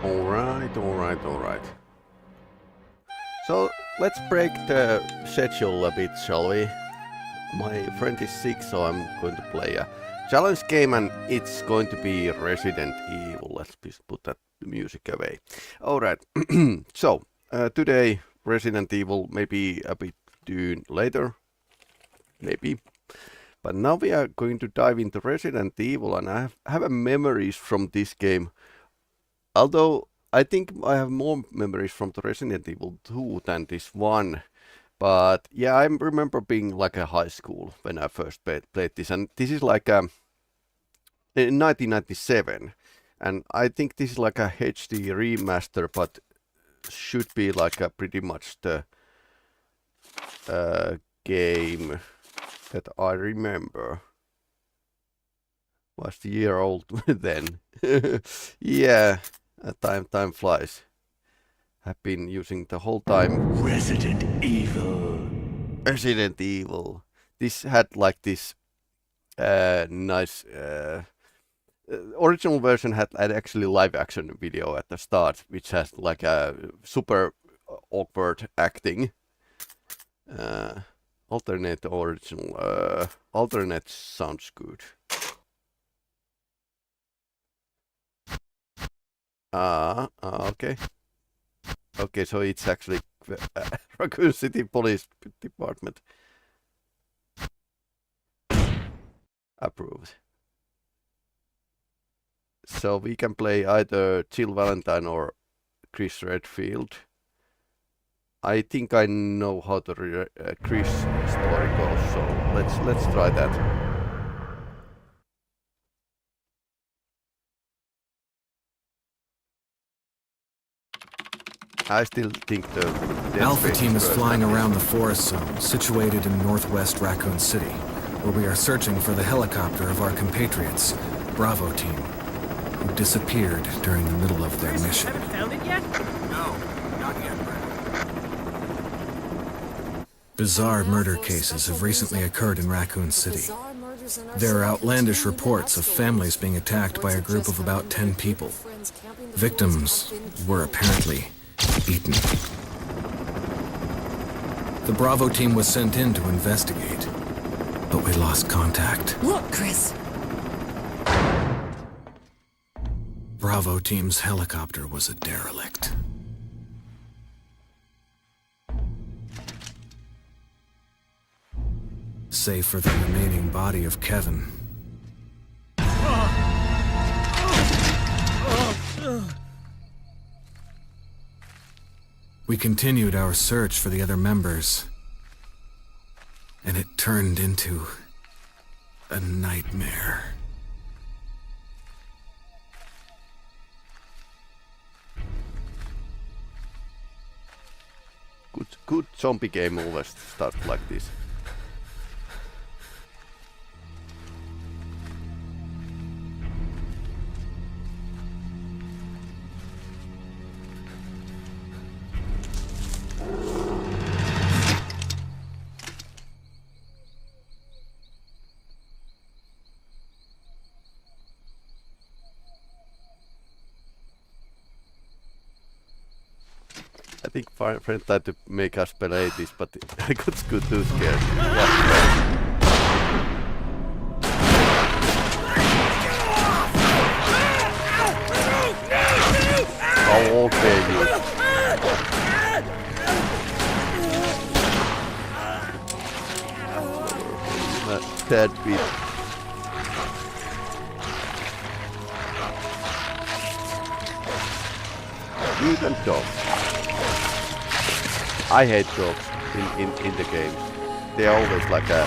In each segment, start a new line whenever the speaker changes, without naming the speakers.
Alright. So let's break the schedule a bit, shall we? My friend is sick, so I'm going to play a challenge game, and it's going to be Resident Evil. Let's put that music away. Alright, so today Resident Evil, maybe a bit Dune later, maybe. But now we are going to dive into Resident Evil, and I have memories from this game. Although I think I have more memories from the Resident Evil 2 than this one. But yeah, I remember being like a high school when I first played this. And this is like in 1997. And I think this is like a HD remaster, but should be like a pretty much the game that I remember. Was the year old then. Yeah, time flies. Have been using the whole time.
Resident Evil.
This had like this nice original version had actually live action video at the start, which has like a super awkward acting. Alternate sounds good. Okay. Okay, so it's actually Raccoon City Police Department. Approved. So we can play either Jill Valentine or Chris Redfield. I think I know how the Chris story goes, so let's try that. I still think the
Alpha team is flying around the forest zone, situated in northwest Raccoon City, where we are searching for the helicopter of our compatriots, Bravo team, who disappeared during the middle of their mission.
Haven't found it yet?
No, not yet, Brad. Bizarre murder cases have recently occurred in Raccoon City. There are outlandish reports of families being attacked by a group of about 10 people. Victims were apparently eaten. The Bravo team was sent in to investigate, but we lost contact.
Look, Chris!
Bravo team's helicopter was a derelict. Save for the remaining body of Kevin. We continued our search for the other members, and it turned into a nightmare.
Good zombie game always starts like this. I think friend tried to make us play this, but I got too scared. Yeah. Oh, okay, you. That bit. Even dogs. I hate dogs in the game. They're always like a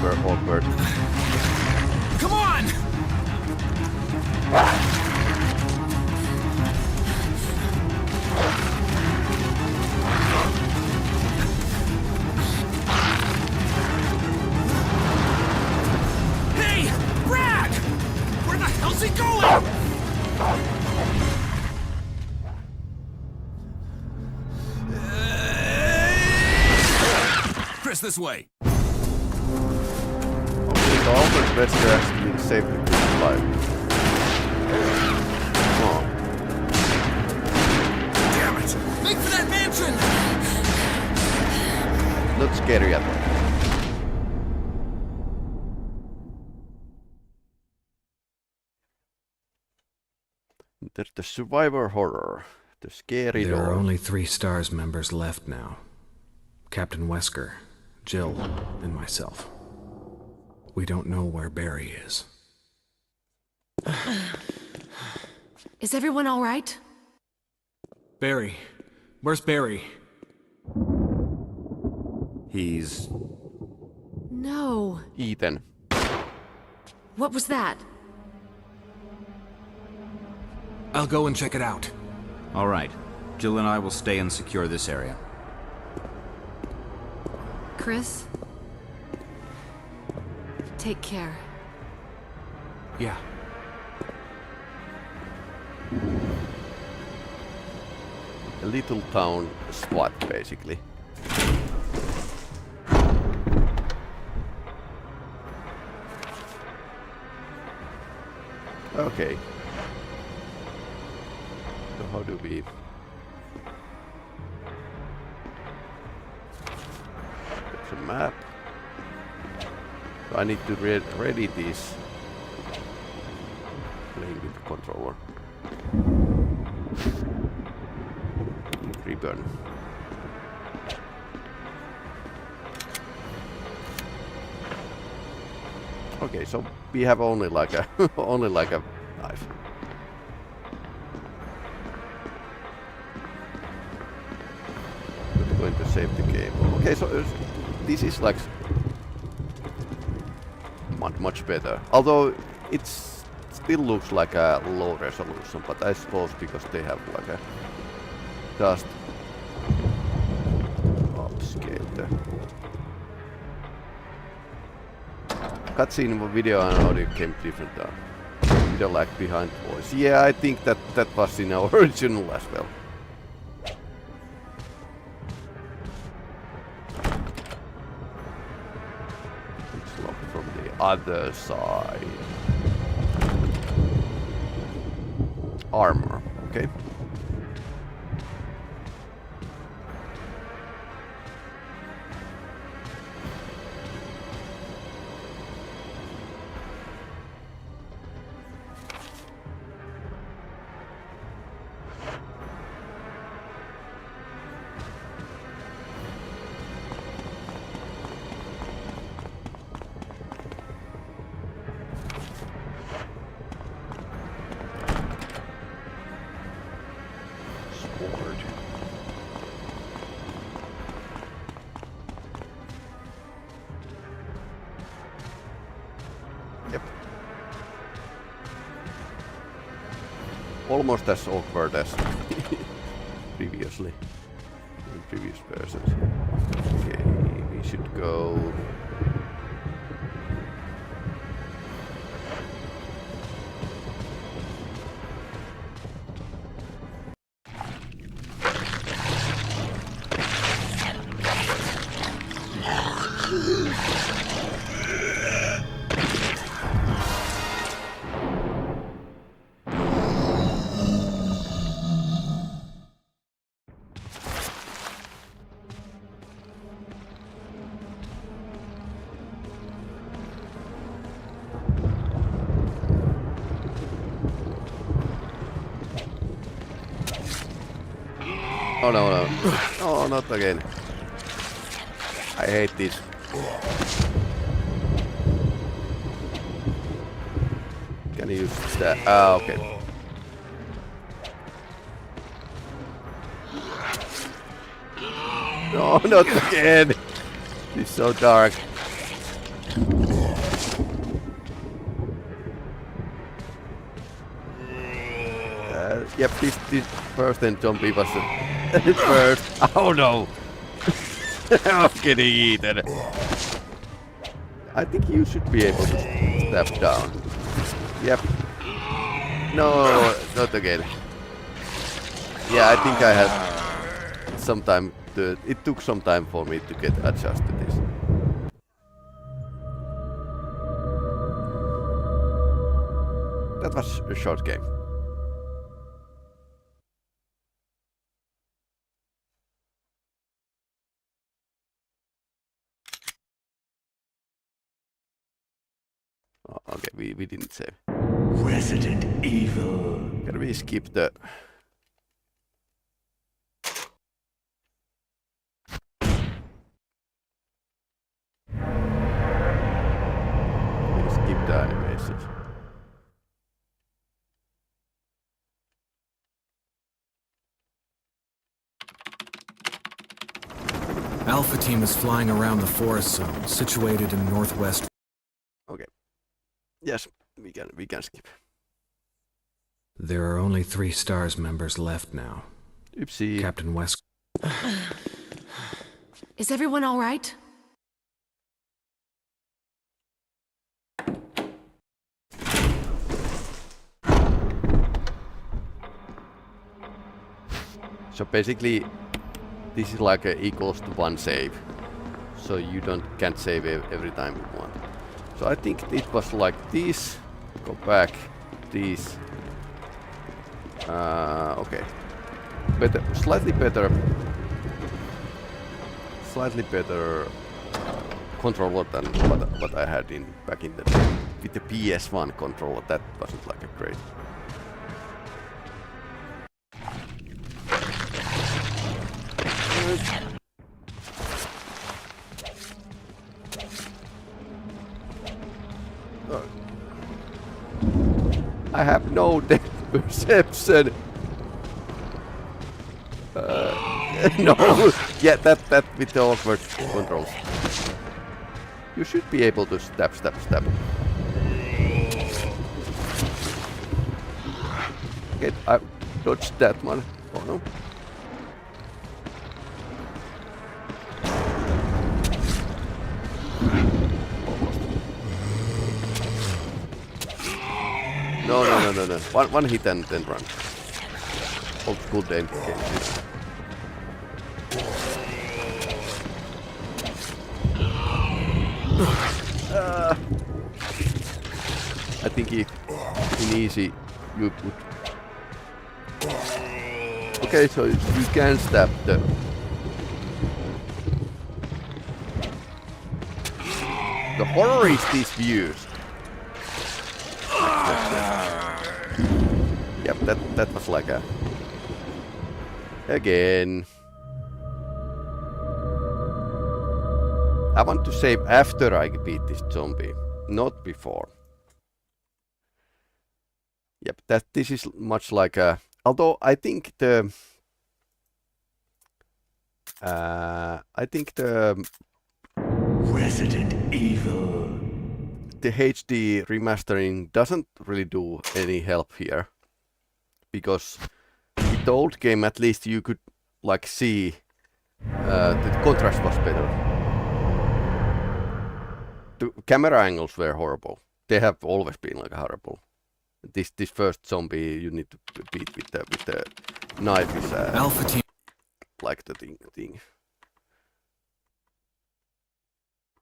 super awkward.
Come on!
Hey! Brad! Where the hell's he going?
Chris, this way!
Okay, so Albert Wesker actually saved the kid's life.
Make for that mansion!
Not scary at all. There's the survivor horror. The scary
There are
door.
only 3 S.T.A.R.S members left now. Captain Wesker, Jill, and myself. We don't know where Barry is.
Is everyone all right?
Barry? Where's Barry?
He's...
No.
Ethan.
What was that?
I'll go and check it out.
all right. Jill and I will stay and secure this area.
Chris? Take care.
Yeah.
A little town SWAT, basically. Okay. So how do we... There's a map. So I need to ready these. Playing with the controller. Ribbon. Okay, so we have only like a only like a knife. Not going to save the game. Okay, so this is like much better. Although it still looks like a low resolution, but I suppose because they have like a just upscale there. Cutscene video and audio came different video lag behind voice. Yeah, I think that was in our original as well. It's locked from the other side. Armor, okay. Yep. Almost as awkward as previously in previous versions. Okay, we should go. Oh no, no. Oh, not again. I hate this. Can you use that? Ah, okay. No, not again. It's so dark. Yep, this first and zombie was the first. Oh no! I'm getting eaten. I think you should be able to step down. Yep. No, not again. Yeah, I think I had some time to. It took some time for me to get adjusted to this. That was a short game. Oh, okay, we didn't save.
Resident Evil.
Can we skip the... We skip the animations.
Alpha Team is flying around the forest zone, situated in northwest.
Okay. Yes, we can skip.
There are only 3 S.T.A.R.S members left now.
Oopsie.
Captain West.
Is everyone all right?
So basically, this is like equals to 1 save. So you can't save every time you want. So I think it was like this. Go back. This. Okay. Better, slightly better controller than what I had back in the day. With the PS1 controller, that wasn't like a great. I have no depth perception. No, yeah, that with the awkward controls. You should be able to stab. Okay, I dodged that one. Oh no. No. One hit and then run. Old school game. I think in easy you could. Okay, so you can stab the. The horror is these views. Yep, that was like a. Again. I want to save after I beat this zombie, not before. Yep, this is much like a. Although I think the
Resident Evil.
The HD remastering doesn't really do any help here, because with the old game at least you could like see the contrast was better. The camera angles were horrible. They have always been like horrible. This first zombie you need to beat with the knife is
Alpha Team.
Like the thing.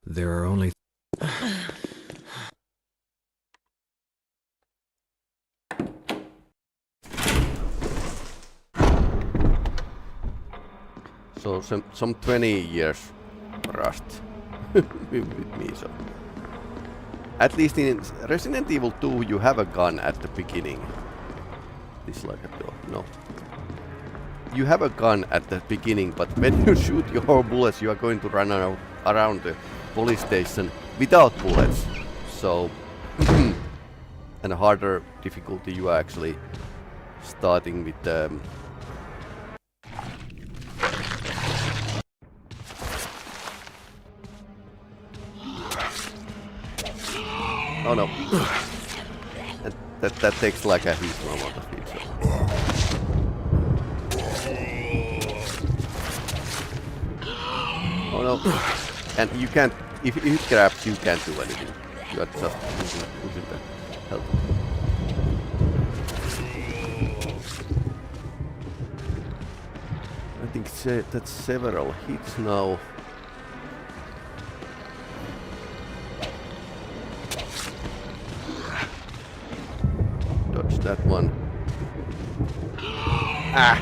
There are only.
So some 20 years rust with me. So at least in Resident Evil 2 you have a gun at the beginning. This like a door. No. You have a gun at the beginning, but when you shoot your bullets, you are going to run around the police station without bullets. So and a harder difficulty you are actually starting with the. Oh no. That takes like a huge amount of speed. So. Oh no. And you can't, if it grabs, you can't do anything. You are just pushing the health. I think that's several hits now. Dodge that one. Ah!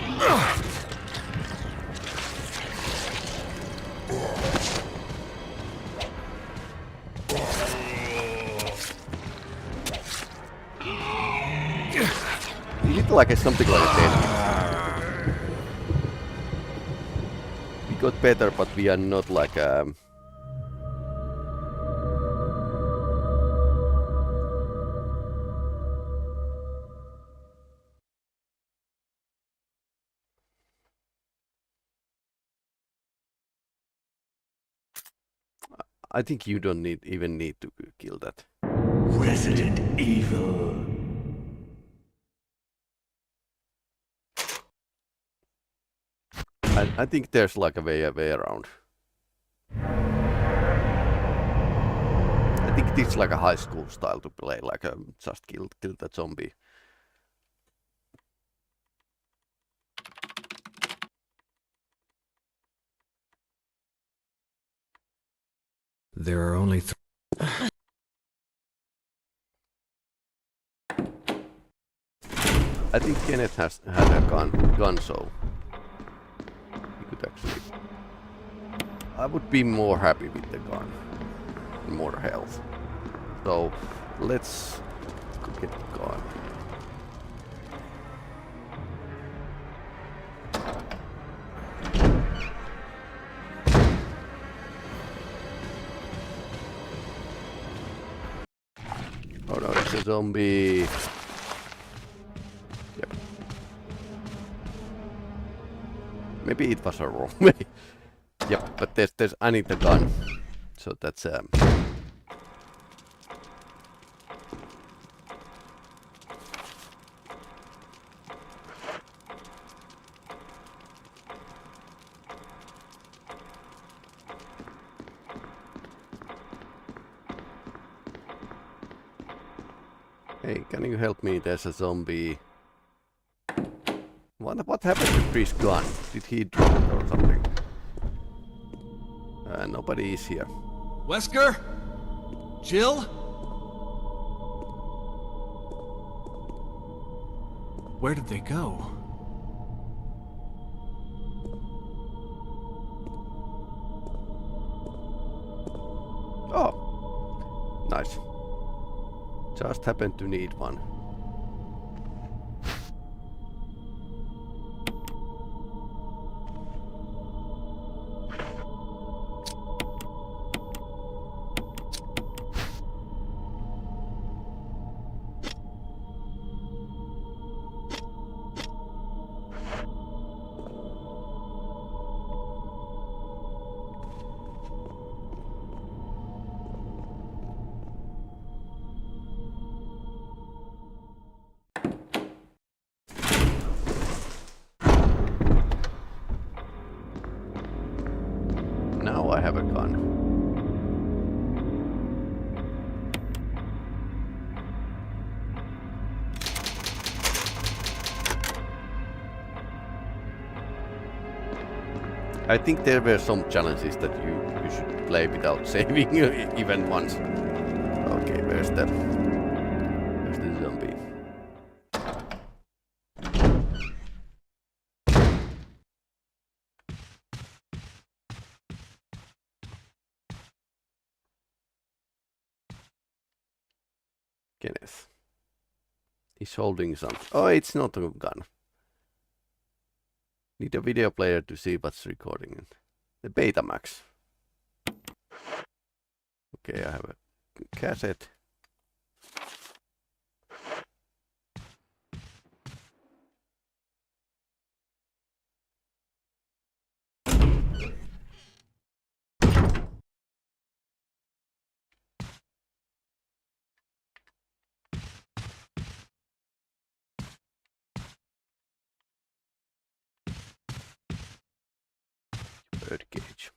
like a something like a 10. We got better, but we are not like I think you don't even need to kill that.
Resident Evil.
I think there's like a way around. I think it's like a high school style to play, like just kill the zombie.
There are only
I think Kenneth had a gun, so he could actually. I would be more happy with the gun, and more health. So let's go get the gun. Oh no, it's a zombie. Yep. Maybe it was a wrong way. Yep, but there's I need the gun. So that's Hey, can you help me? There's a zombie. What happened to Chris' gun? Did he drop it or something? Nobody is here.
Wesker? Jill? Where did they go?
Oh, nice. Just happened to need one. Now I have a gun. I think there were some challenges that you should play without saving even once. Okay, where's the zombie? Kenneth. He's holding something. Oh, it's not a gun. Need a video player to see what's recording it. The Betamax. Okay, I have a cassette. Bird cage.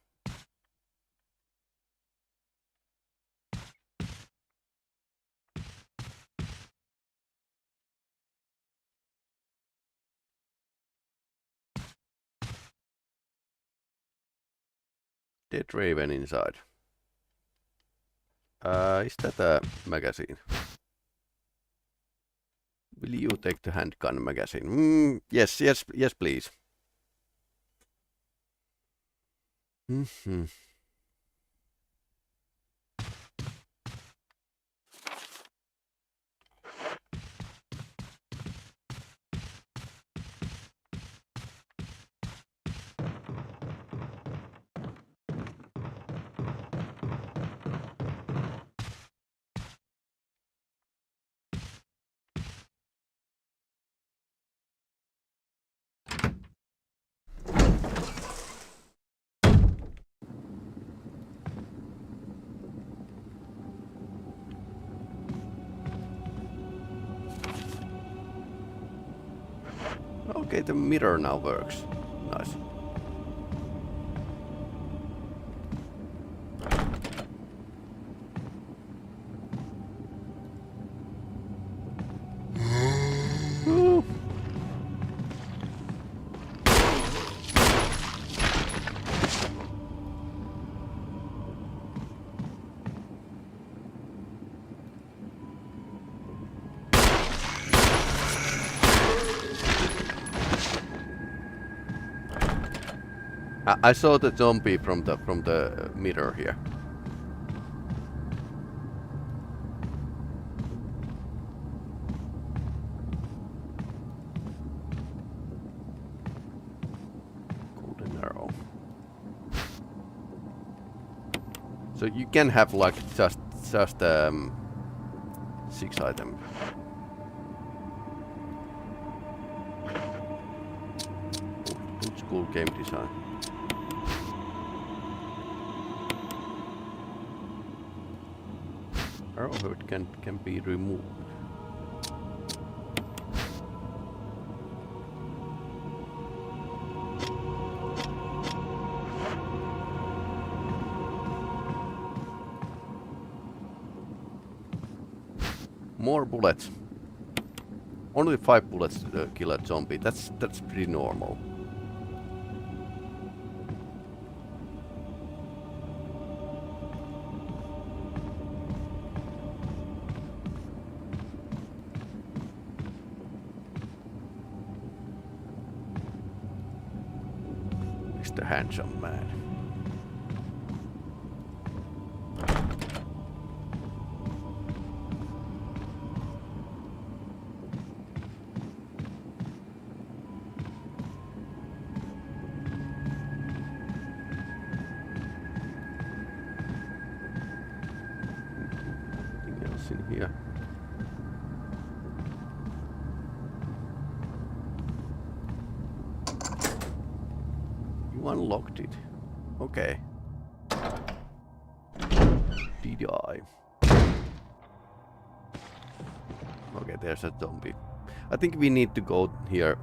Dead Raven inside. Is that a magazine? Will you take the handgun magazine? Yes, please. Mm-hmm. Okay, the mirror now works. Nice. Ooh. I saw the zombie from the mirror here. Golden arrow. So you can have like just 6 items. Old school game design. Arrowhead can be removed. More bullets. Only 5 bullets to kill a zombie. That's pretty normal. The handsome man. Anything else in here? Unlocked it. Okay. Did I? Okay, there's a zombie. I think we need to go here.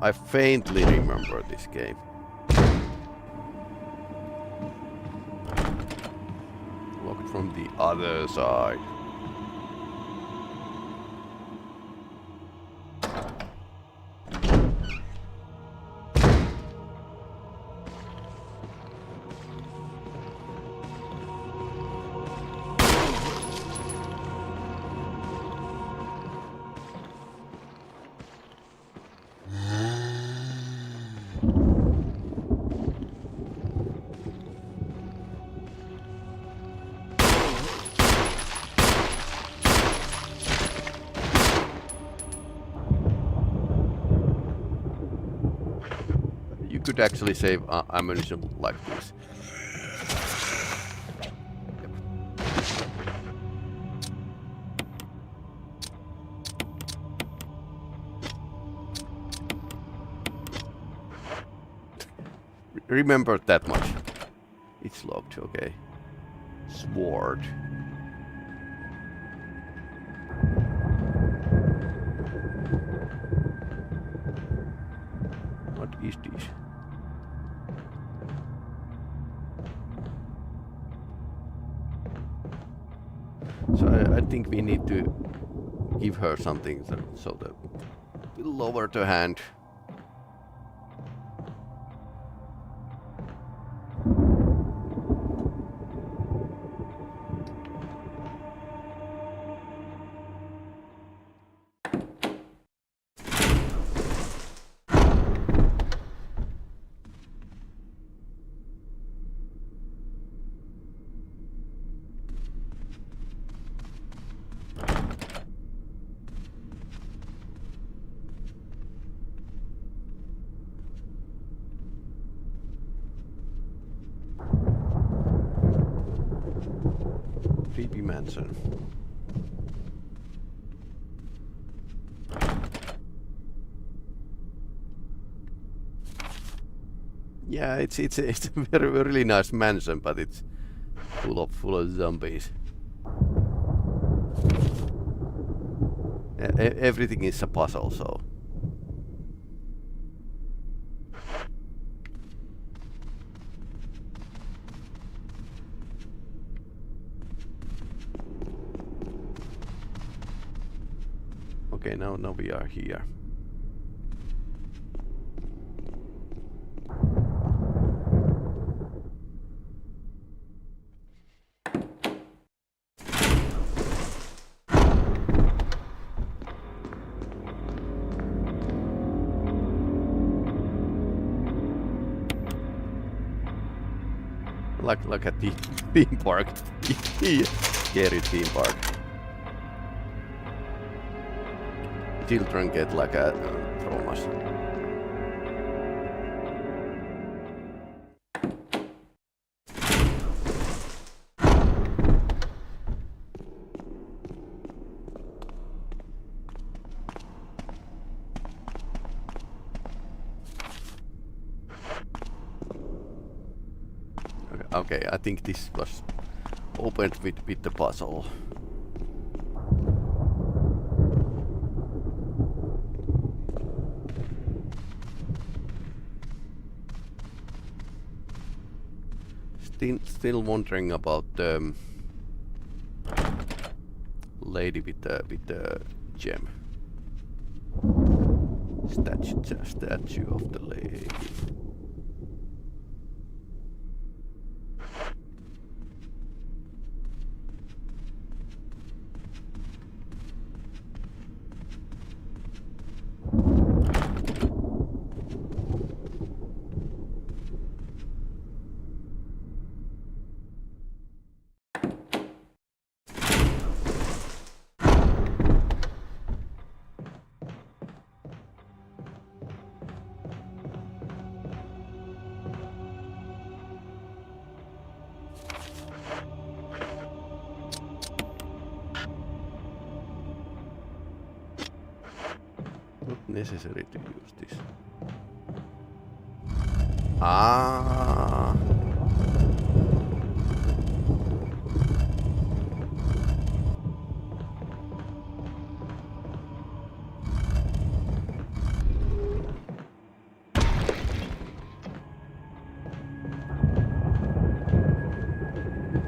I faintly remember this game. Locked from the other side. Could actually save ammunition like this. Remember that much. It's locked, okay. Sword. What is this? So I think we need to give her something so that we'll lower the hand. Creepy mansion. Yeah, it's a really nice mansion, but it's full of zombies. Everything is a puzzle, so Okay, now we are here. Like a theme park. Scary theme park. Children get like a traumas. Okay, I think this was opened with the puzzle. Still wondering about the lady with the gem. Statue of the lady. Not necessary to use this. Ah.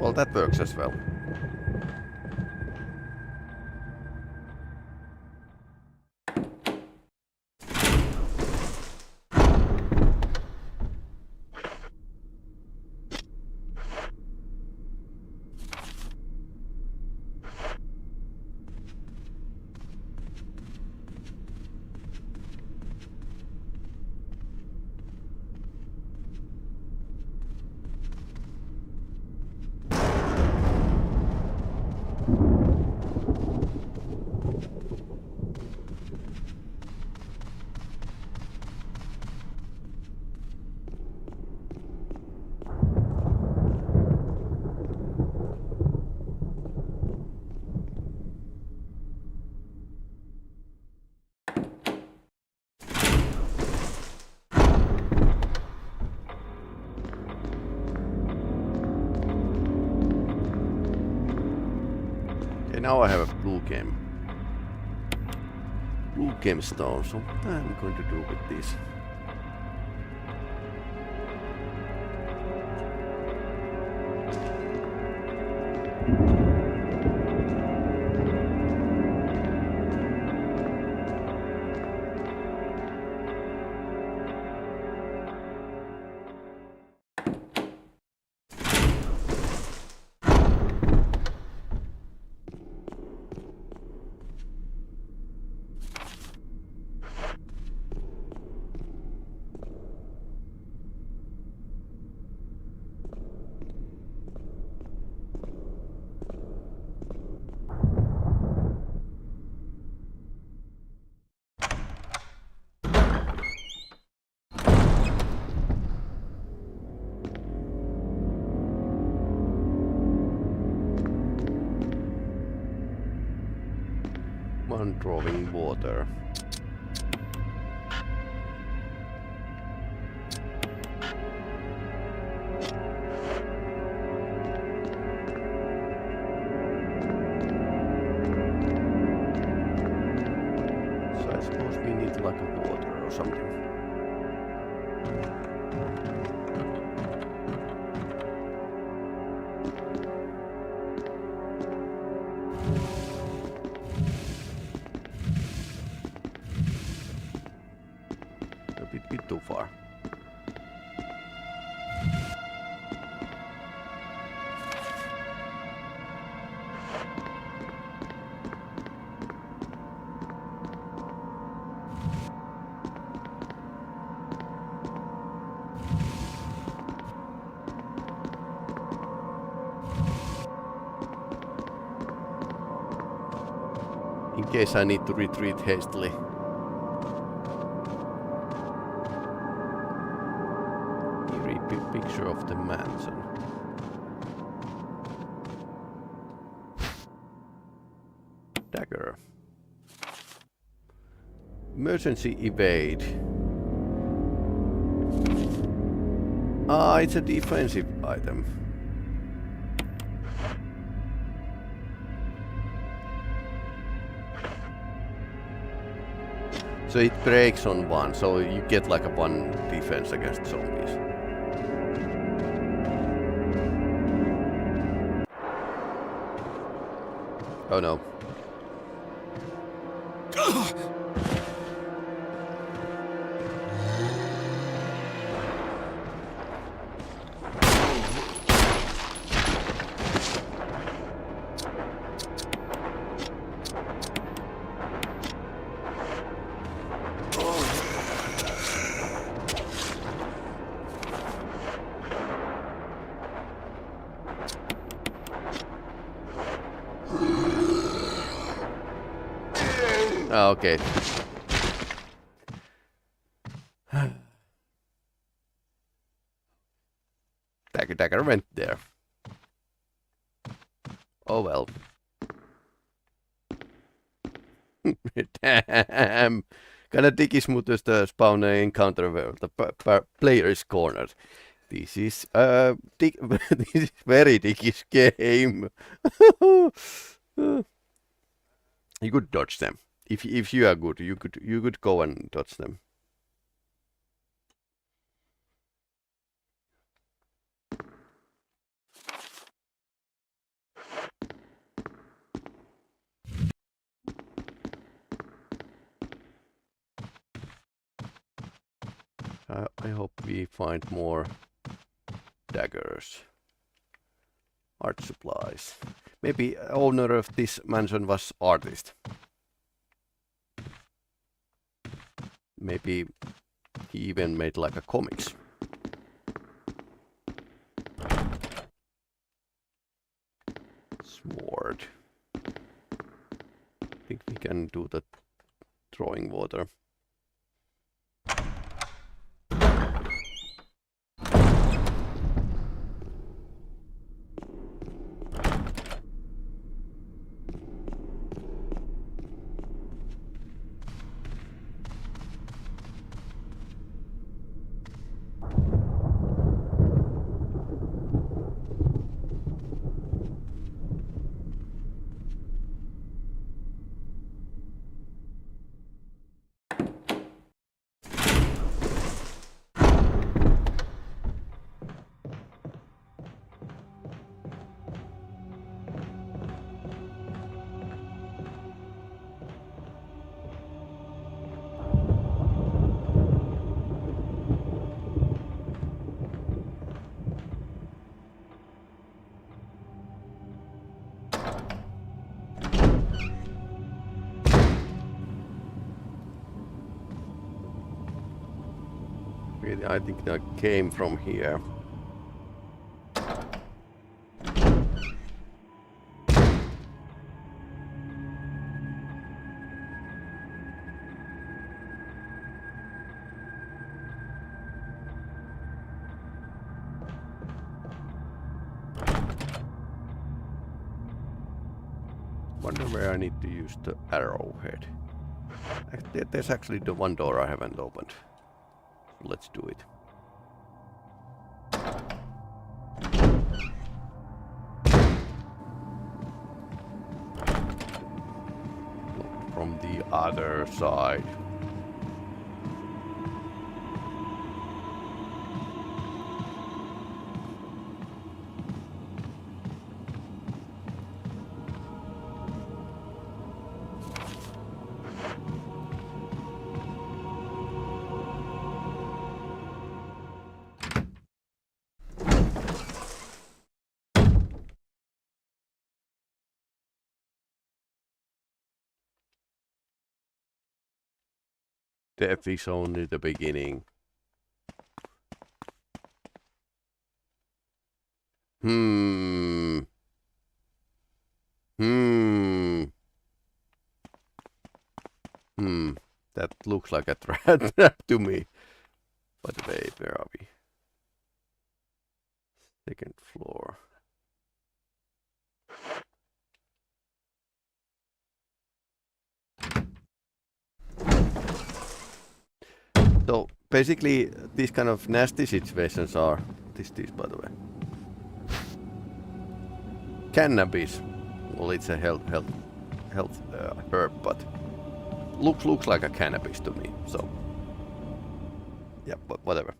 Well, that works as well. Now I have a blue game stone, so what I'm going to do with this? One drawing water. So I suppose we need like a water or something. not too far. In case I need to retreat hastily. Eerie picture of the mansion. Dagger. Emergency evade. Ah, it's a defensive item. So it breaks on one, so you get like a one defense against zombies. Oh no. Oh, okay. Dagger went there. Oh well. Damn. Kinda dicky smooth as the spawn encounter where the player is cornered. This is this is very dicky game. You could dodge them. If you are good, you could go and dodge them. I hope we find more daggers. Art supplies. Maybe owner of this mansion was artist. Maybe he even made like a comics. Sword. I think we can do the throwing water. I think that came from here. Wonder where I need to use the arrowhead. There's actually the one door I haven't opened. Let's do it. From the other side. Death is only the beginning. Hmm. That looks like a trap to me. By the way, where are we? Second floor. So basically, these kind of nasty situations are this by the way. Cannabis. Well, it's a health herb, but looks like a cannabis to me. So yeah, but whatever.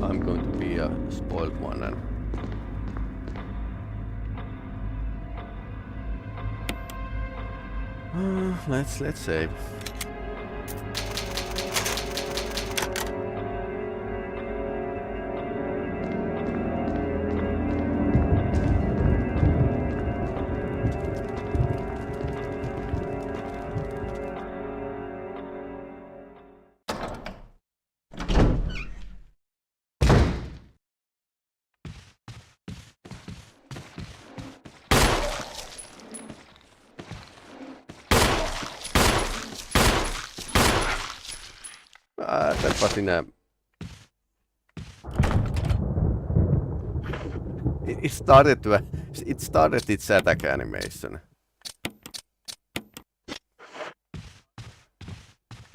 I'm going to be a spoiled one and let's save. That was in a... It started its attack animation.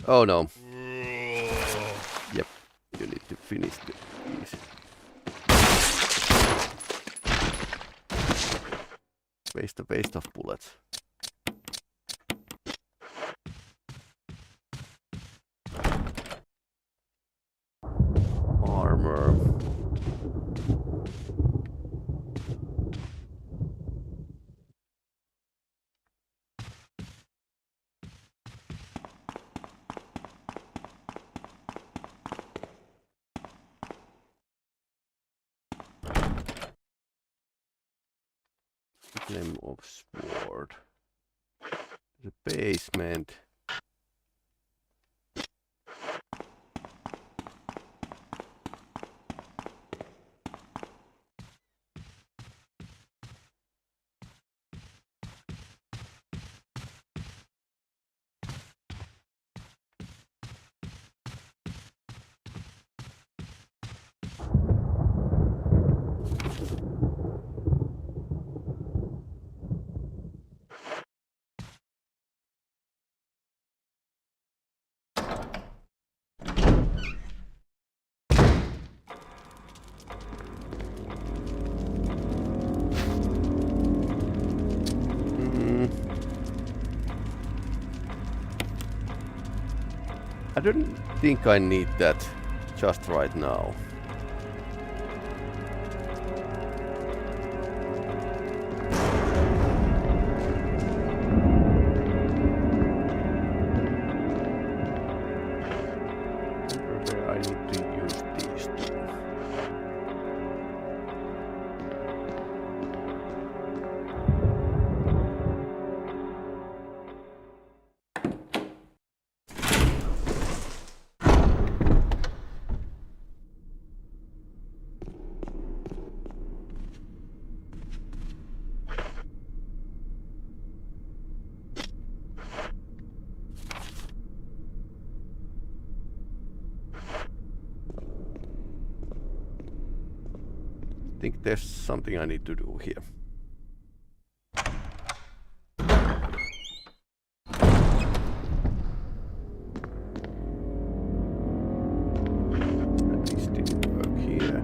Oh no. Yep, you need to finish these. Waste of bullets. Armor. Flame of sword. The basement. I don't think I need that just right now. Where I need to use these two. think there's something I need to do here. This didn't work here.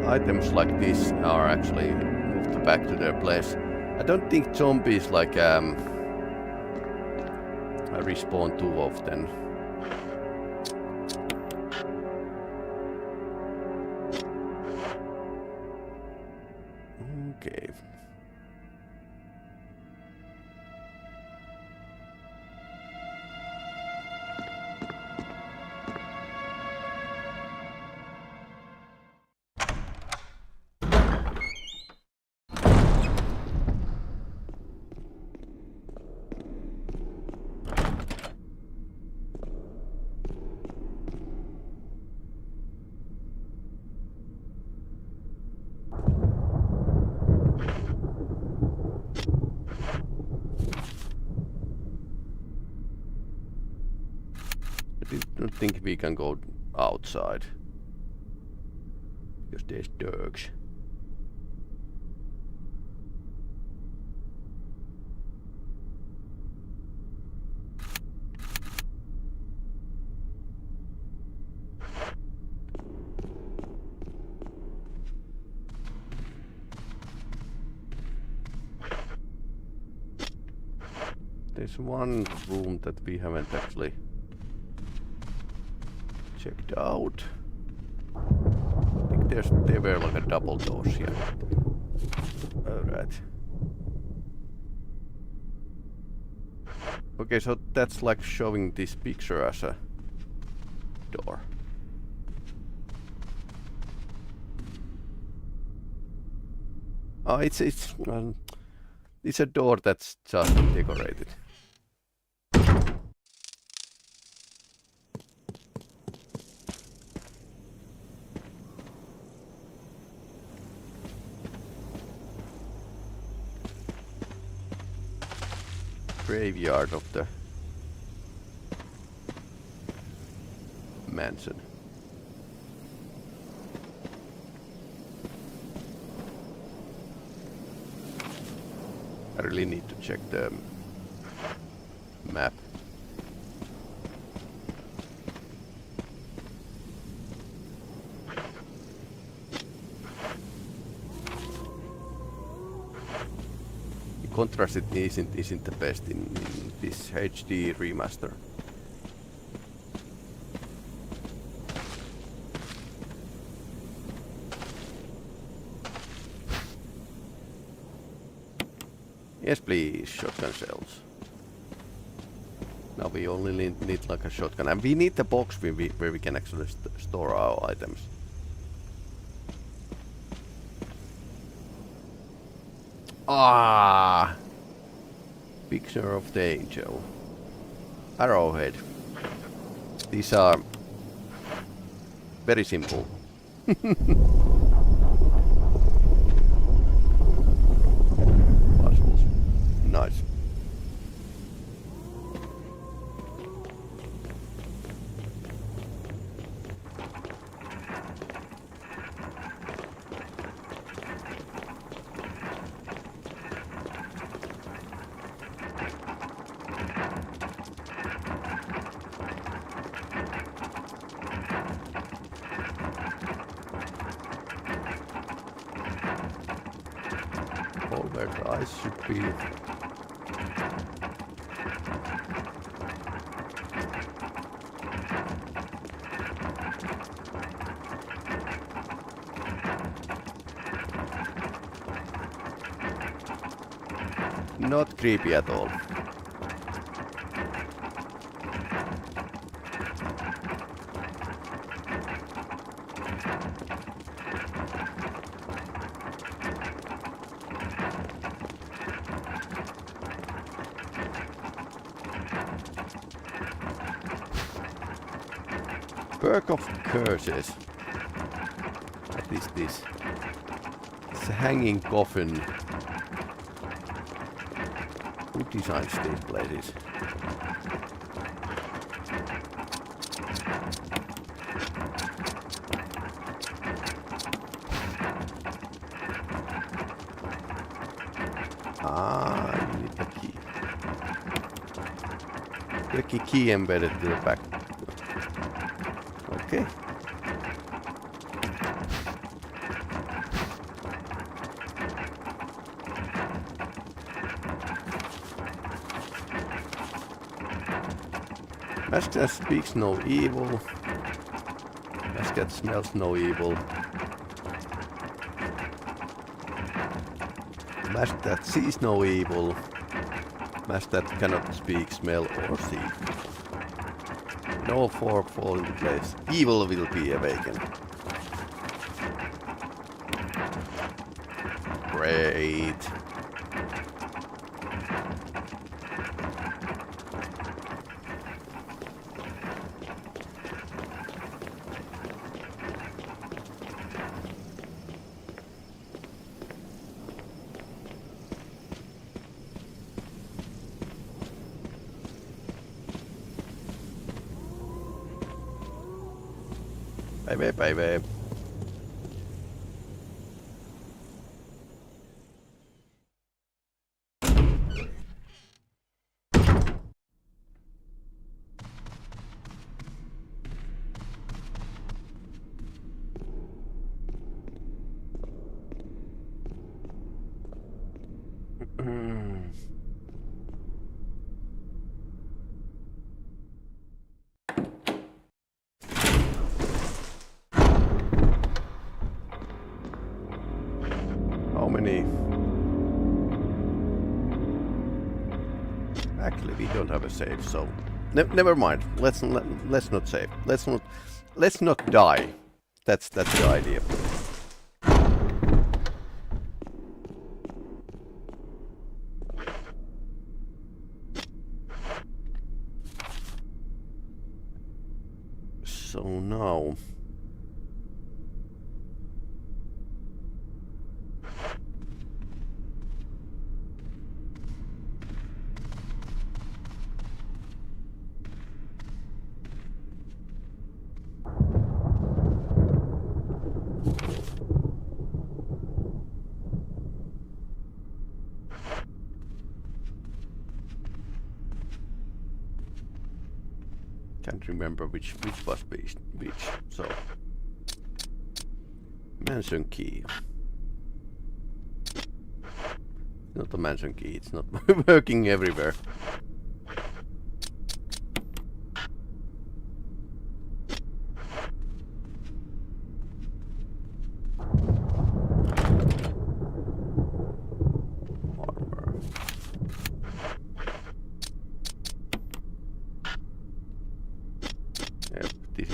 Items like this are actually moved back to their place. I don't think zombies like respawn too often. Okay. I don't think we can go outside because there's dogs. There's one room that we haven't actually checked out. I think there were like a double doors here. Alright. Okay, so that's like showing this picture as a door. Oh, it's a door that's just decorated. Graveyard of the mansion. I really need to check the map. Contrast isn't the best in this HD remaster. Yes, please, shotgun shells. Now we only need like a shotgun, and we need the box where we can actually store our items. Ah, picture of the angel. Arrowhead. These are very simple. Puzzles. Nice. Where the eyes should be. Not creepy at all. Perk of curses. What is this? It's a hanging coffin. Who designs these places? Ah, you need the key. The key embedded to the back. Okay. Master speaks no evil. Master smells no evil. Master sees no evil. Master cannot speak, smell, or see. When all four fall into place, evil will be awakened. Great. Baby. How many? Actually, we don't have a save, so never mind. Let's not save. Let's not die. That's the idea. So now. Can't remember which was which. So mansion key. Not a mansion key. It's not working everywhere.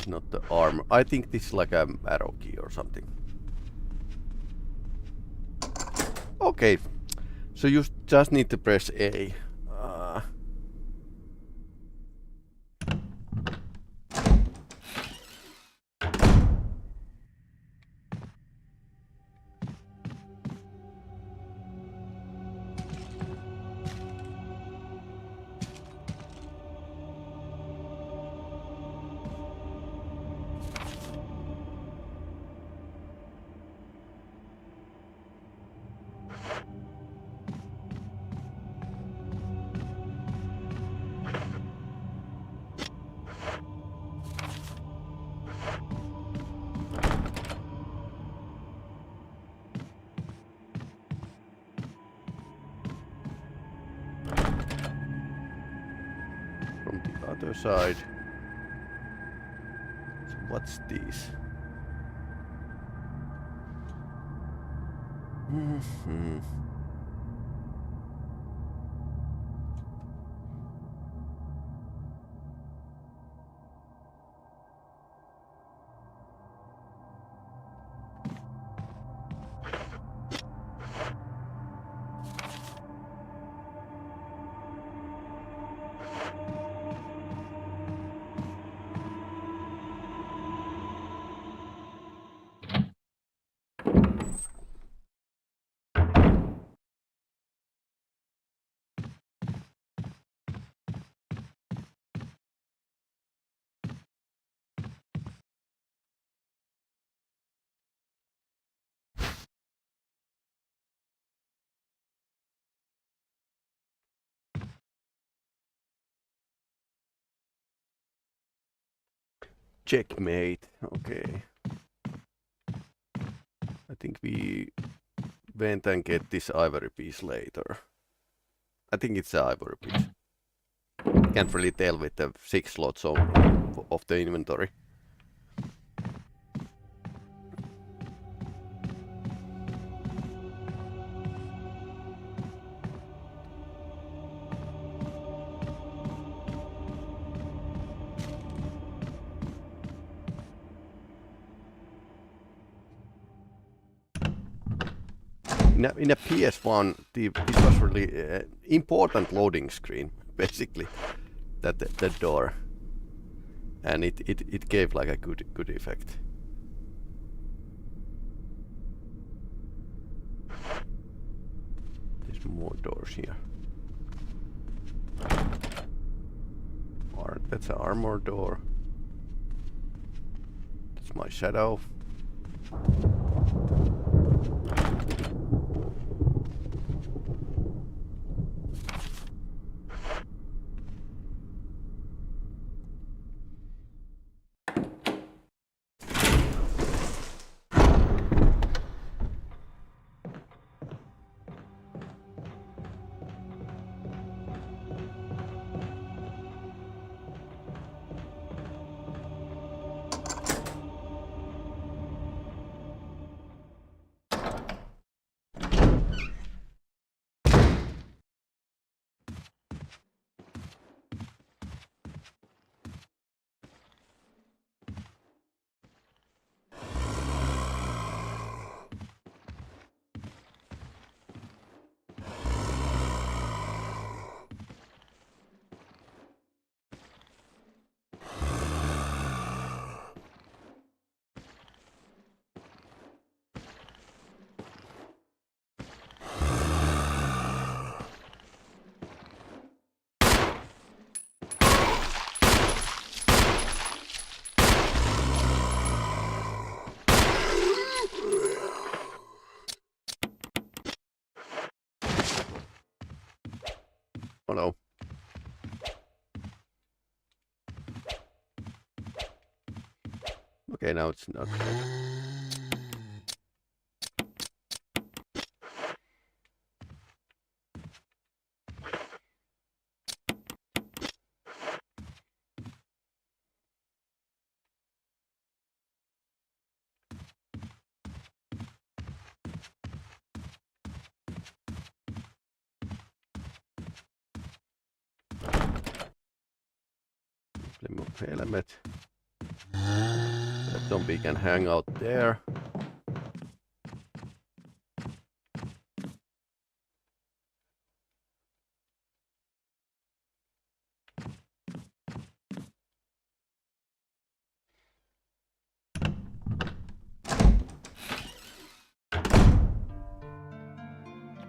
Not the armor. I think this is like a arrow key or something. Okay, so you just need to press A. From the other side. So what's this? Checkmate. Okay. I think we went and get this ivory piece later. I think it's an ivory piece. Can't really tell with the 6 slots of the inventory. In a PS1, this was really important loading screen, basically. The door, and it gave like a good effect. There's more doors here. That's an armor door. That's my shadow. Oh no. Okay, now it's not. Flame of helmet. That zombie can hang out there.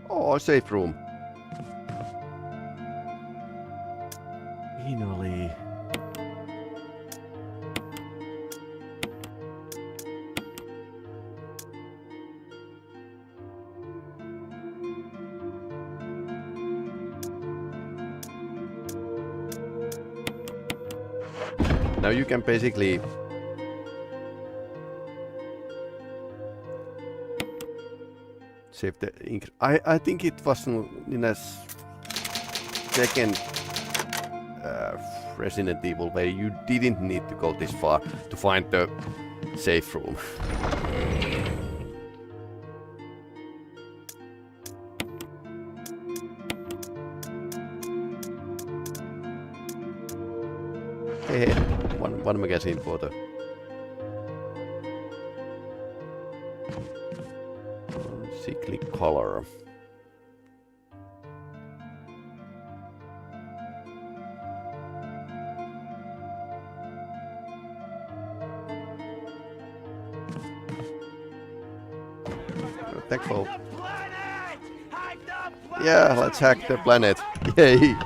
Oh, safe room. Finally. Now you can basically save the ink. I think it was in a second Resident Evil where you didn't need to go this far to find the safe room. Hey, one magazine for the sickly color. Thankful. Yeah, let's hack the planet. Yay!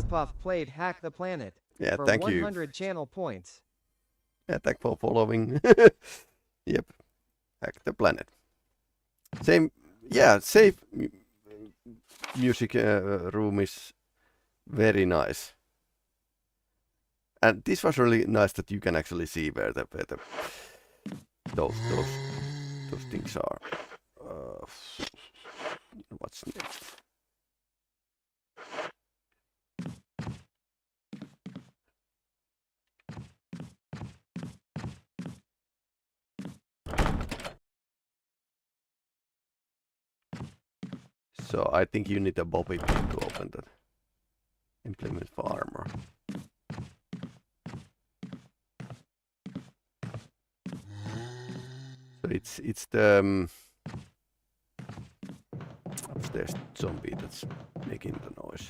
Puff played Hack the Planet.
Yeah,
for
thank
100
you.
channel points.
Yeah, thank for following. Yep, hack the planet. Same, yeah, safe music room is very nice. And this was really nice that you can actually see where those things are. What's next? So I think you need a bobby pin to open that. Implement for armor. So it's the upstairs zombie that's making the noise.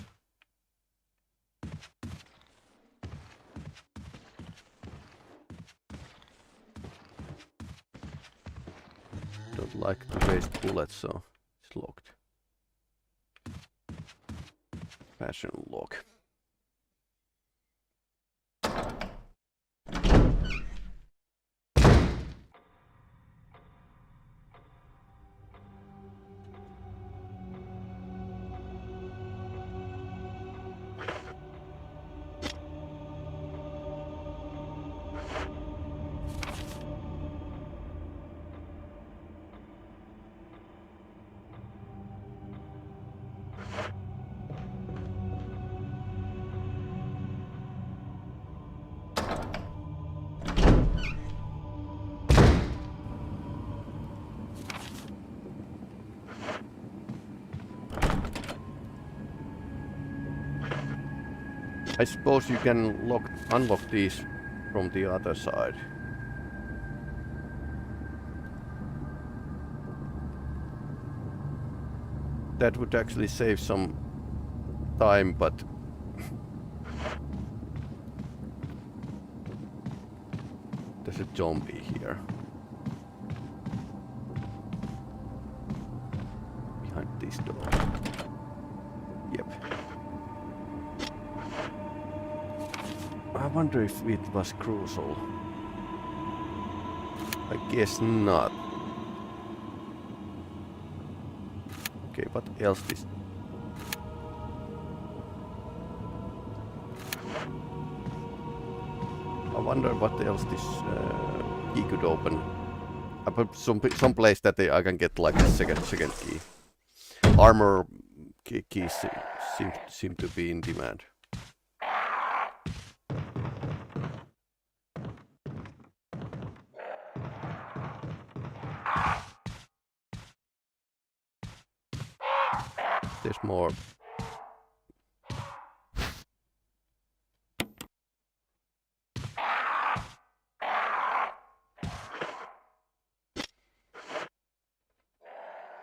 Don't like to waste bullets, so it's locked. Passion lock. I suppose you can unlock these from the other side. That would actually save some time, but there's a zombie here. Behind this door. Yep. I wonder if it was crucial. I guess not. Okay, what else is... I wonder what else this key could open. I put some place that I can get like a second key. Armor keys seem to be in demand. There's more.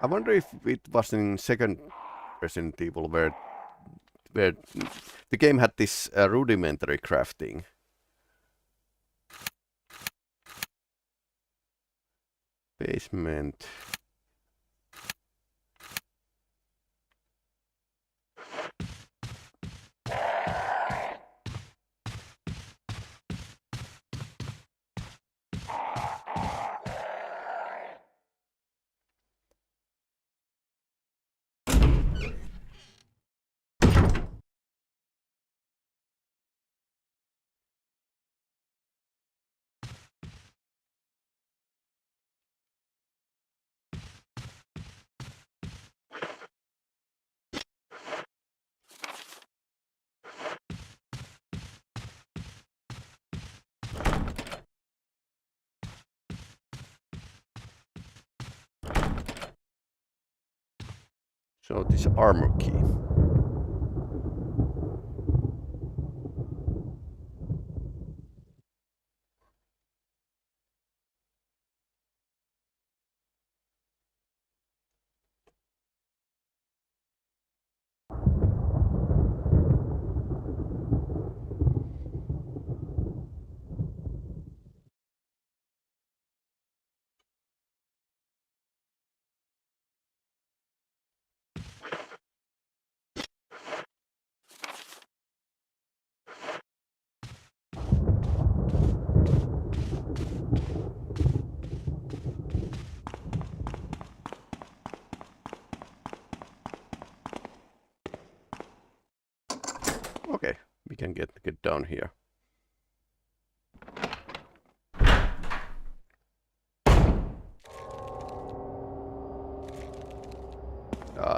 I wonder if it was in second Resident Evil where the game had this rudimentary crafting. Basement. So this armor key. Okay, we can get down here.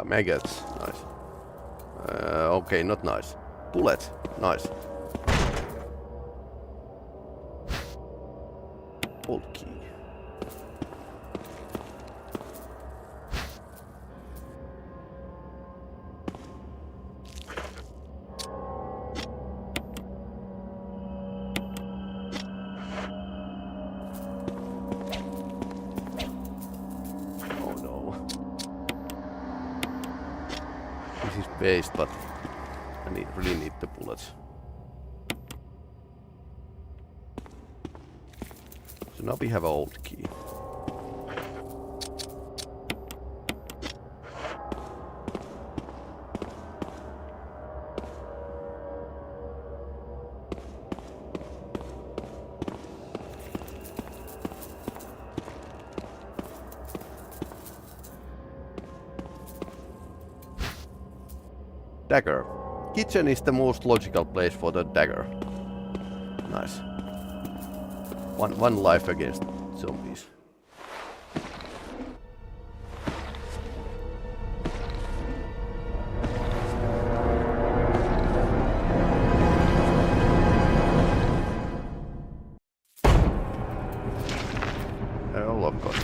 maggots. Nice. Okay, not nice. Bullets. Nice. Old key. Based, but I really need the bullets. So now we have an old key. Dagger. Kitchen is the most logical place for the dagger. Nice. One life against zombies. Oh, of course.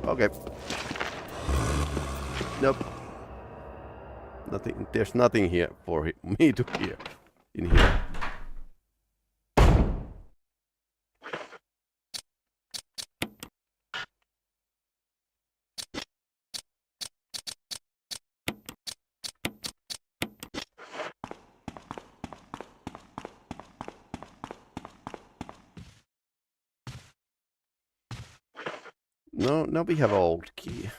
Okay. Nope. Nothing. There's nothing here for me to hear. In here. No, now we have an old key.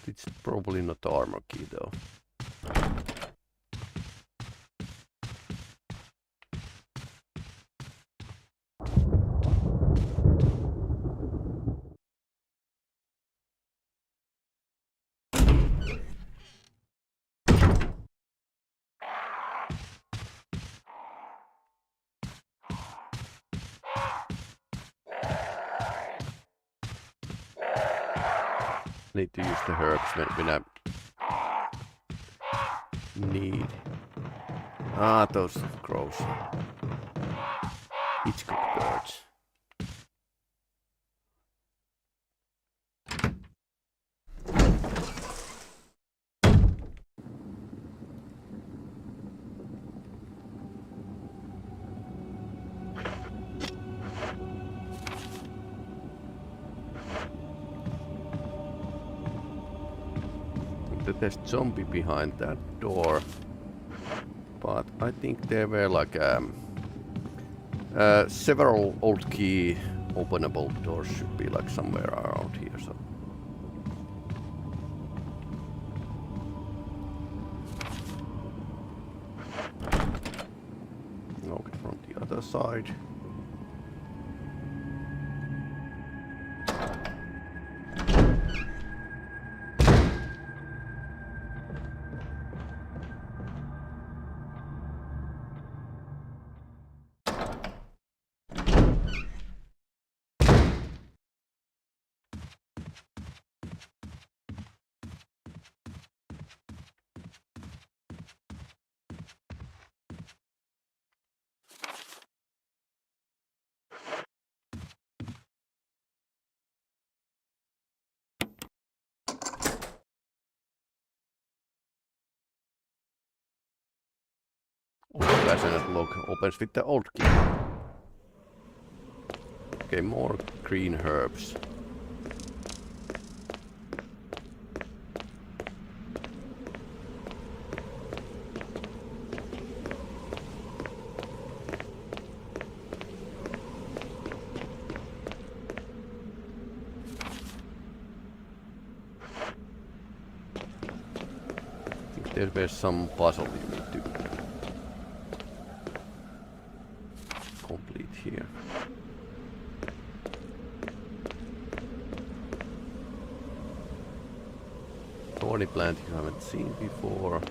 It's probably not the armor key though. Need to use the herbs when I need. Ah, those crows. Hitchcock birds. There's zombie behind that door, but I think there were like several old key openable doors should be like somewhere around here. So okay, from the other side. Old-fashioned lock opens with the old key. Okay, more green herbs. I think there's some puzzle you need to complete here. Thorny plant you haven't seen before.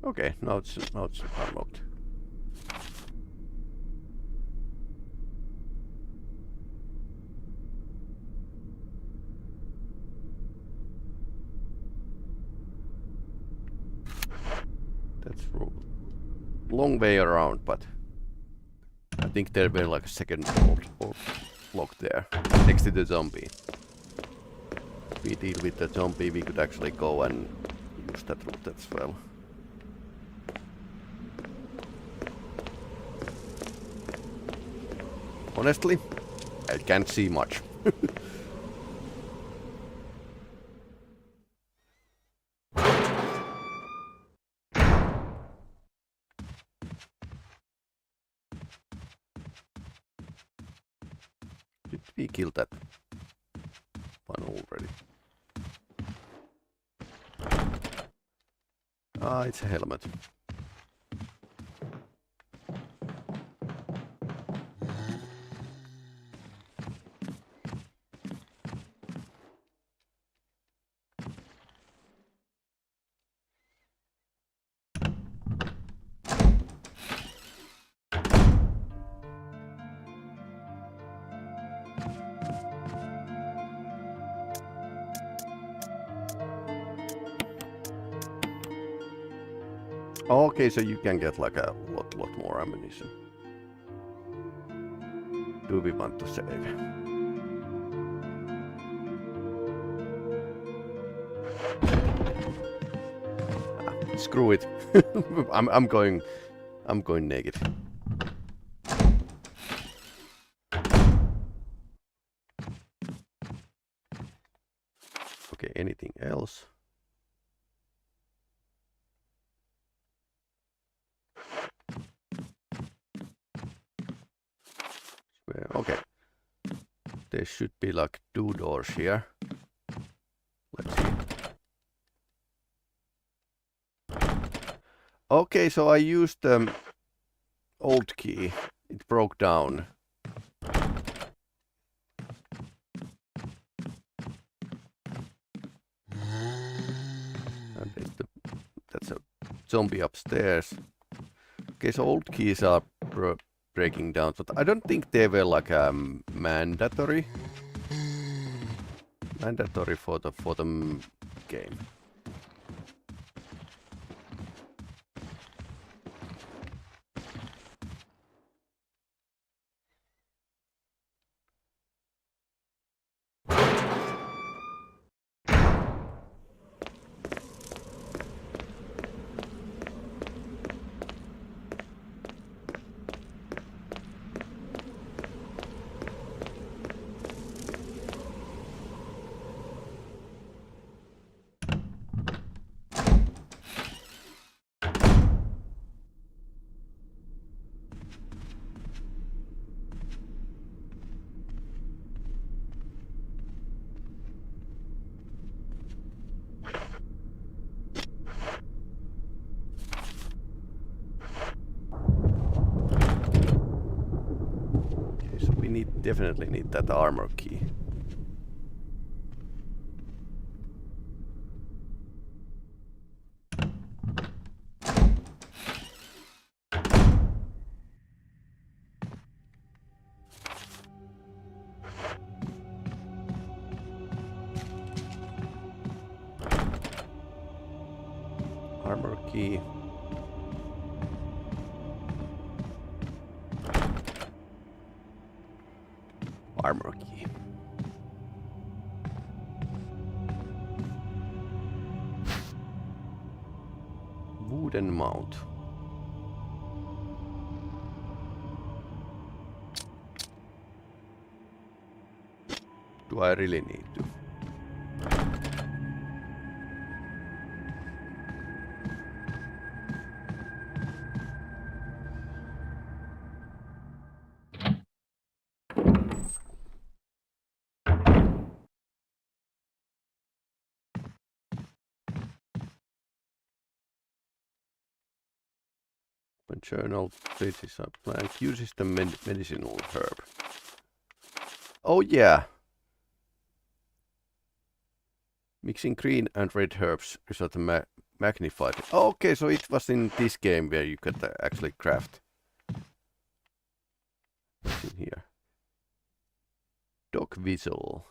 Okay, now it's unlocked. That's long way around, but I think there will be like a second old lock there next to the zombie. If we deal with the zombie, we could actually go and use that route as well. Honestly, I can't see much. Did we kill that one already? Ah, it's a helmet. Okay, so you can get like a lot more ammunition. Do we want to save? Screw it. I'm going naked. Okay, anything else? Okay. There should be like 2 doors here. Let's see. Okay, so I used the old key. It broke down. And that's a zombie upstairs. Okay, so old keys are breaking down, but I don't think they were like mandatory for the game. Definitely need that armor key. Armor key. Armor key. Wooden mount. Do I really need to? When journal pages are blank, uses the medicinal herb. Oh yeah! Mixing green and red herbs results in magnified. Oh, okay, so it was in this game where you could actually craft. What's in here? Dog visual.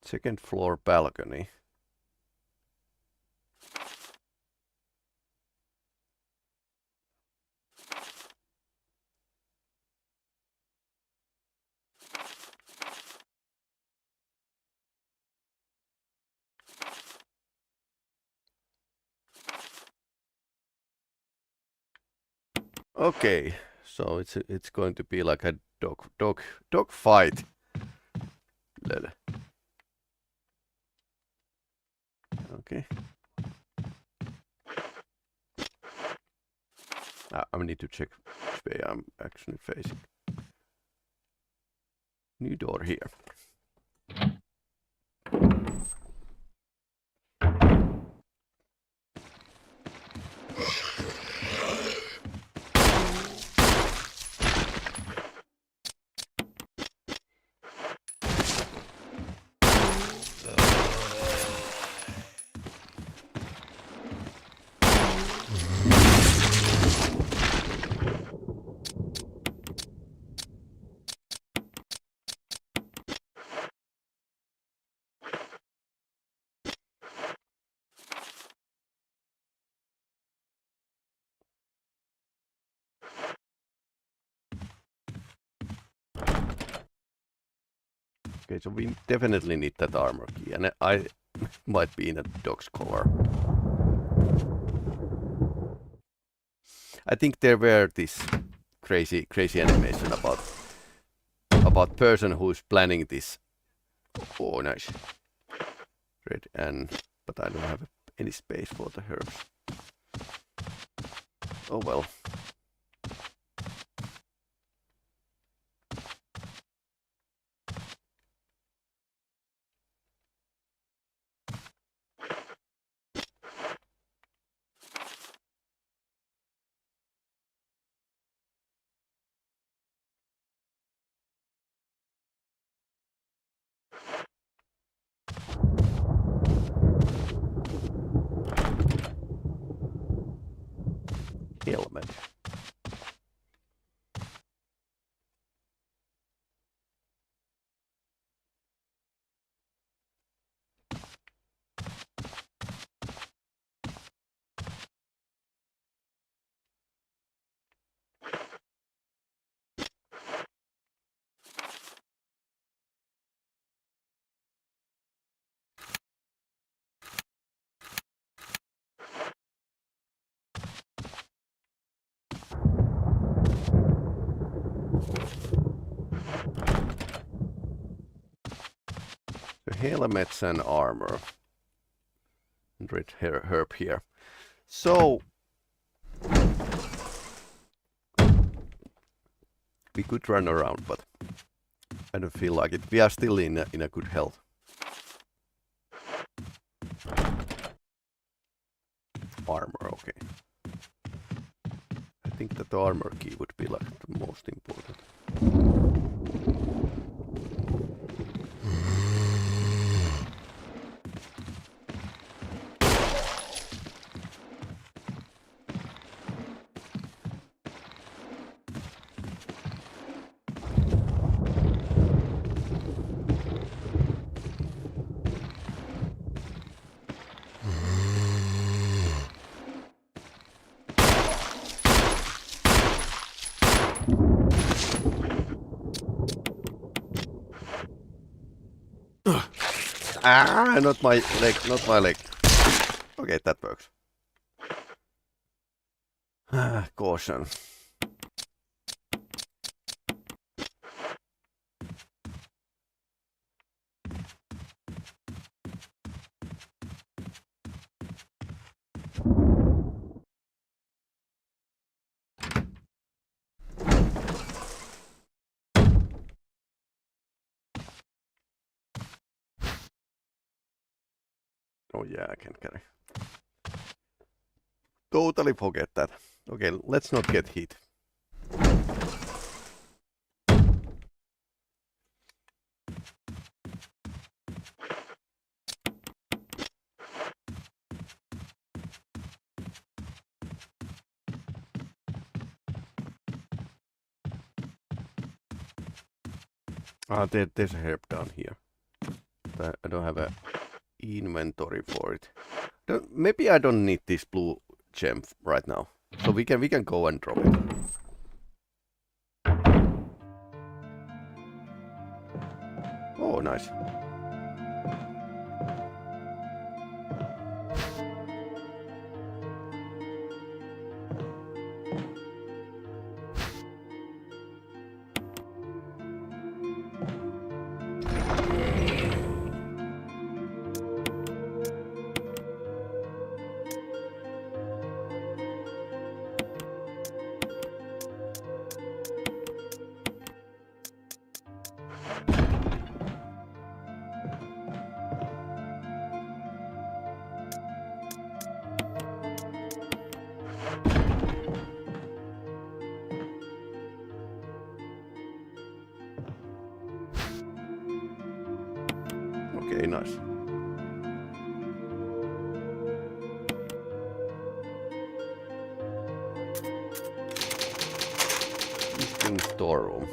Second floor balcony. Okay, so it's going to be like a dog fight. Lol. Okay. I need to check which way I'm actually facing. New door here. Okay, so we definitely need that armor key, and I might be in a dog's collar. I think there were this crazy animation about person who's planning this. Oh, nice. Red but I don't have any space for the herbs. Oh well. Helmet. The helmets and armor. And red herb here. So we could run around, but I don't feel like it. We are still in a good health. Armor, okay. I think that the armor key would be like the most important. Ah, not my leg, not my leg. Okay, that works. Ah, caution. Oh yeah, I can carry. Totally forget that. Okay, let's not get hit. There's a herb down here. But I don't have a inventory for it. Maybe I don't need this blue gem right now. So we can go and drop it. Oh, nice. Okay, nice. Eastern storeroom.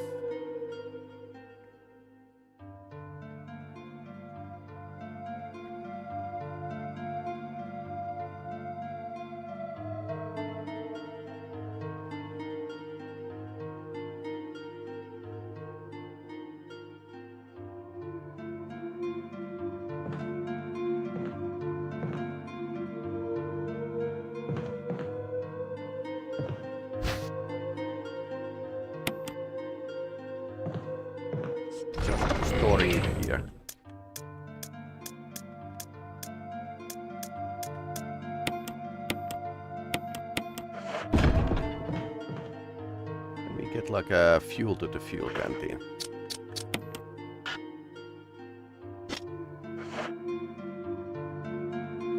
Just storing here. And we get like a fuel to the fuel canteen.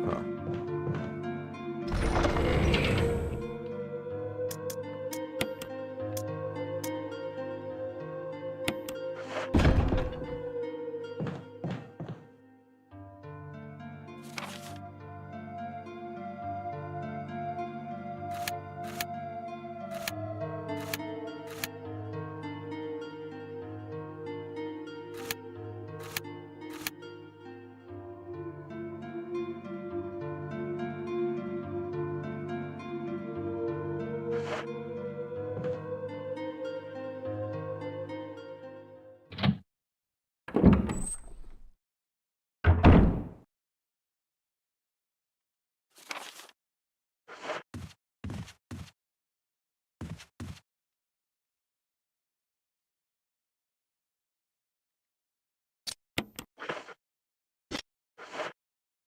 Huh.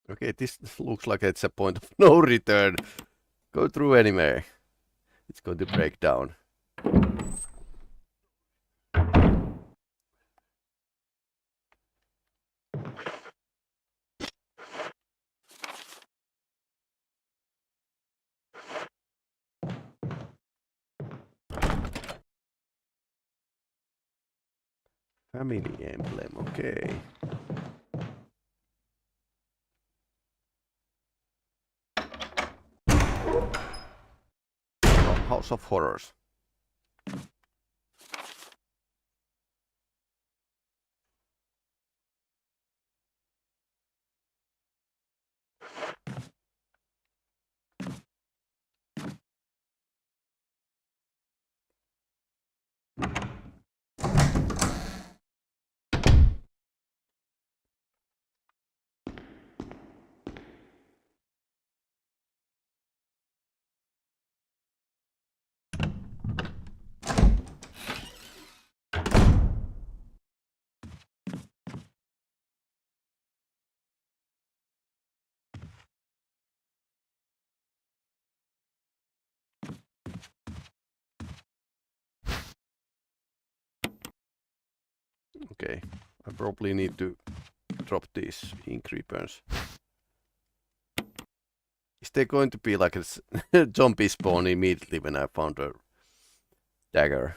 Okay, this looks like it's a point of no return. Go through anyway. It's going to break down. Family emblem, okay. Oh, House of Horrors. Okay, I probably need to drop these ink ribbons. Is there going to be like a zombie spawn immediately when I found a dagger?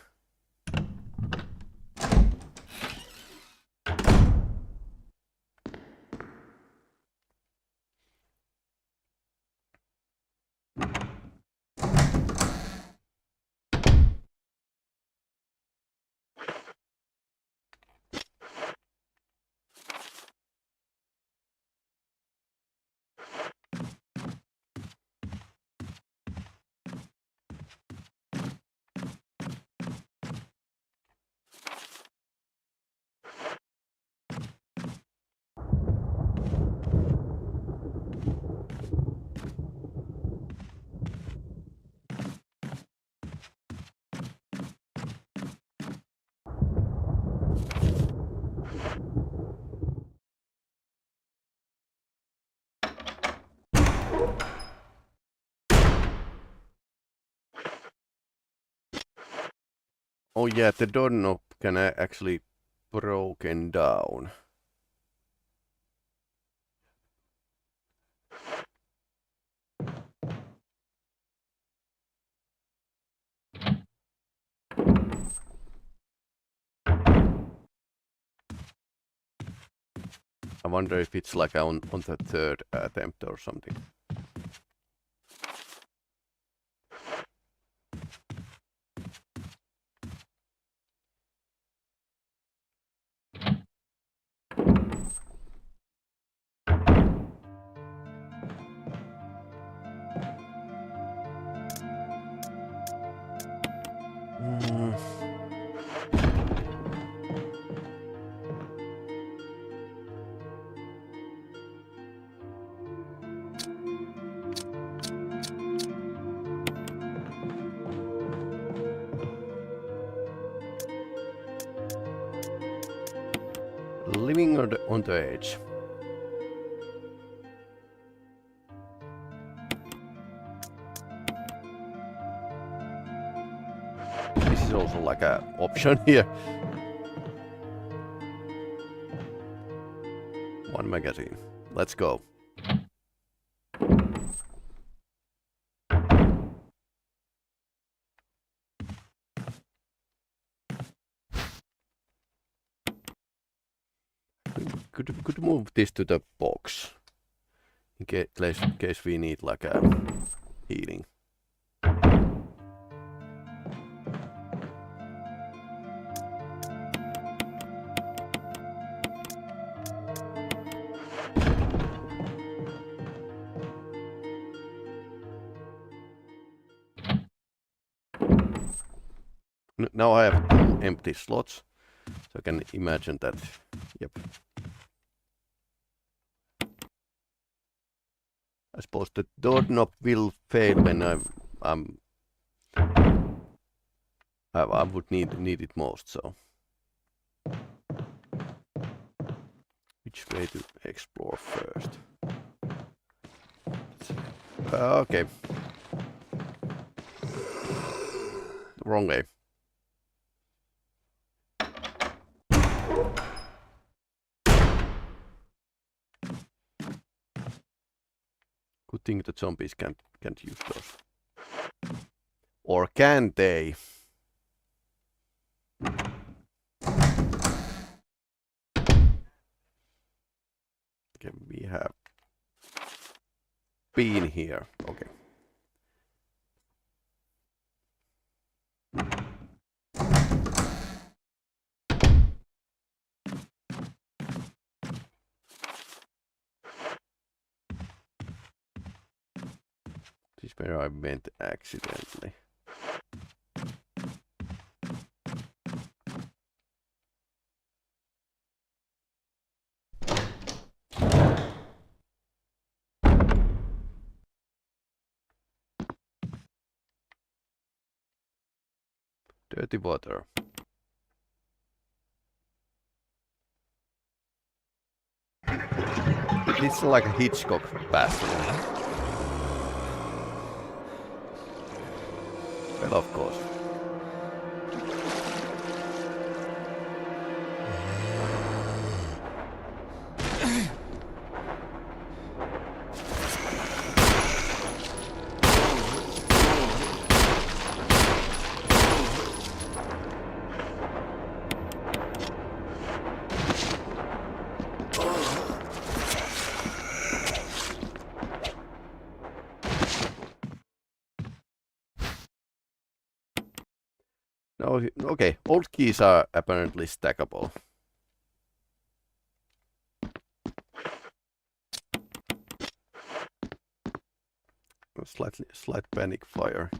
Oh yeah, the doorknob can actually broken down. I wonder if it's like on the third attempt or something. Living on the edge. This is also like an option here. One magazine. Let's go. Could move this to the box in case we need like a healing. Now I have 2 empty slots, so I can imagine that. Yep. I suppose the doorknob will fail when I would need it most. So, which way to explore first? Okay, wrong way. Good thing the zombies can't use those. Or can they? Okay, we have been here. Okay. This is where I went accidentally. Dirty water. It's like a Hitchcock bathroom. Well, of course. No, okay. Old keys are apparently stackable. Slight panic fire.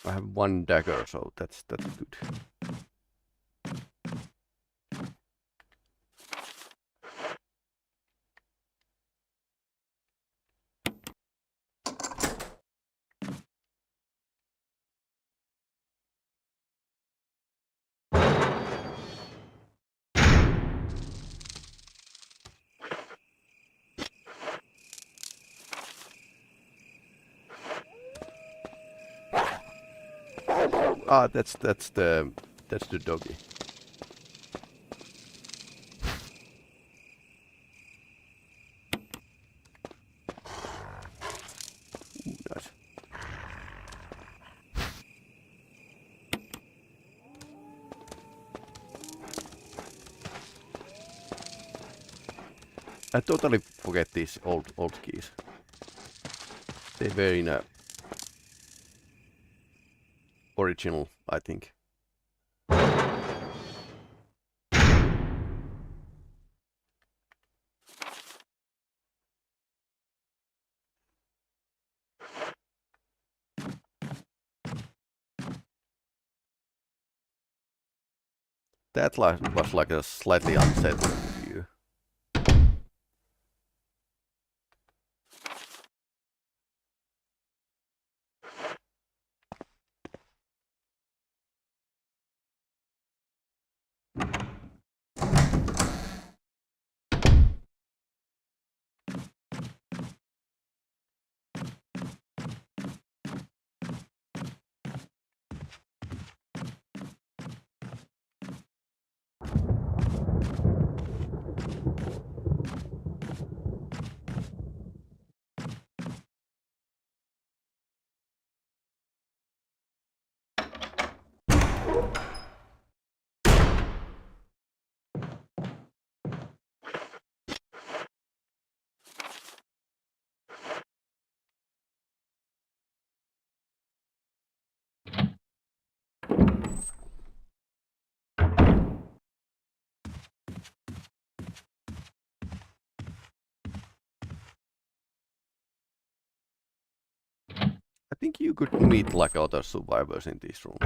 I have one dagger, so that's good. Ah, that's the doggy. Ooh, nice. I totally forget these old keys. They were in a original, I think. That was like a slightly unsettling view. I think you could meet like other survivors in these rooms.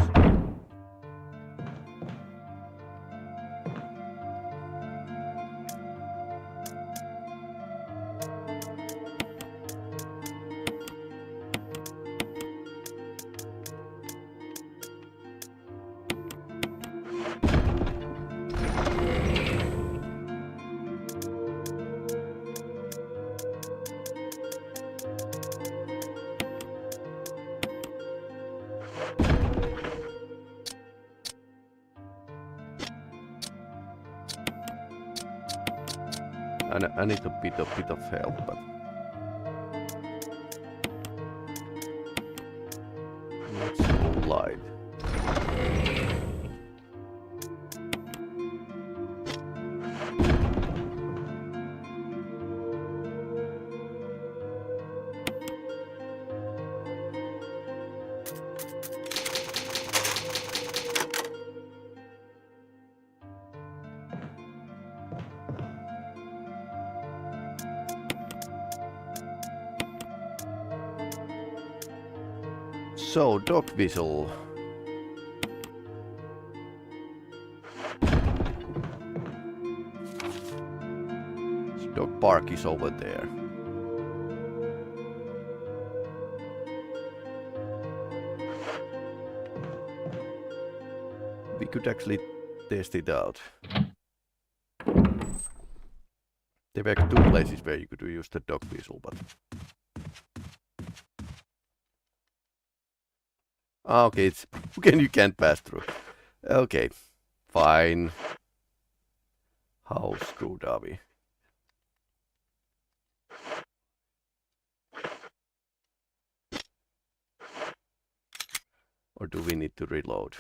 I need a bit of help, but let's go live. So, dog whistle. So dog bark is over there. We could actually test it out. There were two places where you could use the dog whistle, but... Ah, okay, it's... Again, you can't pass through. Okay, fine. How screwed are we? Or do we need to reload?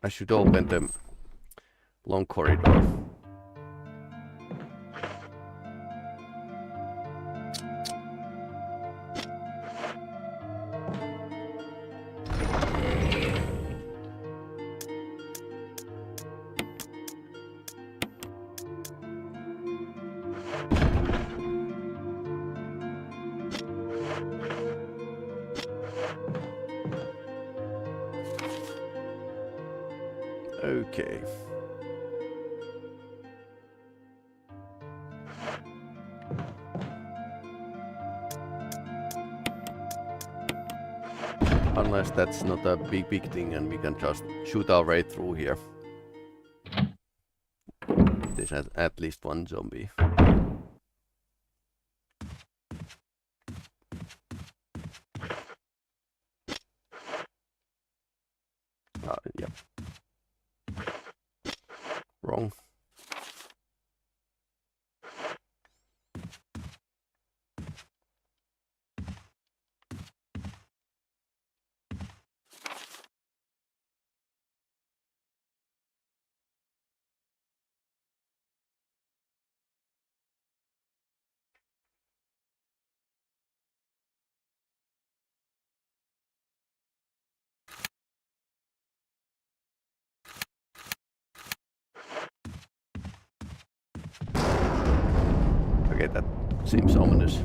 I should open the long corridor. Okay. Unless that's not a big thing and we can just shoot our way through here. There's at least one zombie. Yep. Wrong. Okay, that seems ominous.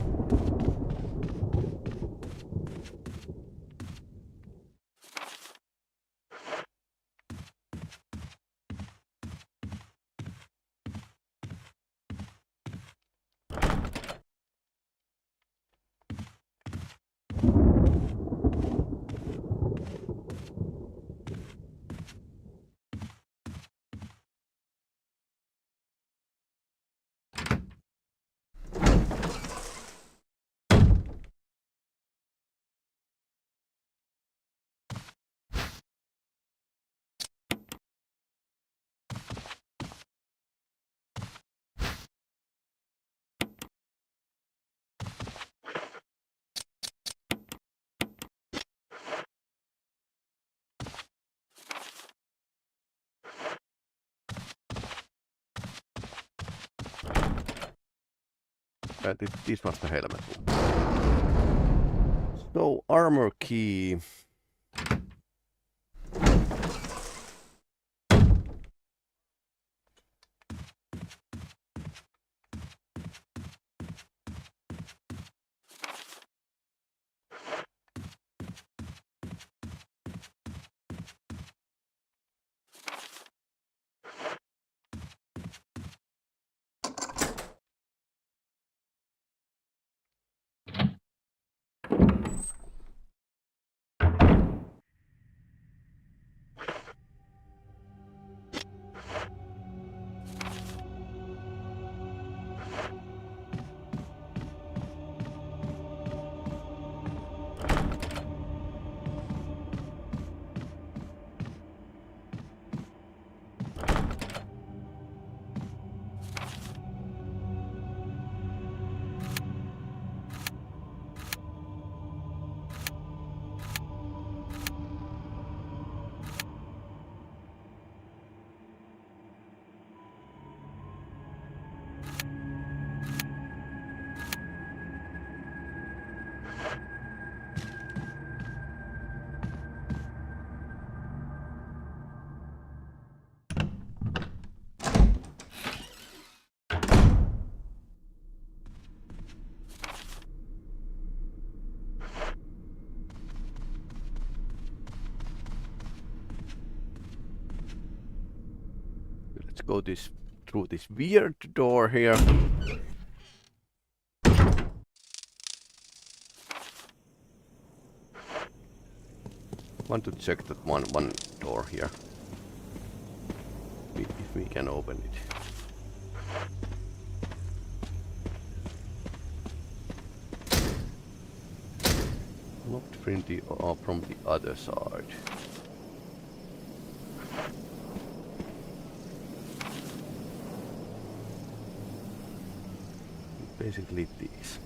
This was the helmet. So, armor key. Let's go through this weird door here. Want to check that one door here. If we can open it. Locked from the other side. basically these.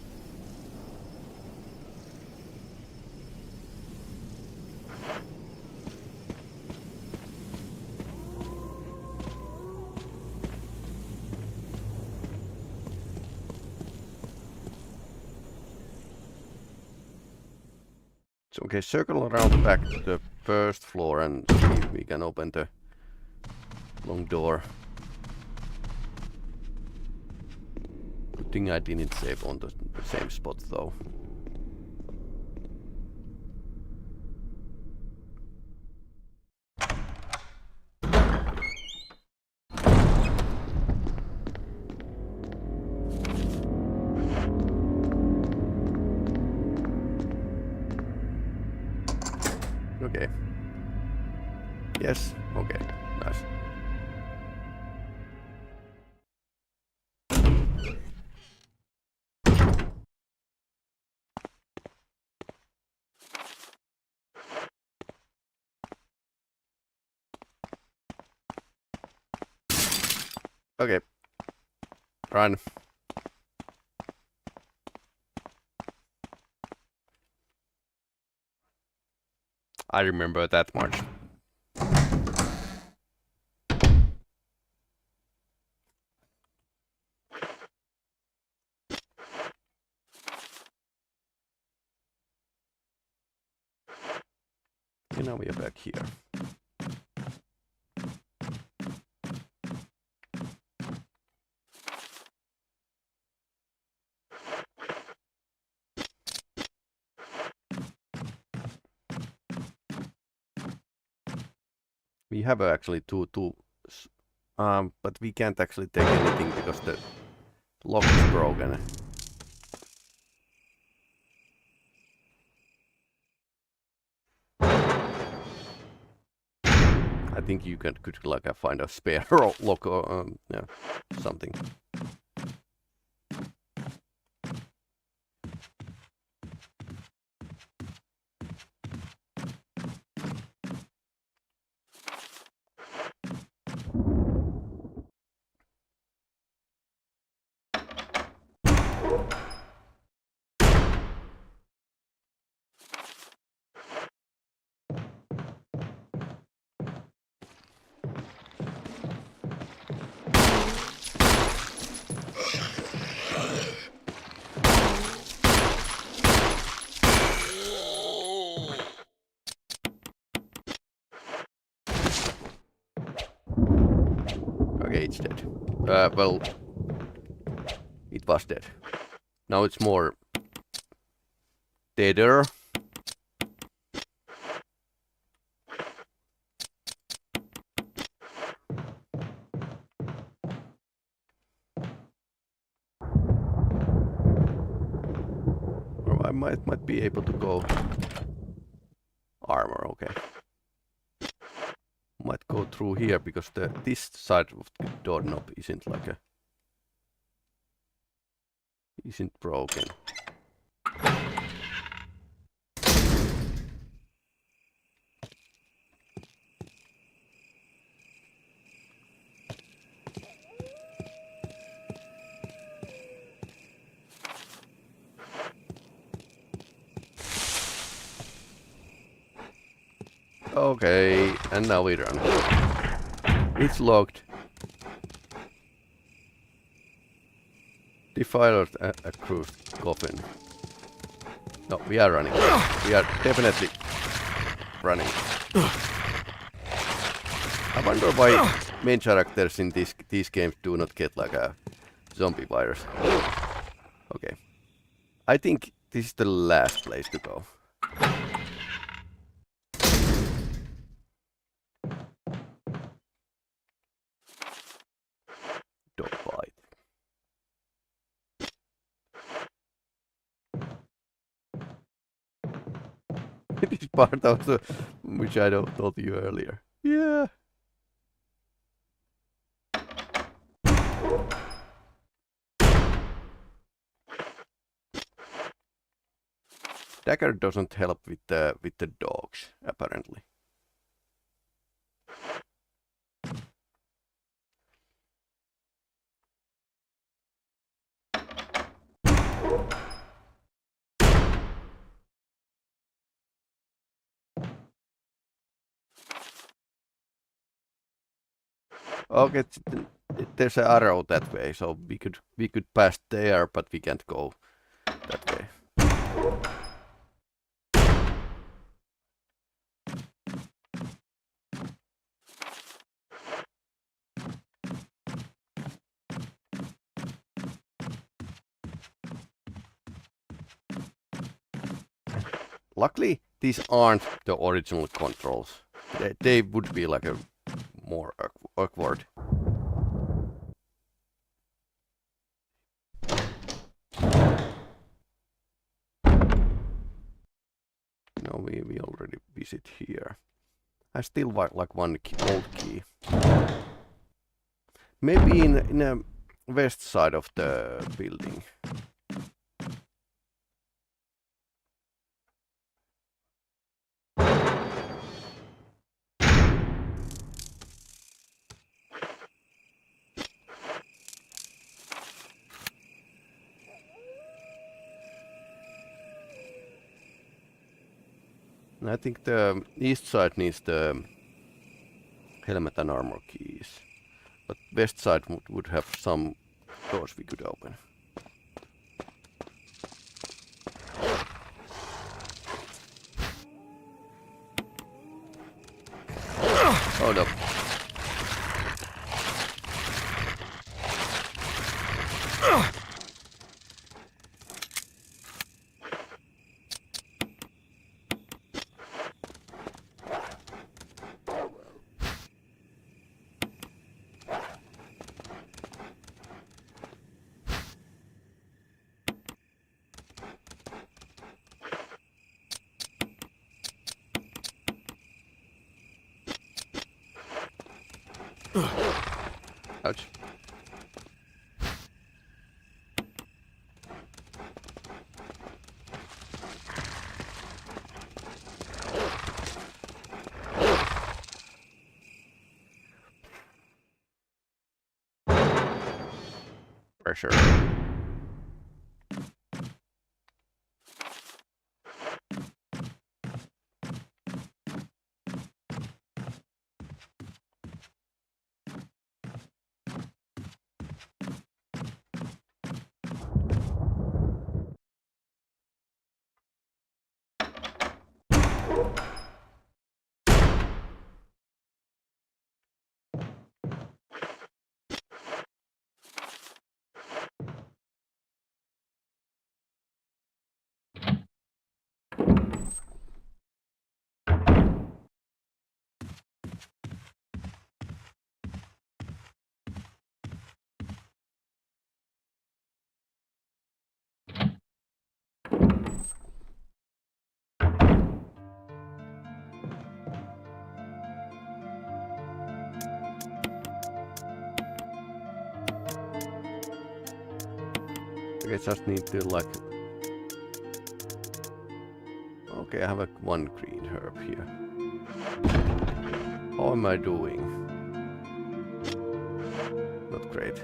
So okay, circle around back to the first floor and see if we can open the long door. Good thing I didn't save on the same spot though. Okay. Yes, okay, nice. Okay. Run. I remember that much. Okay, now we are back here. We have actually two, but we can't actually take anything because the lock is broken. I think you could like find a spare lock or yeah, something. Okay, it's dead. Well, it was dead. Now it's more deader. Or I might be able to go armor. Okay. Might go through here because this side of the doorknob isn't like isn't broken. Okay, and now we run. It's locked. Defiled a cruised coffin. No, we are running. We are definitely running. I wonder why main characters in these games do not get like a zombie virus. Okay. I think this is the last place to go. Dog bite. This part of the which I told you earlier. Yeah. Dagger doesn't help with the dogs, apparently. Okay, there's an arrow that way, so we could pass there, but we can't go that way. Luckily, these aren't the original controls. They would be like a more awkward. No, we already visit here. I still want like one old key. Maybe in the west side of the building. I think the east side needs the helmet and armor keys, but west side would have some doors we could open. Oh no. Ouch. Pressure. Okay, just need to like... Okay, I have one green herb here. How am I doing? Not great.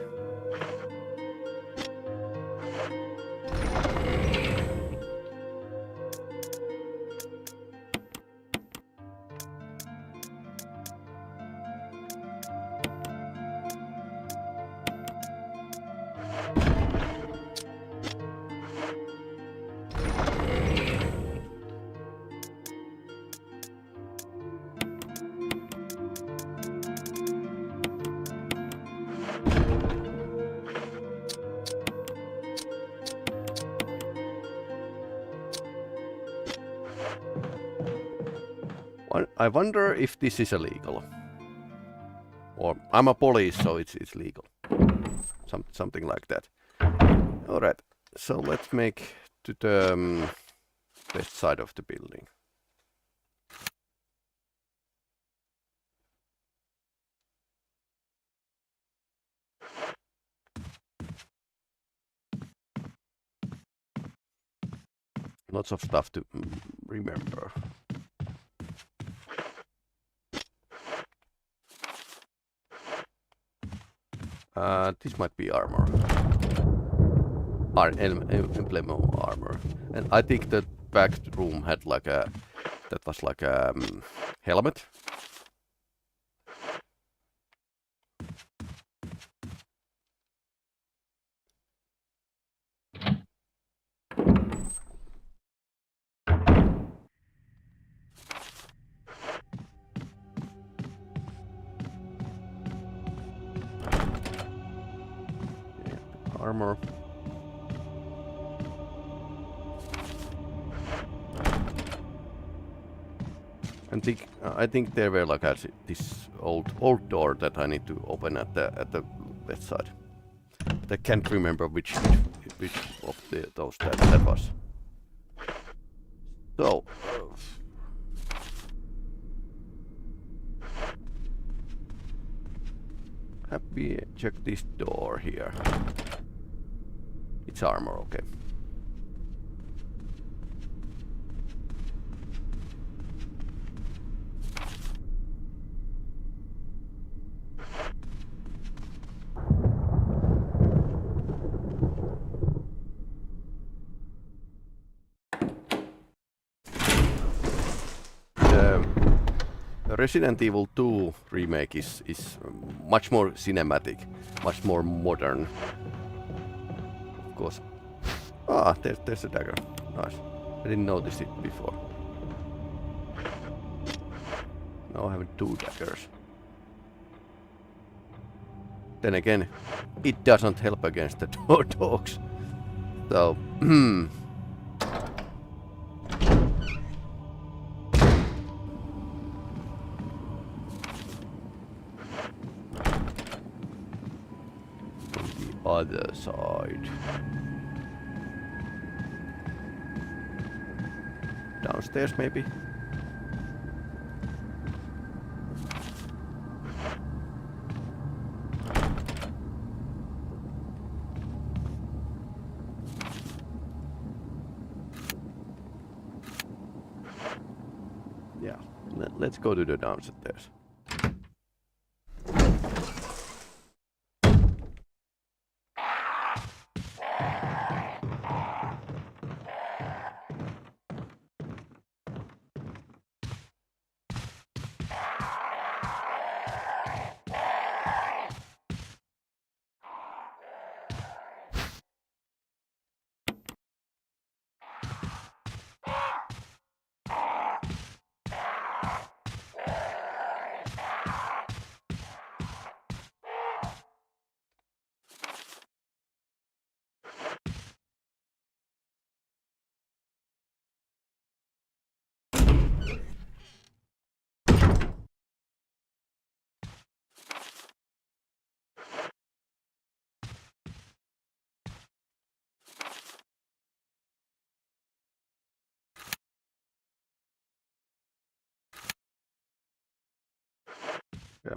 I wonder if this is illegal. Or I'm a police, so it's legal. Something like that. Alright, so let's make to the west side of the building. Lots of stuff to remember. This might be armor. Emblem of armor. And I think the back room had like a... That was like a helmet. armor. And I think there were like this old door that I need to open at the left side. But I can't remember which of those that was. So have we checked this door here? It's armor, okay. Resident Evil 2 remake is much more cinematic, much more modern. Of course. Ah, there's a dagger. Nice. I didn't notice it before. Now I have 2 daggers. Then again, it doesn't help against the dogs. So, other side. Downstairs, maybe? Yeah, let's go to the downstairs.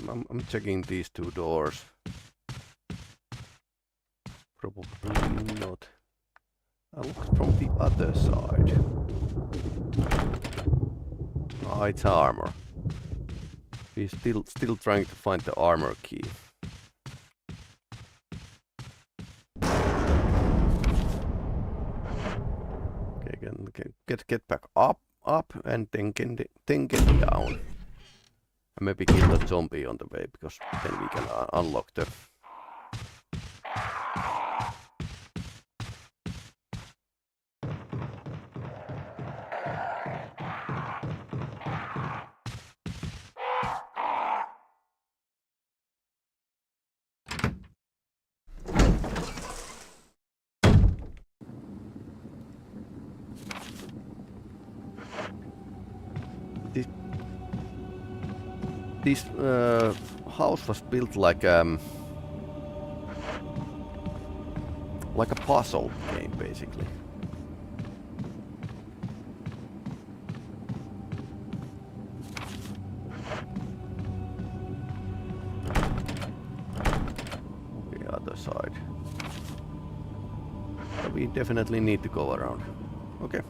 I'm checking these 2 doors. Probably not. I look from the other side. Ah, it's armor. We're still trying to find the armor key. Okay, get back up, and then get down. And maybe kill the zombie on the way, because then we can unlock the... This house was built like a puzzle game, basically. The other side. So we definitely need to go around. Okay.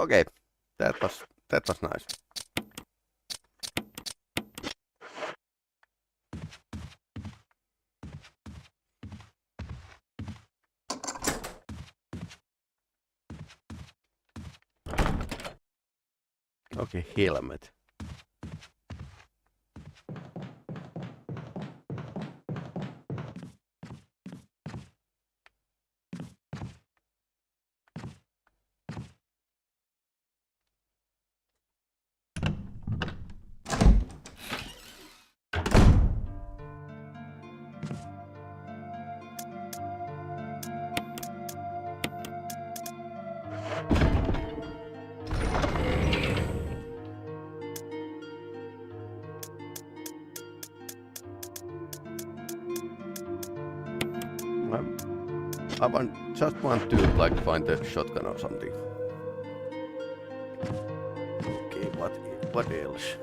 Okay, that was nice. Okay, helmet. I just want to like find a shotgun or something. Okay, what else?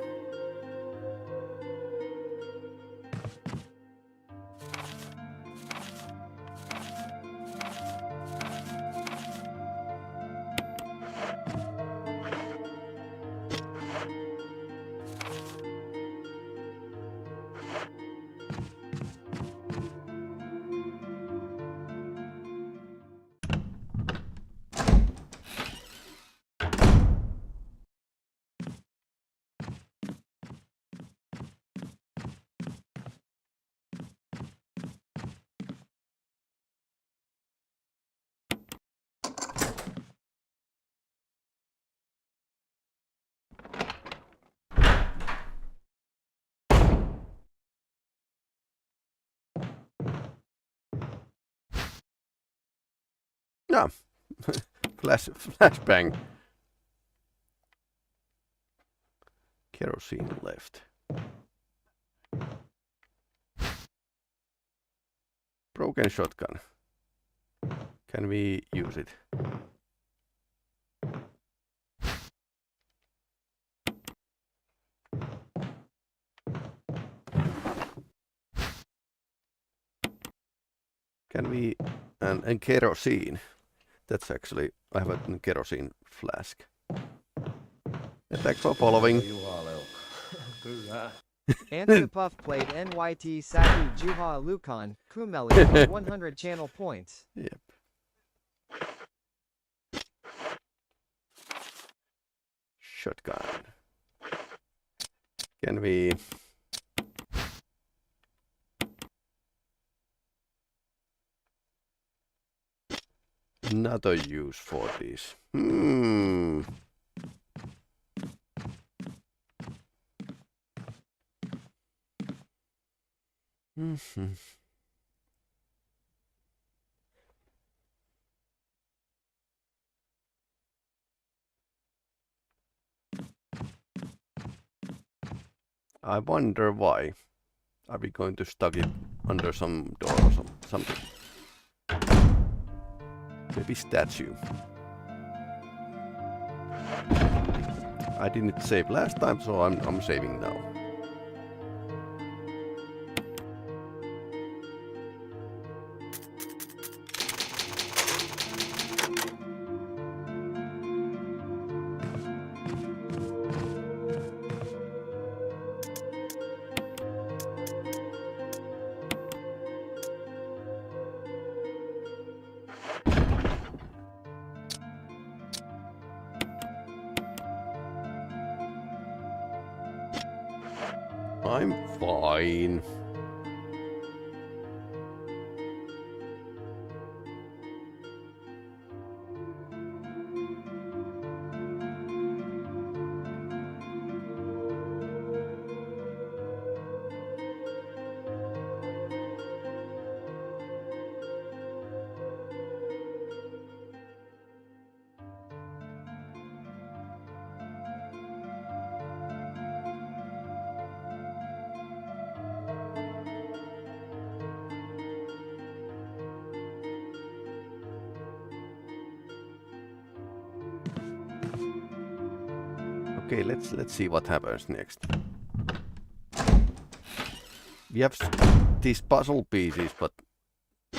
No. Flashbang. Kerosene left. Broken shotgun. Can we use it? Can we... and kerosene. That's actually... I have a kerosene flask. Yeah, thanks for following.
Antipuff played NYT Saku Juha Lukan Kumeli for 100 channel points.
Yep. Shotgun. Can we... Another use for this. I wonder why. Are we going to stuck it under some door or something? Maybe statue. I didn't save last time, so I'm saving now. I'm fine. Okay, let's see what happens next. We have these puzzle pieces, but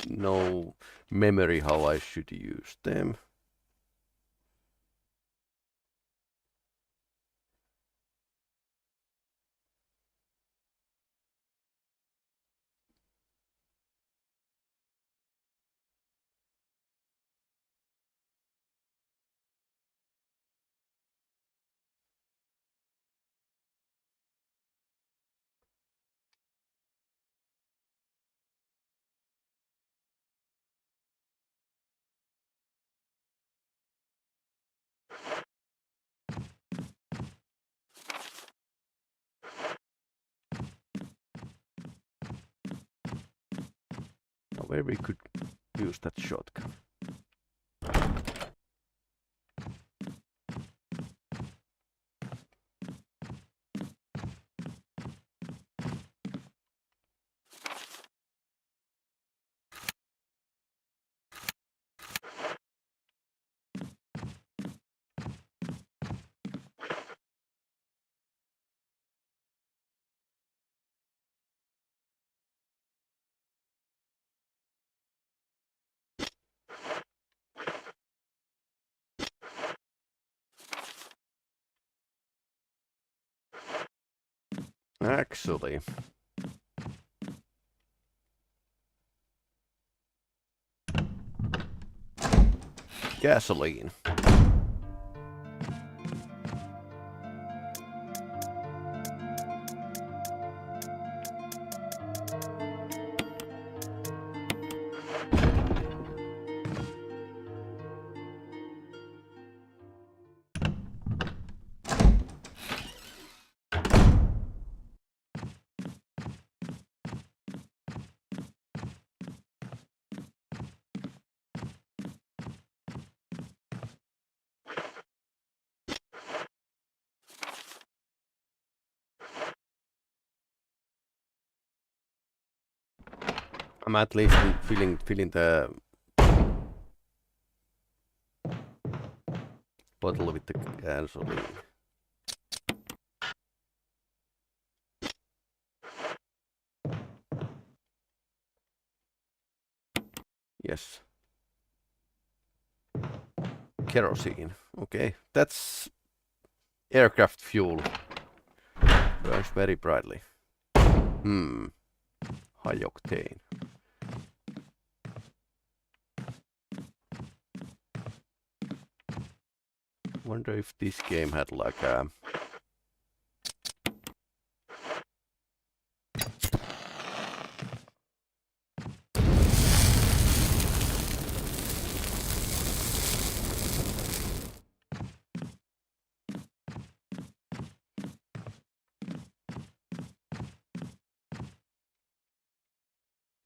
no memory how I should use them. where we could use that shotgun. Actually, gasoline. I'm at least feeling the bottle with the gasoline. Yes. Kerosene. Okay, that's aircraft fuel. Burns very brightly. High octane. Wonder if this game had like a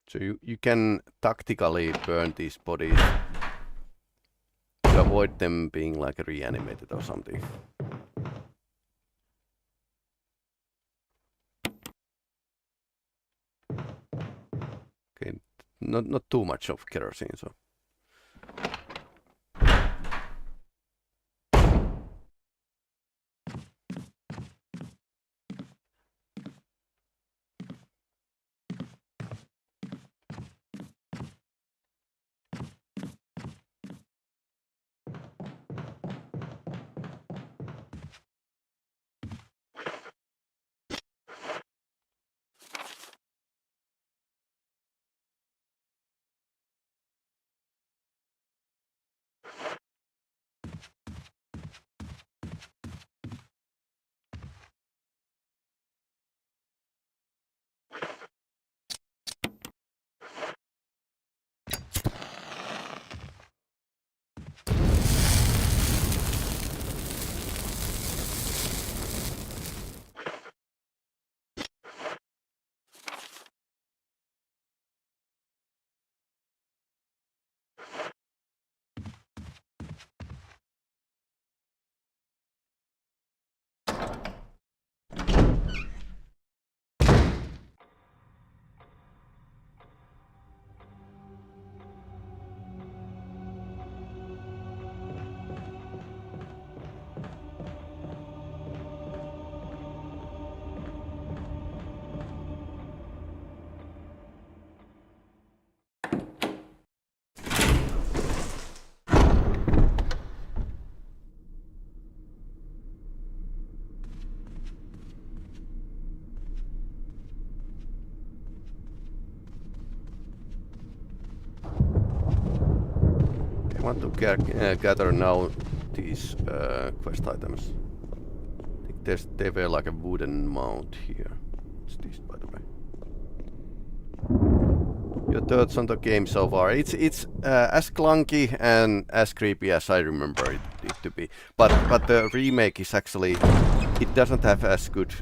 so you can tactically burn these bodies to avoid them being like reanimated or something. Okay, not too much of kerosene, so. I want to gather now these quest items. I think they were like a wooden mount here. What's this, by the way? Your thoughts on the game so far? It's as clunky and as creepy as I remember it to be. But the remake is actually, it doesn't have as good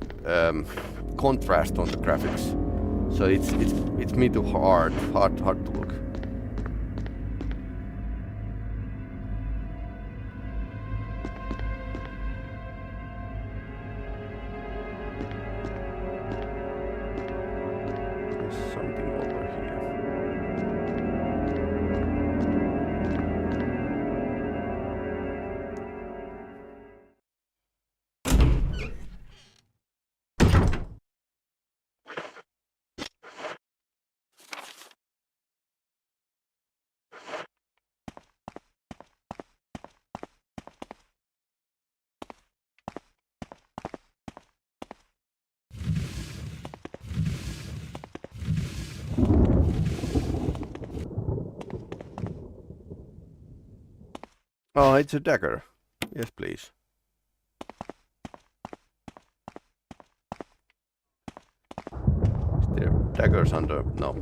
contrast on the graphics. So it's me too hard to look. something over here. Oh, it's a dagger. Yes, please. Is there daggers under? No.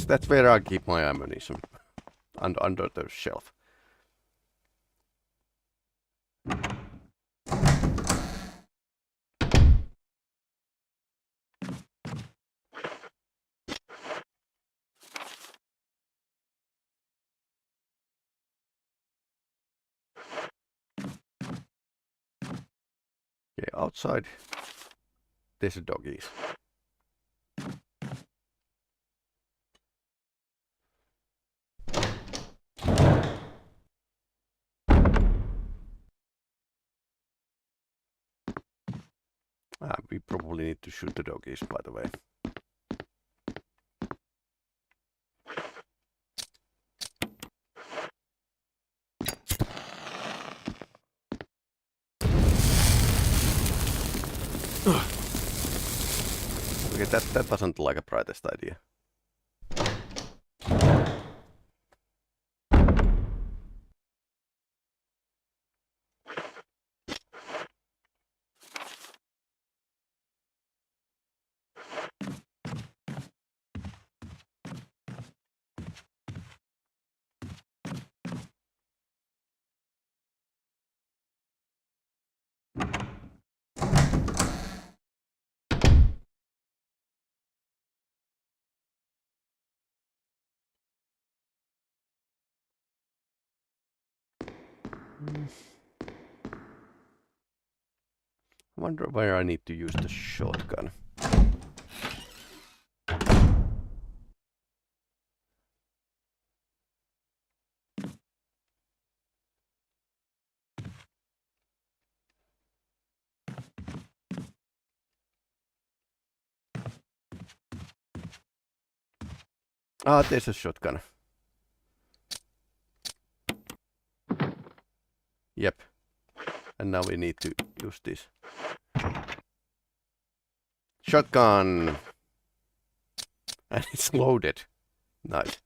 That's where I keep my ammunition. Under the shelf. Okay, outside there's a doggies. We probably need to shoot the doggies, by the way. Okay, that wasn't like a brightest idea. I wonder where I need to use the shotgun. Ah, there's a shotgun. Yep. And now we need to use this. Shotgun! And it's loaded. Nice.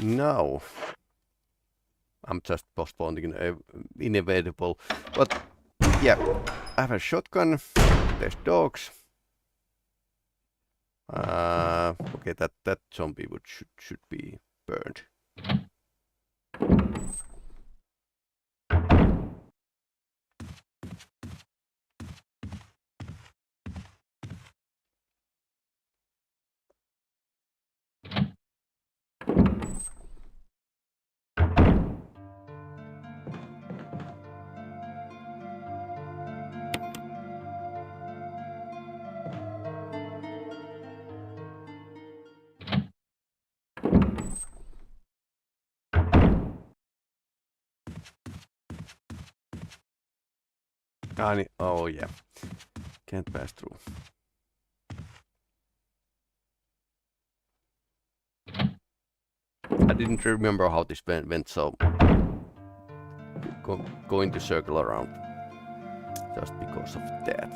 No. I'm just postponing inevitable. But yeah, I have a shotgun. There's dogs. Okay, that zombie should be burned. Oh yeah, can't pass through. I didn't remember how this went, so going to circle around. just because of that.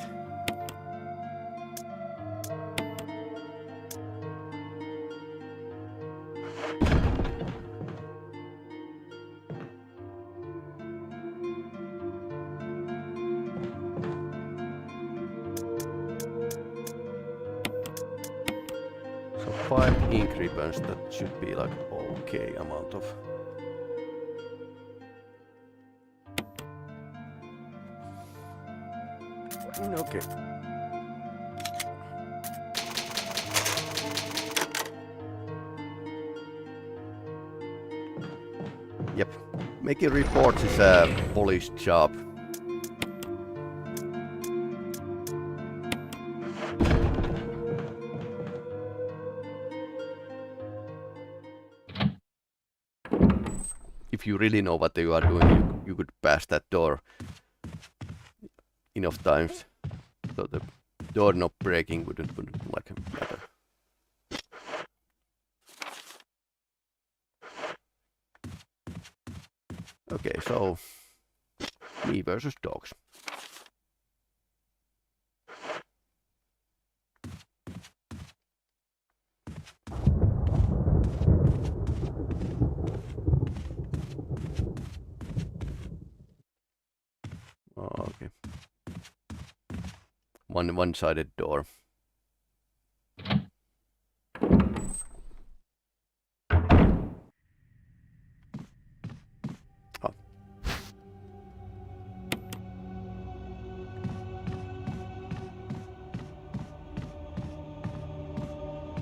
So 5 ink ribbons, that should be like okay amount of. Okay. Yep. Making reports is a polished job. If you really know what you are doing, you could pass that door enough times, so the door not breaking wouldn't like matter. Okay, so me versus dogs. Oh, okay. One-sided door. Oh.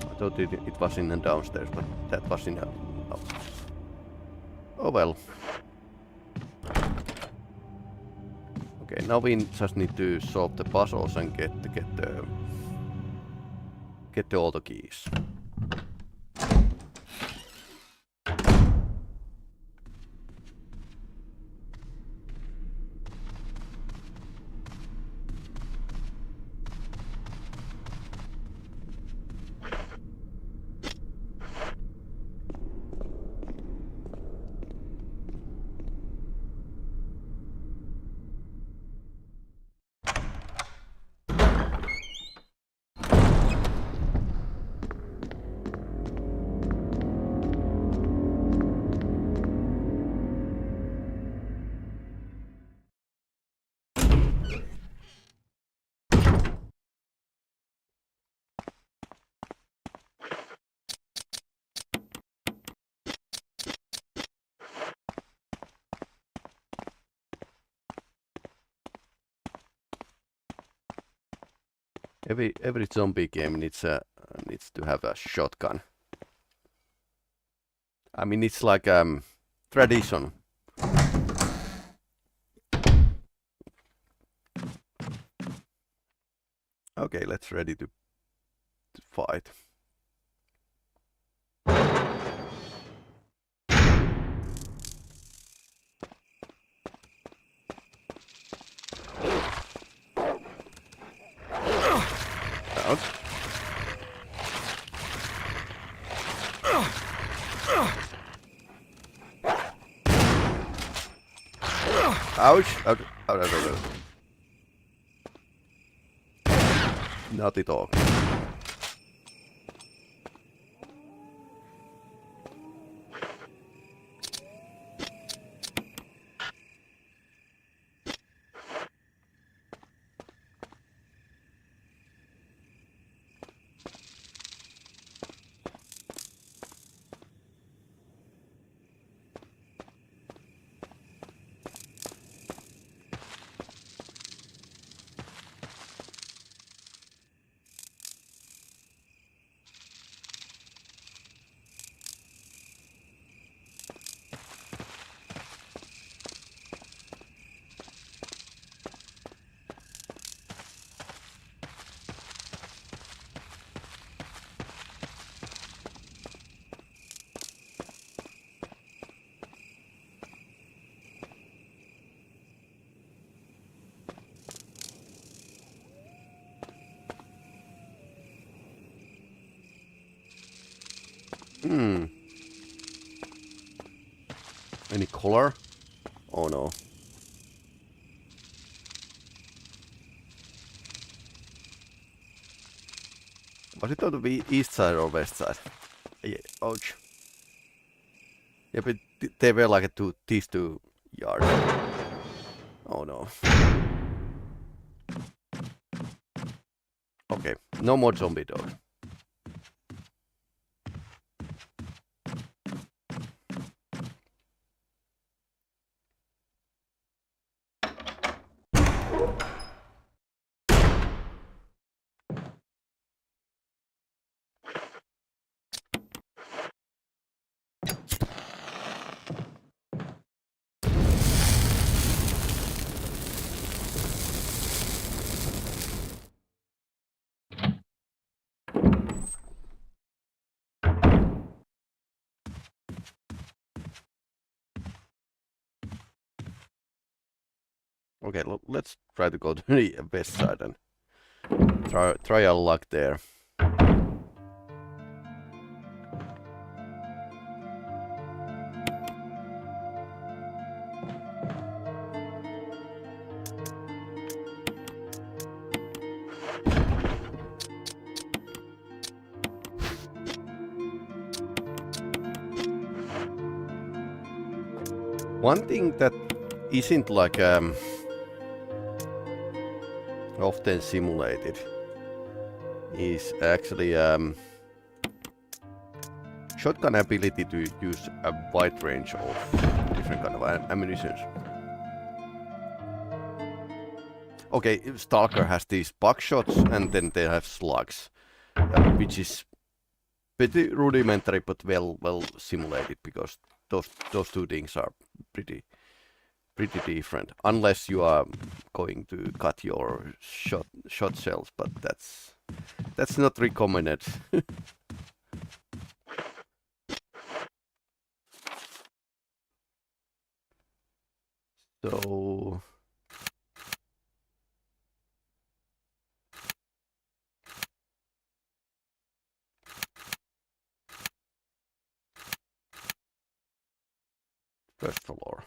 I thought it was in the downstairs, but that was in the upstairs. Oh well. Okay, now we just need to solve the puzzles and get the auto keys. Every zombie game needs to have a shotgun. I mean, it's like tradition. Okay, let's ready to fight. Out. Ouch! Out. Not at all. Any color? Oh no. Was it on the east side or west side? Yeah, ouch. Yeah, but they were like these two yards. Oh no. Okay, no more zombie dogs. Okay, let's try to go to the west side and try our luck there. One thing that isn't like often simulated is actually shotgun ability to use a wide range of different kind of ammunition. Okay, Stalker has these buckshots and then they have slugs, which is pretty rudimentary but well simulated because those two things are pretty different, unless you are going to cut your shot shells, but that's not recommended. So first floor.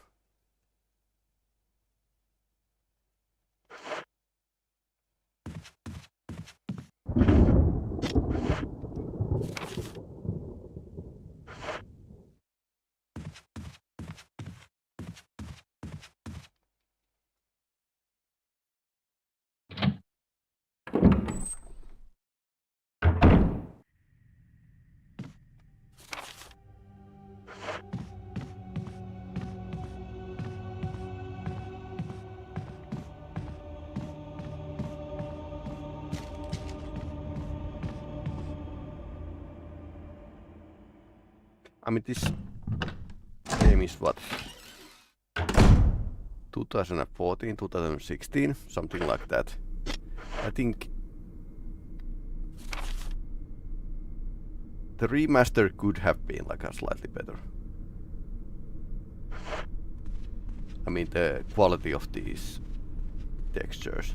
I mean, this game is what? 2014, 2016, something like that. I think the remaster could have been like a slightly better. I mean, the quality of these textures.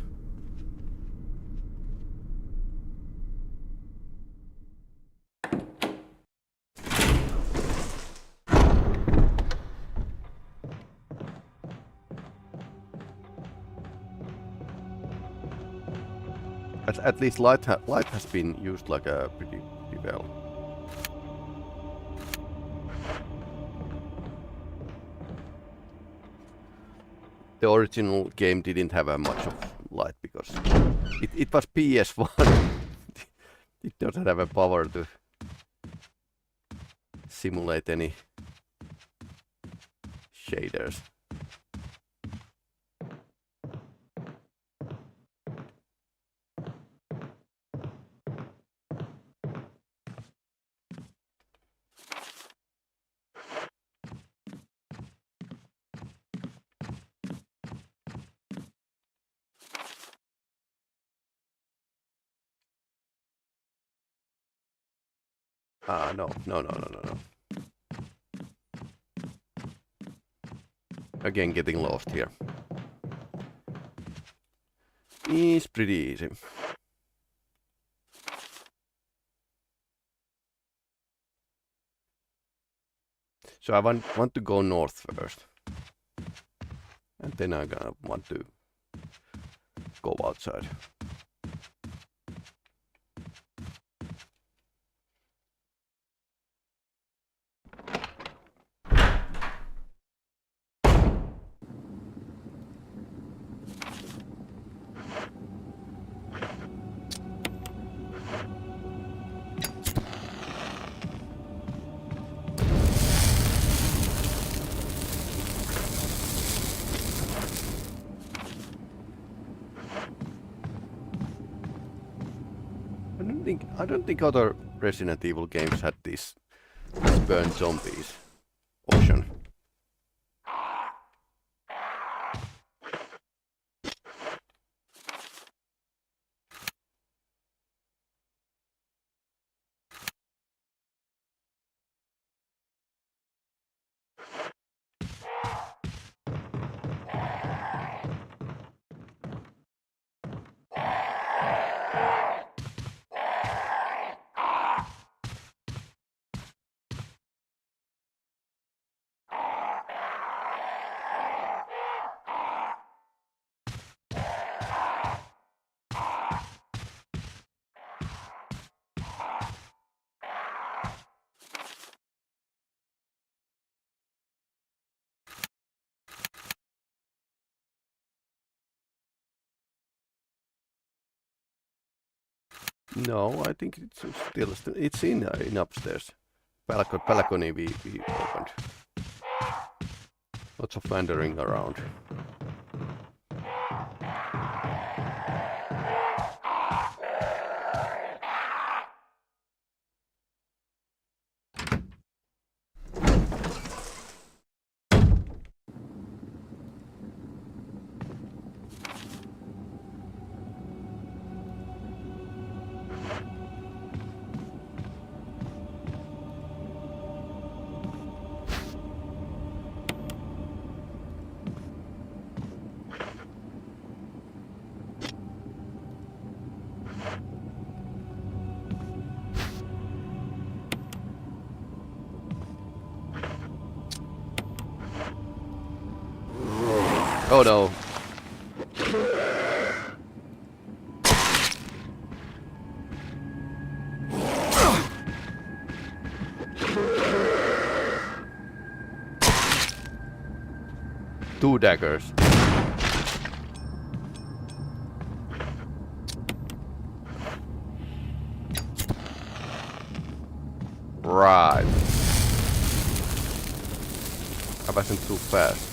At least light has been used like a pretty well. The original game didn't have much of light because it was PS1. It doesn't have a power to simulate any shaders. No. Again, getting lost here. It's pretty easy. So I want to go north first. And then I'm gonna want to go outside. I don't think other Resident Evil games had this let's burn zombies option. No, I think it's still it's in upstairs. Balcony we opened. Lots of wandering around. Oh no. Two daggers. Right. I wasn't too fast,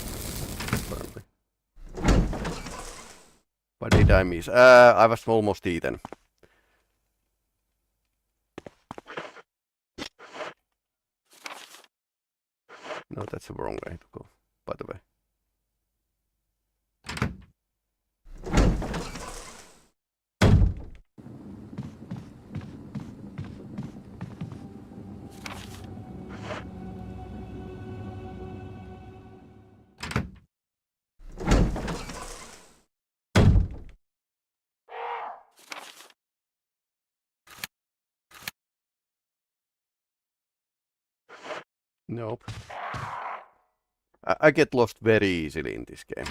apparently. What did I miss? I was almost eaten. No, that's the wrong way to go, by the way. Nope. I get lost very easily in this game.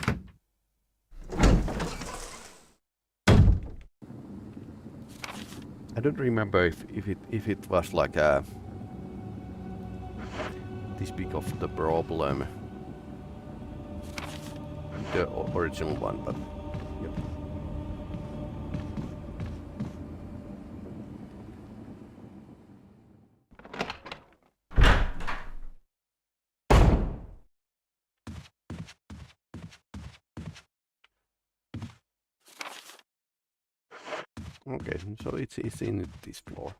I don't remember if it was like this big of the problem, the original one, but yep. Okay, so it's in this floor.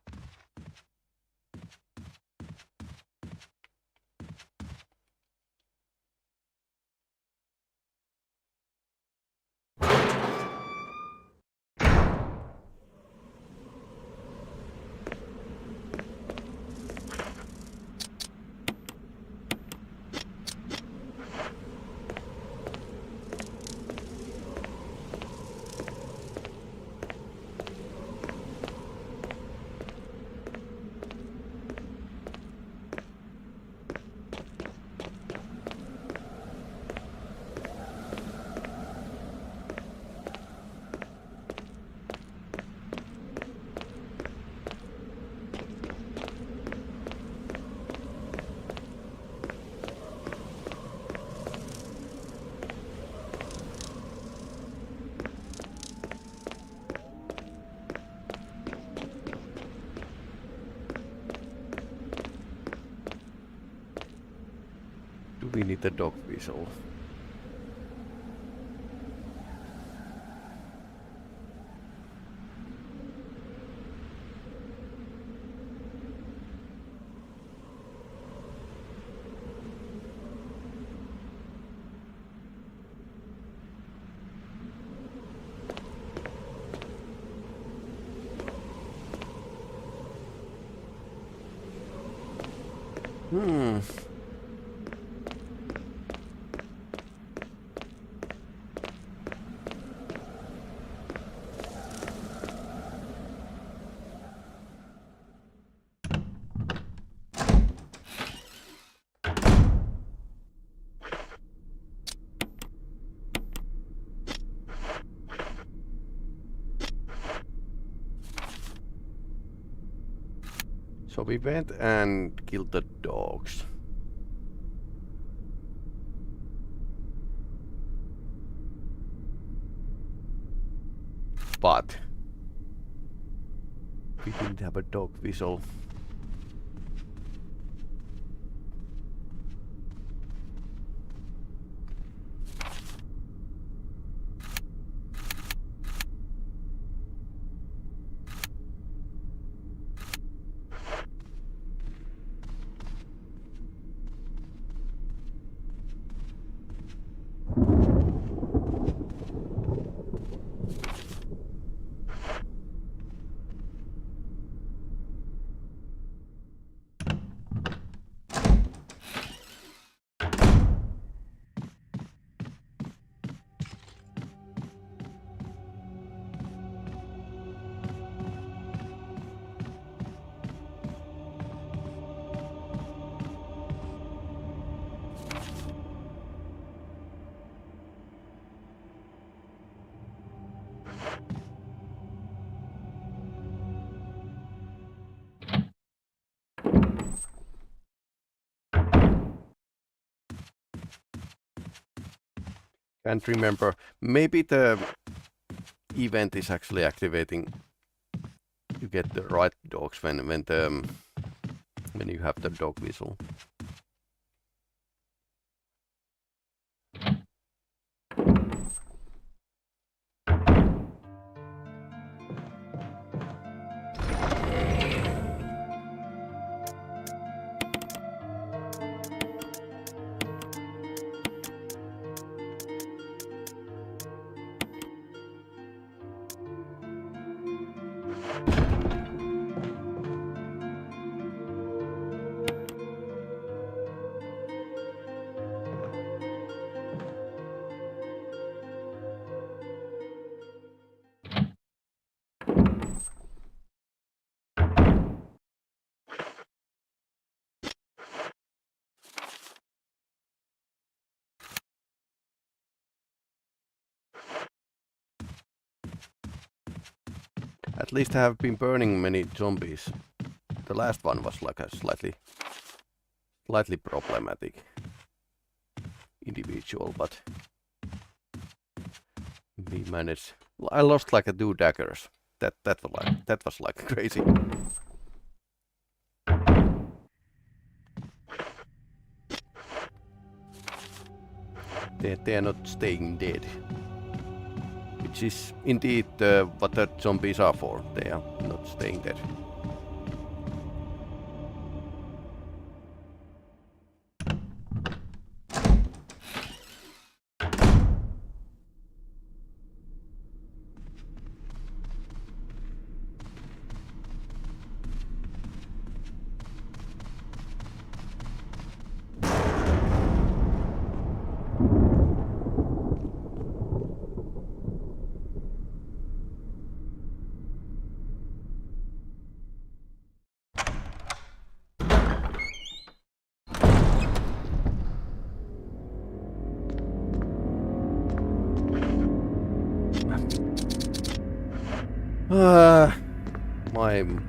We need the dog whistle. Hmm. So we went and killed the dogs. But we didn't have a dog whistle. Can't remember. Maybe the event is actually activating. You get the right dogs when you have the dog whistle. At least I have been burning many zombies. The last one was like a slightly problematic individual, but we managed. I lost like 2 daggers. That was like crazy. They are not staying dead. Which is indeed what the zombies are for. They are not staying dead.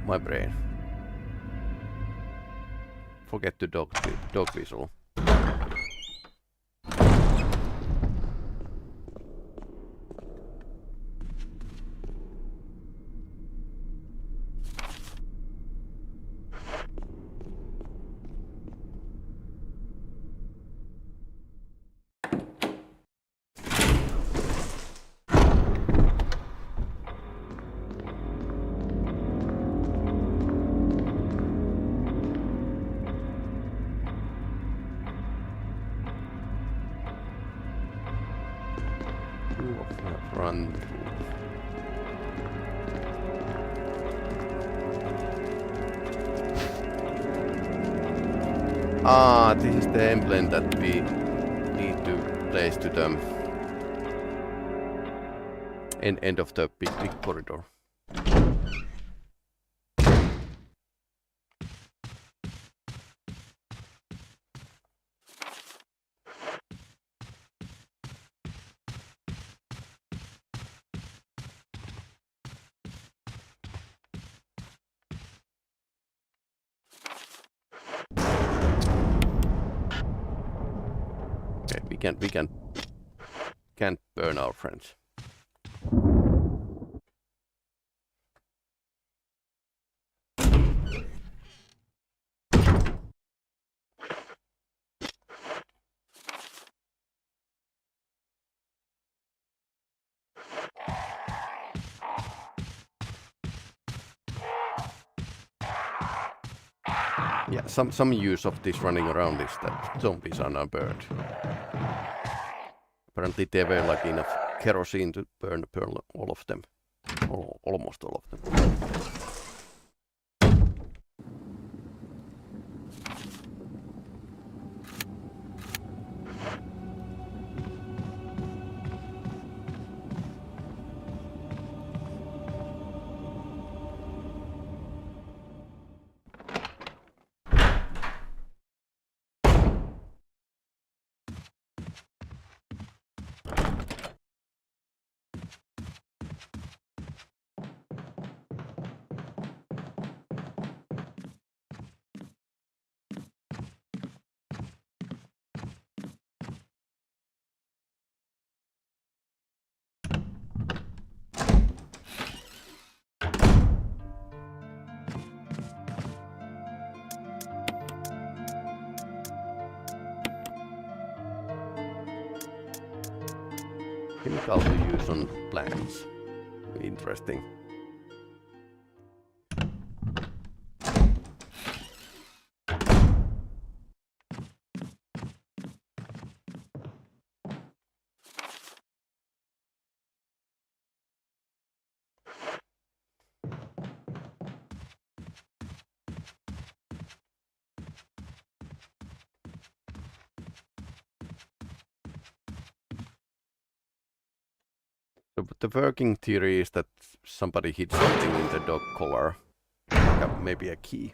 My brain. Forget the dog whistle. Run. Ah, this is the emblem that we need to place to the end of the big corridor. Okay, we can't burn our friends. Yeah, some use of this running around is that zombies are now burned. Apparently there were like enough kerosene to burn all of them. Or almost all of them. Chemical to use on plants. Interesting. So the working theory is that somebody hid something in the dog collar. Maybe a key.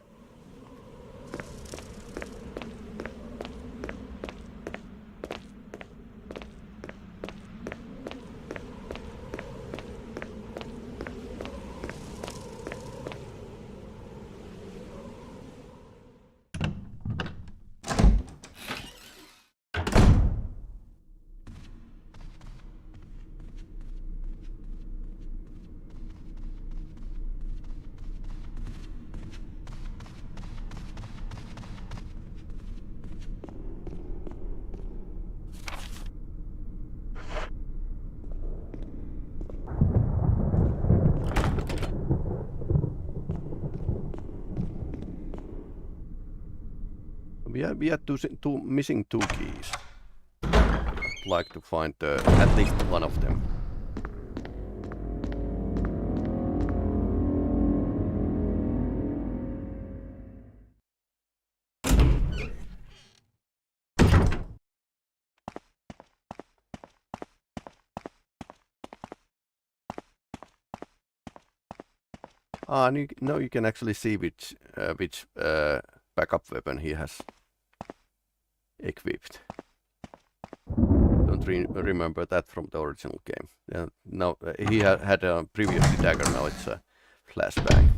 We are missing two keys. I'd like to find at least one of them. And now you can actually see which backup weapon he has equipped. Don't remember that from the original game. Now he had a previously dagger. Now it's a flashbang.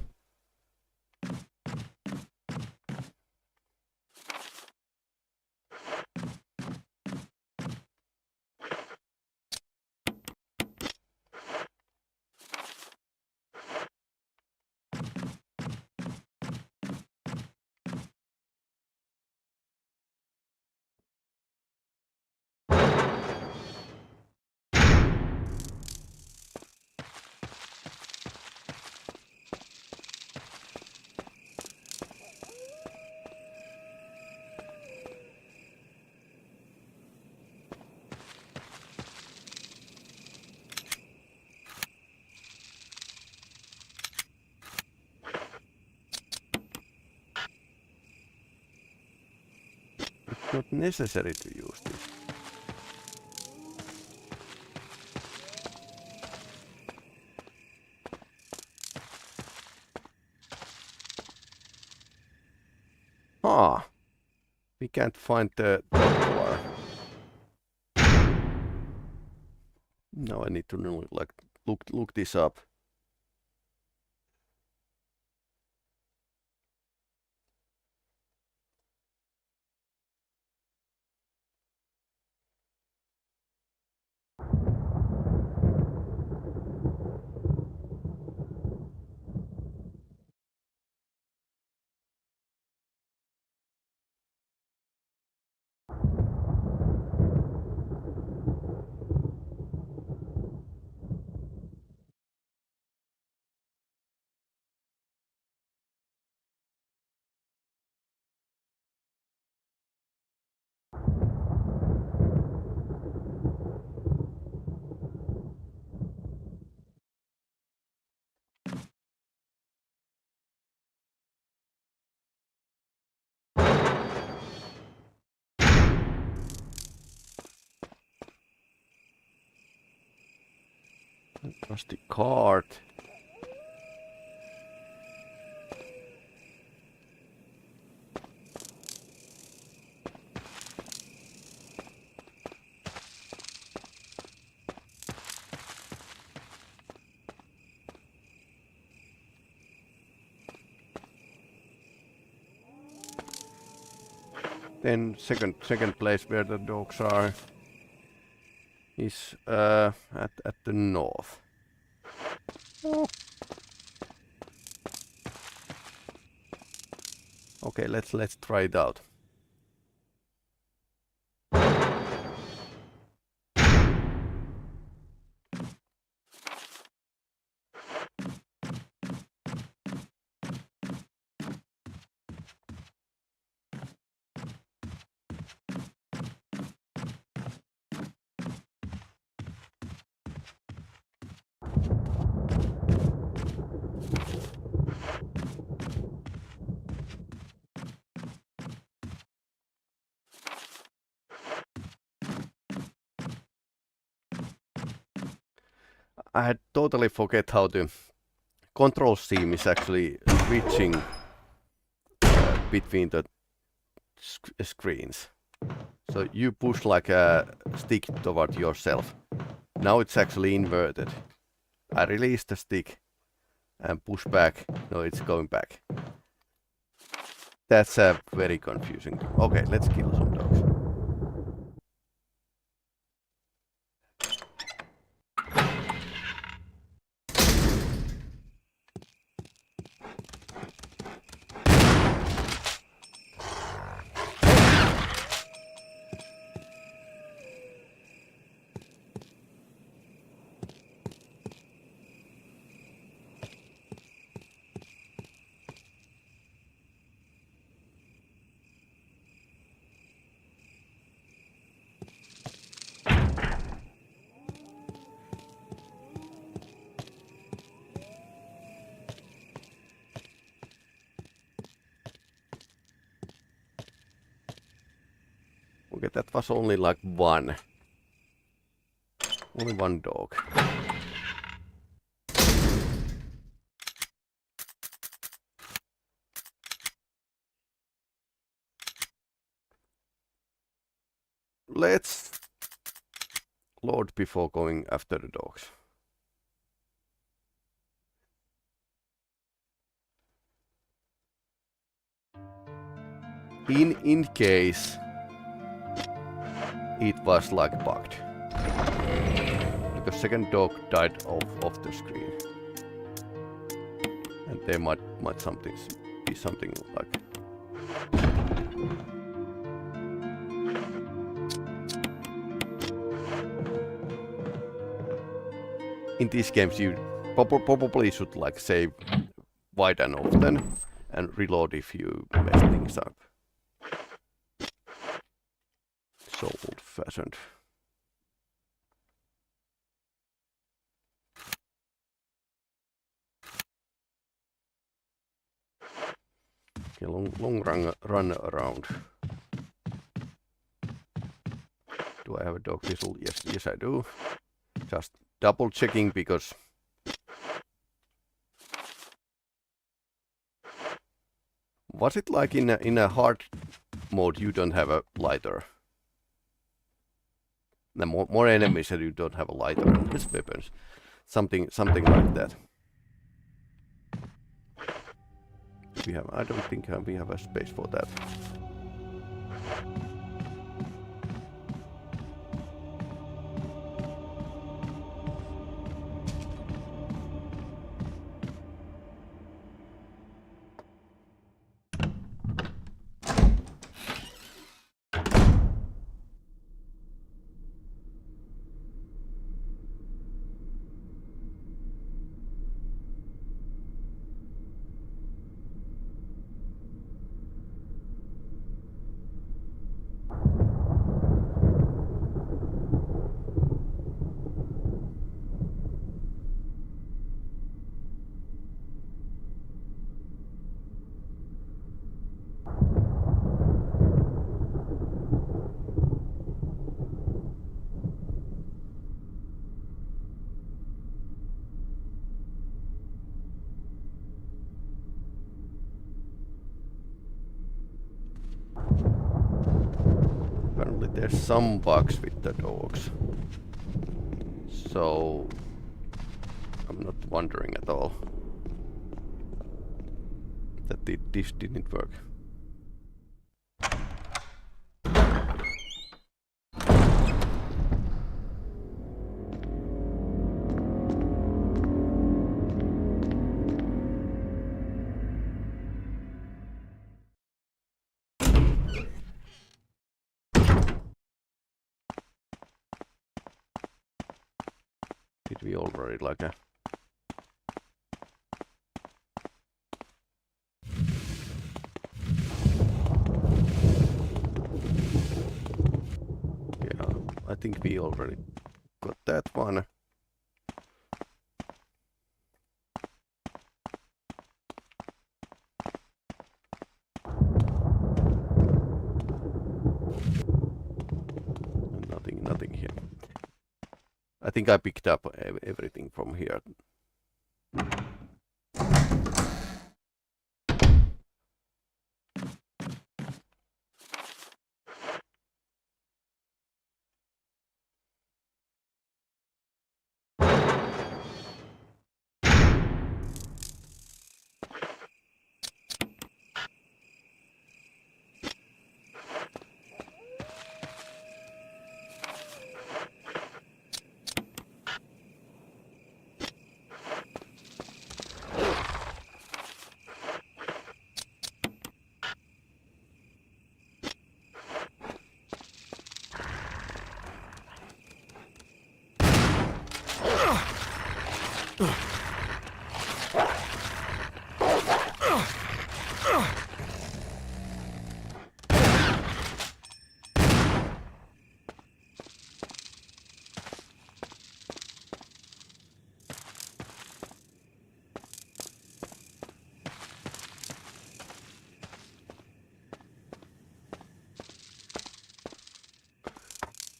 Not necessary to use this. Ah, we can't find the color. Now I need to know, like look this up. Rusty cart. Then second place where the dogs are is at the north. Oh. Okay, let's try it out. I had totally forget how the control scheme is actually switching between the screens. So you push like a stick toward yourself. Now it's actually inverted. I release the stick and push back. No, it's going back. That's very confusing. Okay, let's kill some dogs. Okay, that was only like one. Only one dog. Let's load before going after the dogs. In case it was like bugged. Because second dog died off the screen. And there might be something like in these games you probably should like save wide and often and reload if you mess things up. So old-fashioned. Okay, long run around. Do I have a dog whistle? Yes I do. Just double checking because was it like in a hard mode you don't have a lighter? The more enemies and you don't have a lighter and his weapons. Something like that. I don't think we have a space for that. Apparently there's some bugs with the dogs. So I'm not wondering at all that this didn't work. Did we already like a... Yeah, I think we already got that one. Nothing here. I think I picked up everything from here.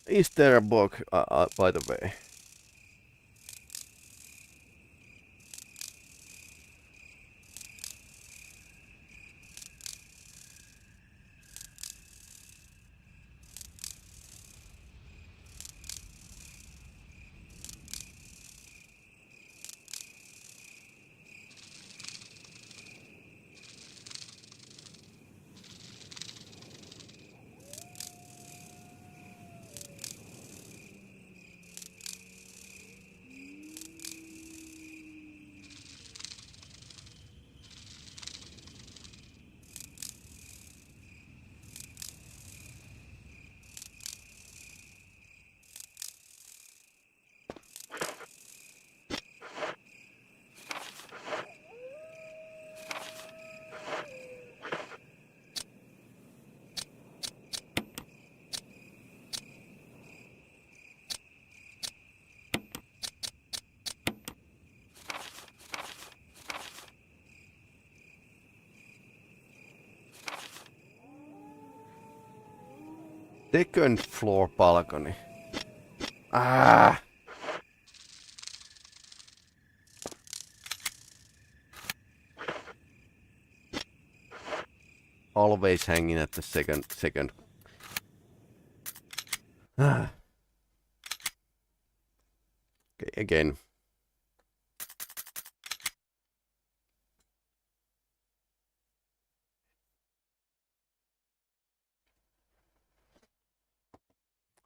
Is there a bug, by the way? Second floor balcony. Ah! Always hanging at the second. Ah. Okay, again.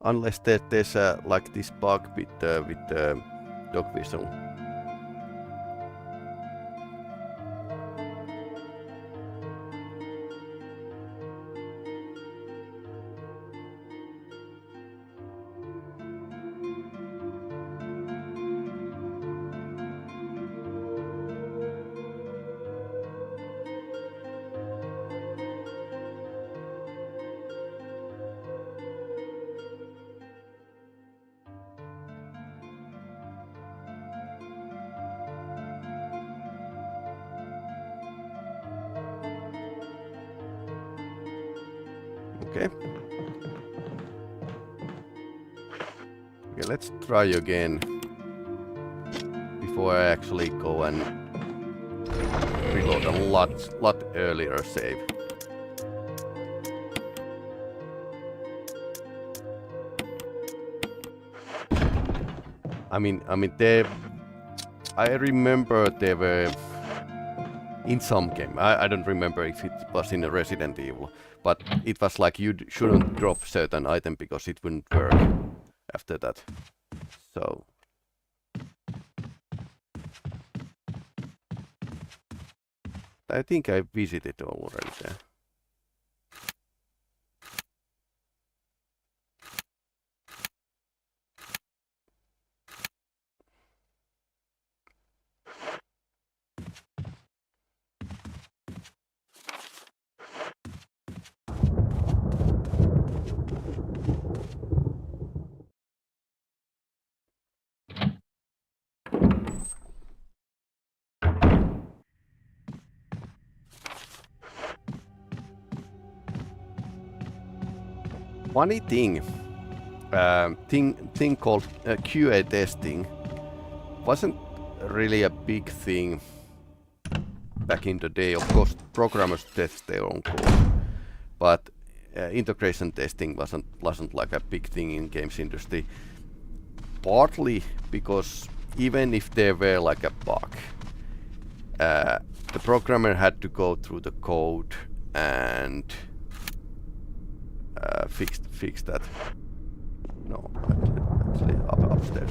Unless there's like this bug with dog whistle. Okay. Okay, let's try again before I actually go and reload a lot earlier save. I mean, I remember there were in some game. I don't remember if it was in a Resident Evil, but it was like you shouldn't drop certain item because it wouldn't work after that. So I think I visited already there. Funny thing called QA testing wasn't really a big thing back in the day. Of course, programmers test their own code, but integration testing wasn't like a big thing in games industry. Partly because even if there were like a bug, the programmer had to go through the code and fix that. No, actually upstairs.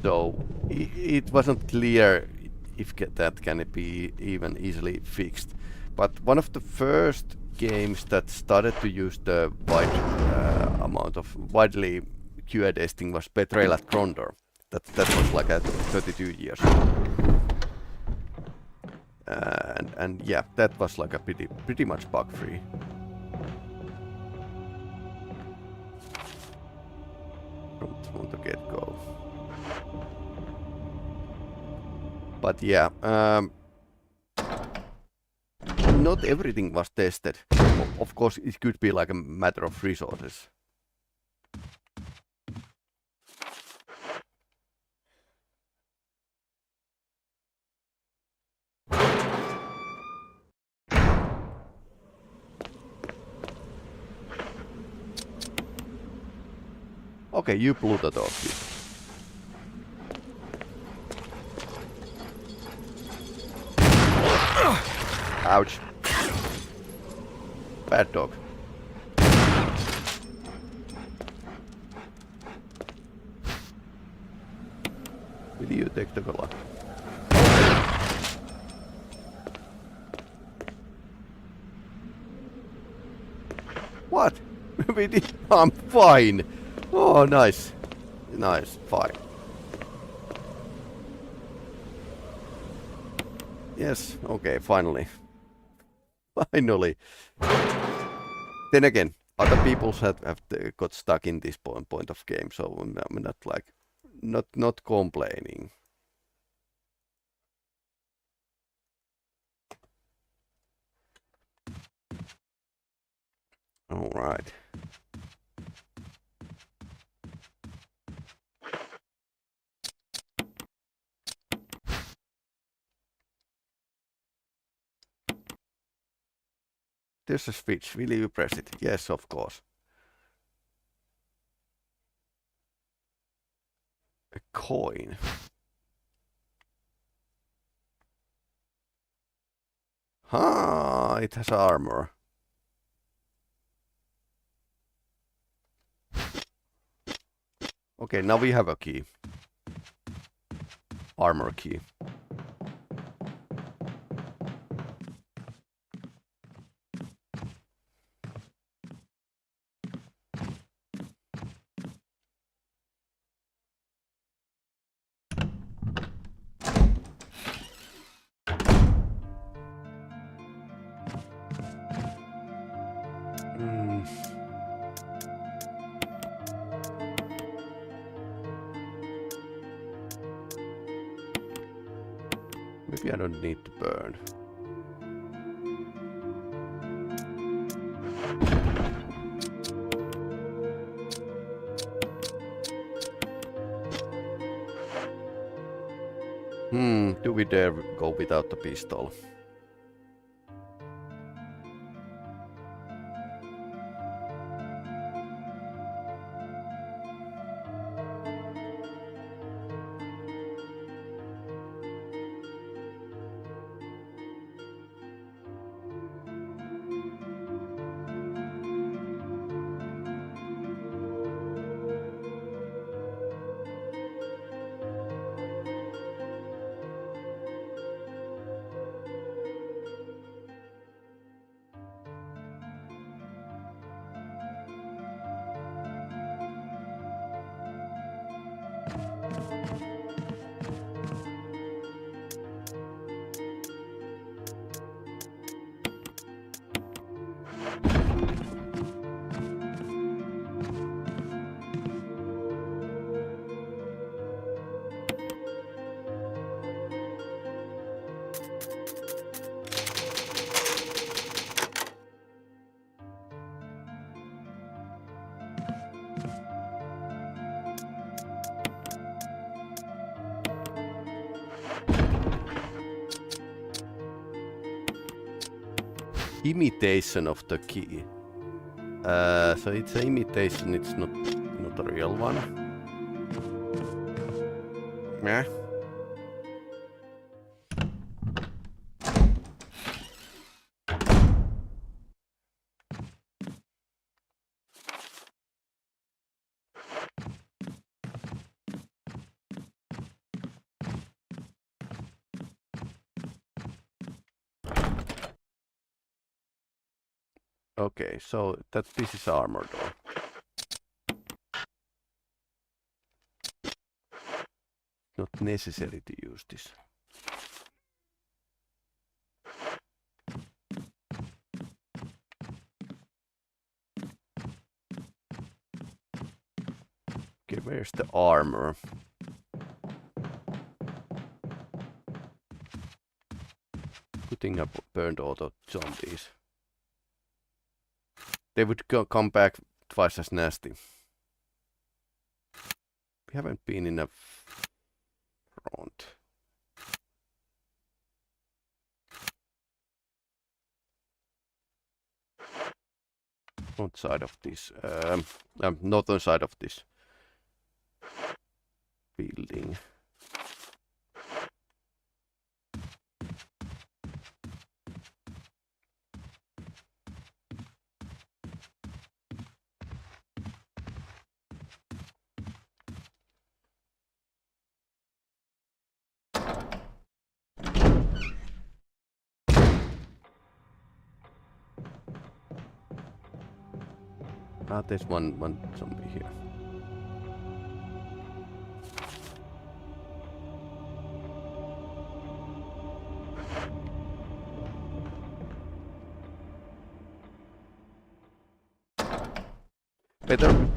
So it wasn't clear if that can be even easily fixed. But one of the first games that started to use the widely QA testing was Betrayal at Grondor. That was like at 32 years. And yeah, that was like a pretty much bug free. From the get-go. But yeah, not everything was tested. Of course, it could be like a matter of resources. Okay, you blew the door. Ouch. Bad dog. Will you take the cola? What? I'm fine. Oh, nice. Nice, fine. Yes, okay, finally. Finally. Then again, other people have got stuck in this point of game, so I'm not like, not complaining. Alright. There's a switch. Will you press it? Yes, of course. A coin. It has armor. Okay, now we have a key. Armor key. Maybe I don't need to burn. Do we dare go without the pistol? Imitation of the key. So it's an imitation, it's not a real one. Yeah. Okay, so this is armor door. Not necessary to use this. Okay, where's the armor? Putting up burned auto zombies. They would come back twice as nasty. We haven't been in a front. Front side of this. Northern side of this building. There's one zombie here.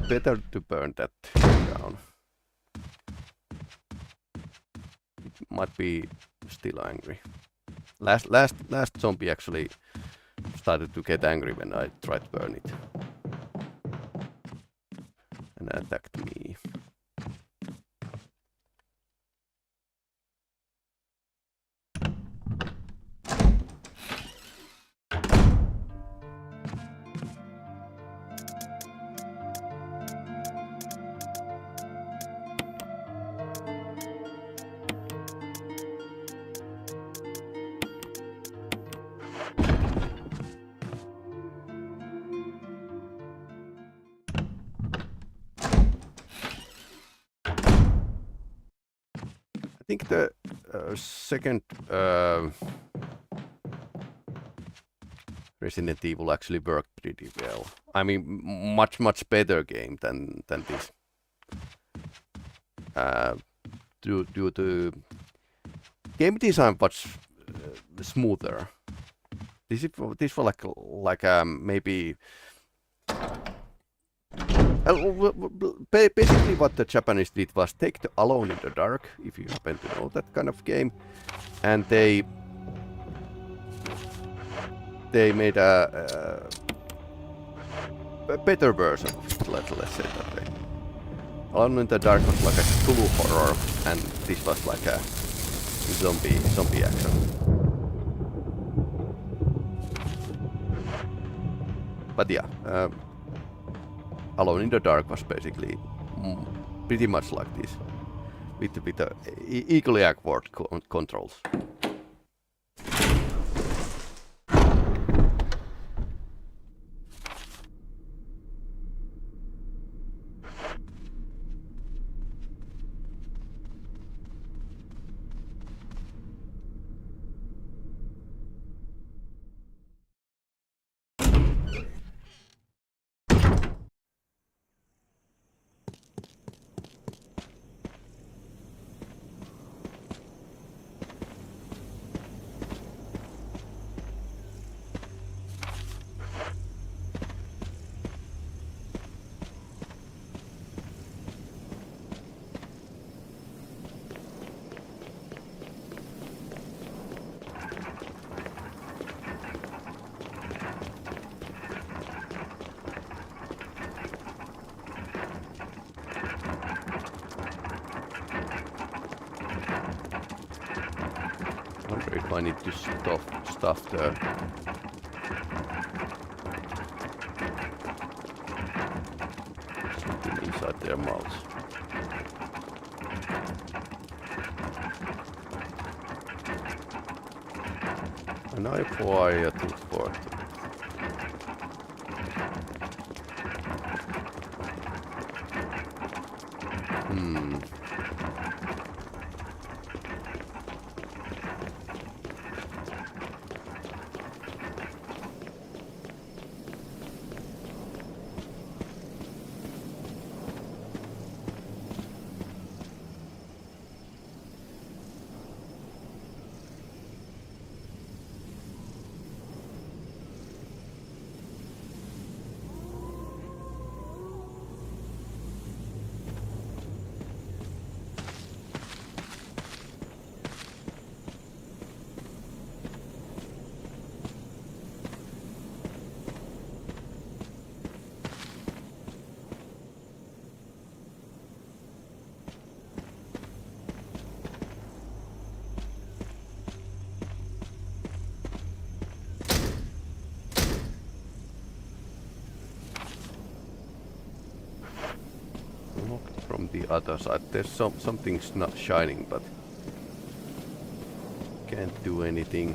Better to burn that down. It might be still angry. Last zombie actually started to get angry when I tried to burn it. and attacked me. I think the second Resident Evil actually worked pretty well. I mean, much better game than this. Due to game design was smoother. This was like maybe. Basically, what the Japanese did was take the Alone in the Dark, if you happen to know that kind of game, and they made a better version of it. Let's say that way. Alone in the Dark was like a Cthulhu horror, and this was like a zombie action. But yeah. Alone in the Dark was basically pretty much like this, with the equally awkward controls. I wonder if I need to stuff the something inside their mouths. A knife or a toothfork? From the other side, there's something's not shining, but can't do anything.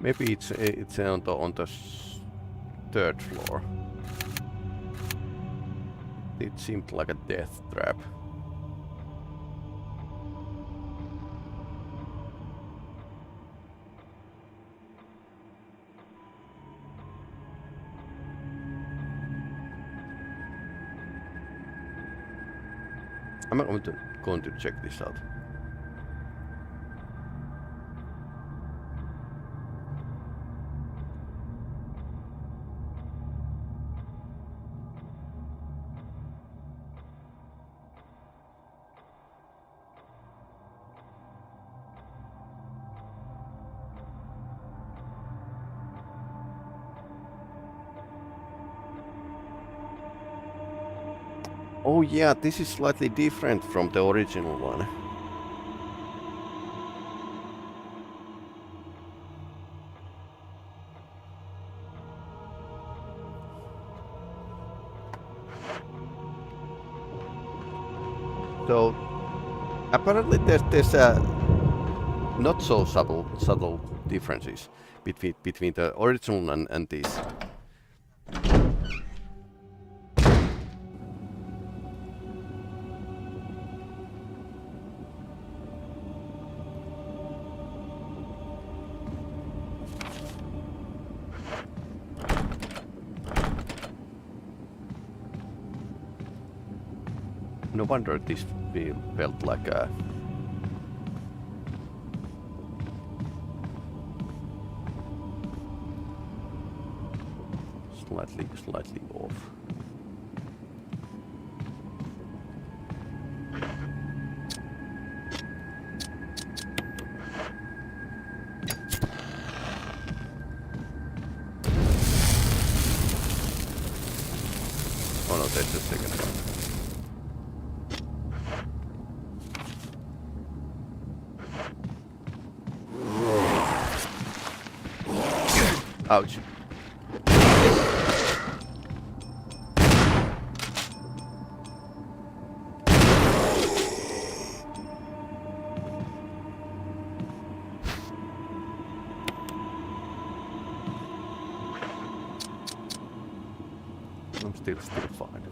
Maybe it's on the third floor. It seemed like a death trap. I'm going to check this out. Oh yeah, this is slightly different from the original one. So apparently there's not so subtle differences between the original and this. No wonder this felt like a slightly off. Oh no, that's the second one. Ouch. I'm still fine.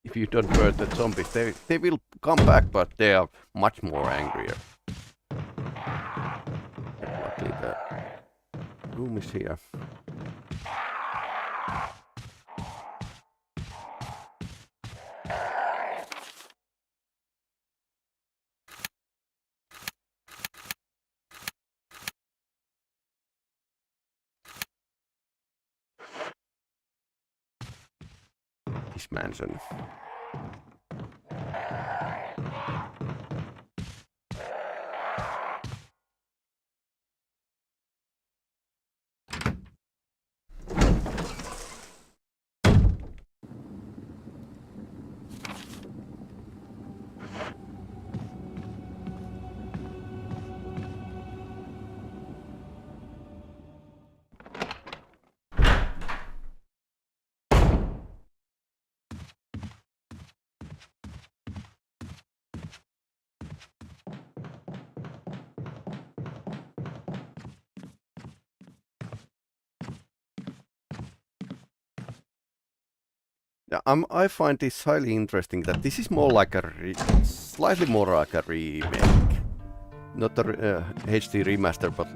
If you don't hurt the zombies, they will come back, but they are much more angrier. Luckily the room is here. This mansion. Yeah, I find this highly interesting that this is more like a slightly more like a remake, not a HD remaster, but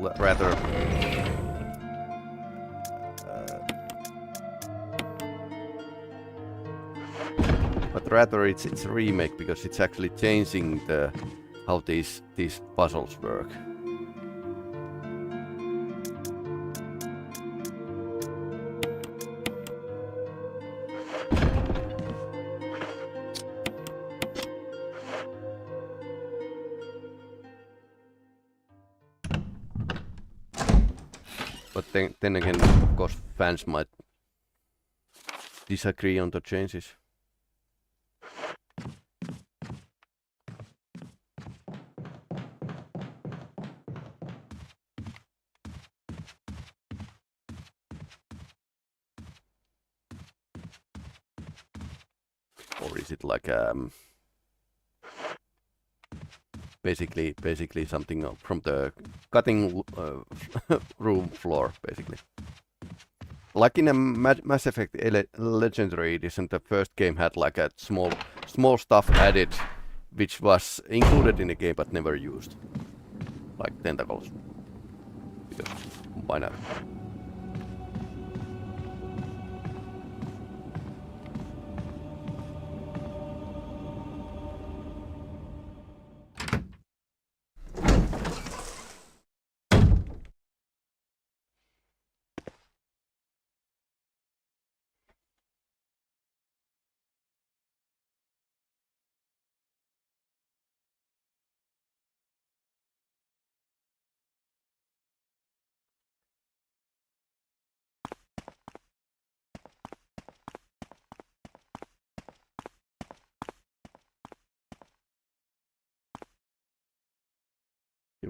rather it's a remake because it's actually changing how these puzzles work. But then again, of course, fans might disagree on the changes. or is it like basically something from the cutting room floor, basically. Like in a Mass Effect Legendary Edition, the first game had like a small stuff added, which was included in the game but never used, like tentacles. Because why not?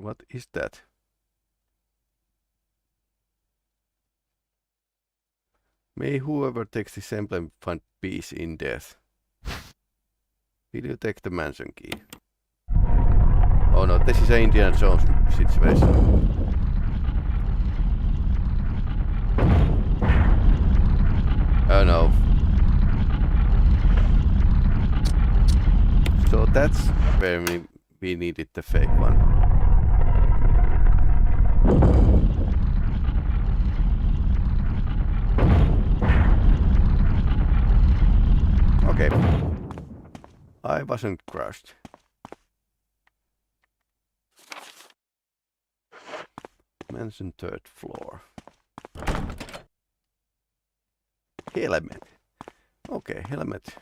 What is that? May whoever takes this emblem find peace in death. Will you take the mansion key? Oh no, this is an Indiana Jones situation. Oh no. So that's where we needed the fake one. Okay. I wasn't crushed. Mansion 3rd floor. Helmet. Okay, helmet.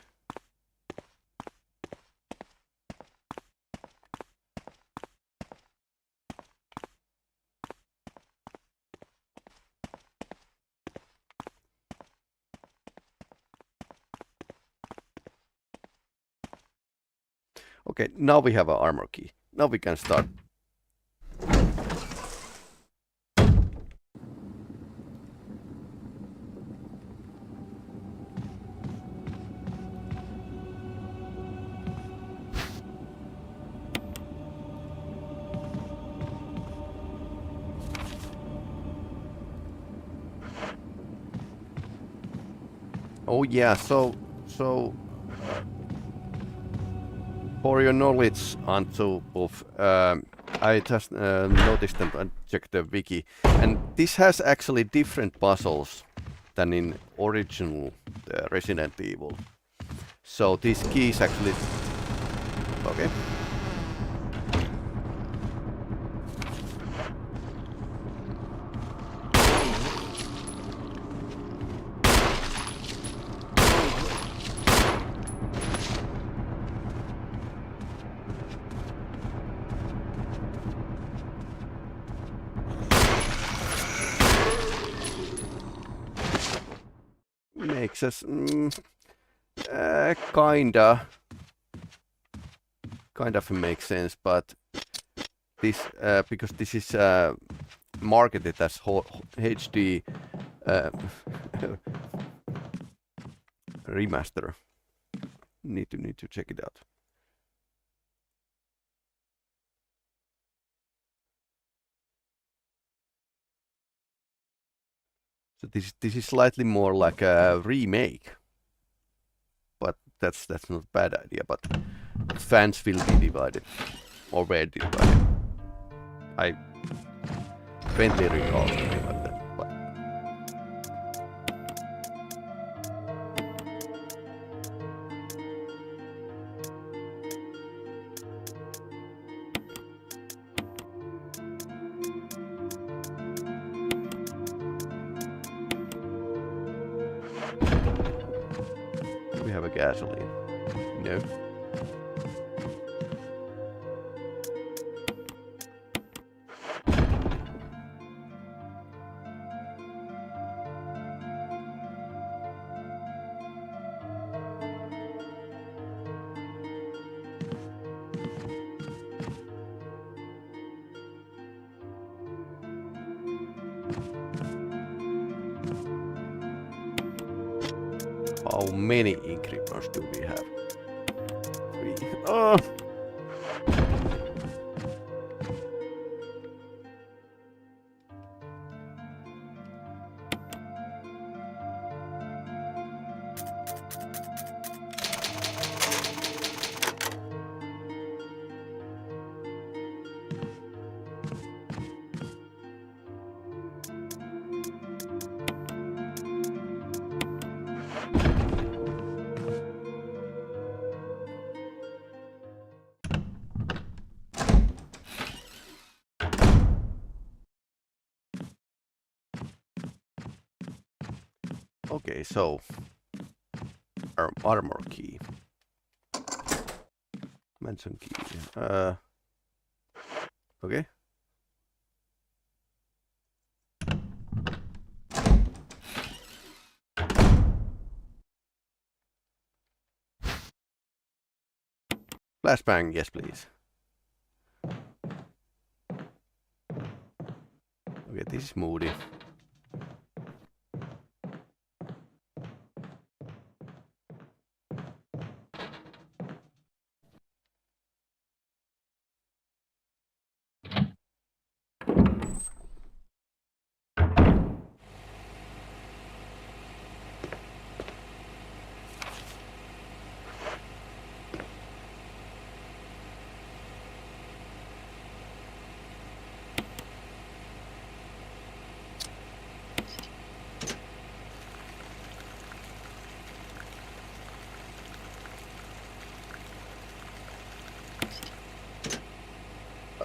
Okay, now we have an armor key. Now we can start. Oh yeah, so for your knowledge, Antsu, I just noticed and checked the wiki, and this has actually different puzzles than in original Resident Evil. So these keys actually... Okay. Makes us kind of makes sense, but this because this is marketed as HD remaster. Need to check it out. So this is slightly more like a remake, but that's not a bad idea. But fans will be divided, or were divided. I faintly recall something like that. But we have a gasoline. No. How many ink ribbons do we have? Oh. Okay, so our armor key. Mansion key. Okay. Flashbang, yes please. Okay, this is moody.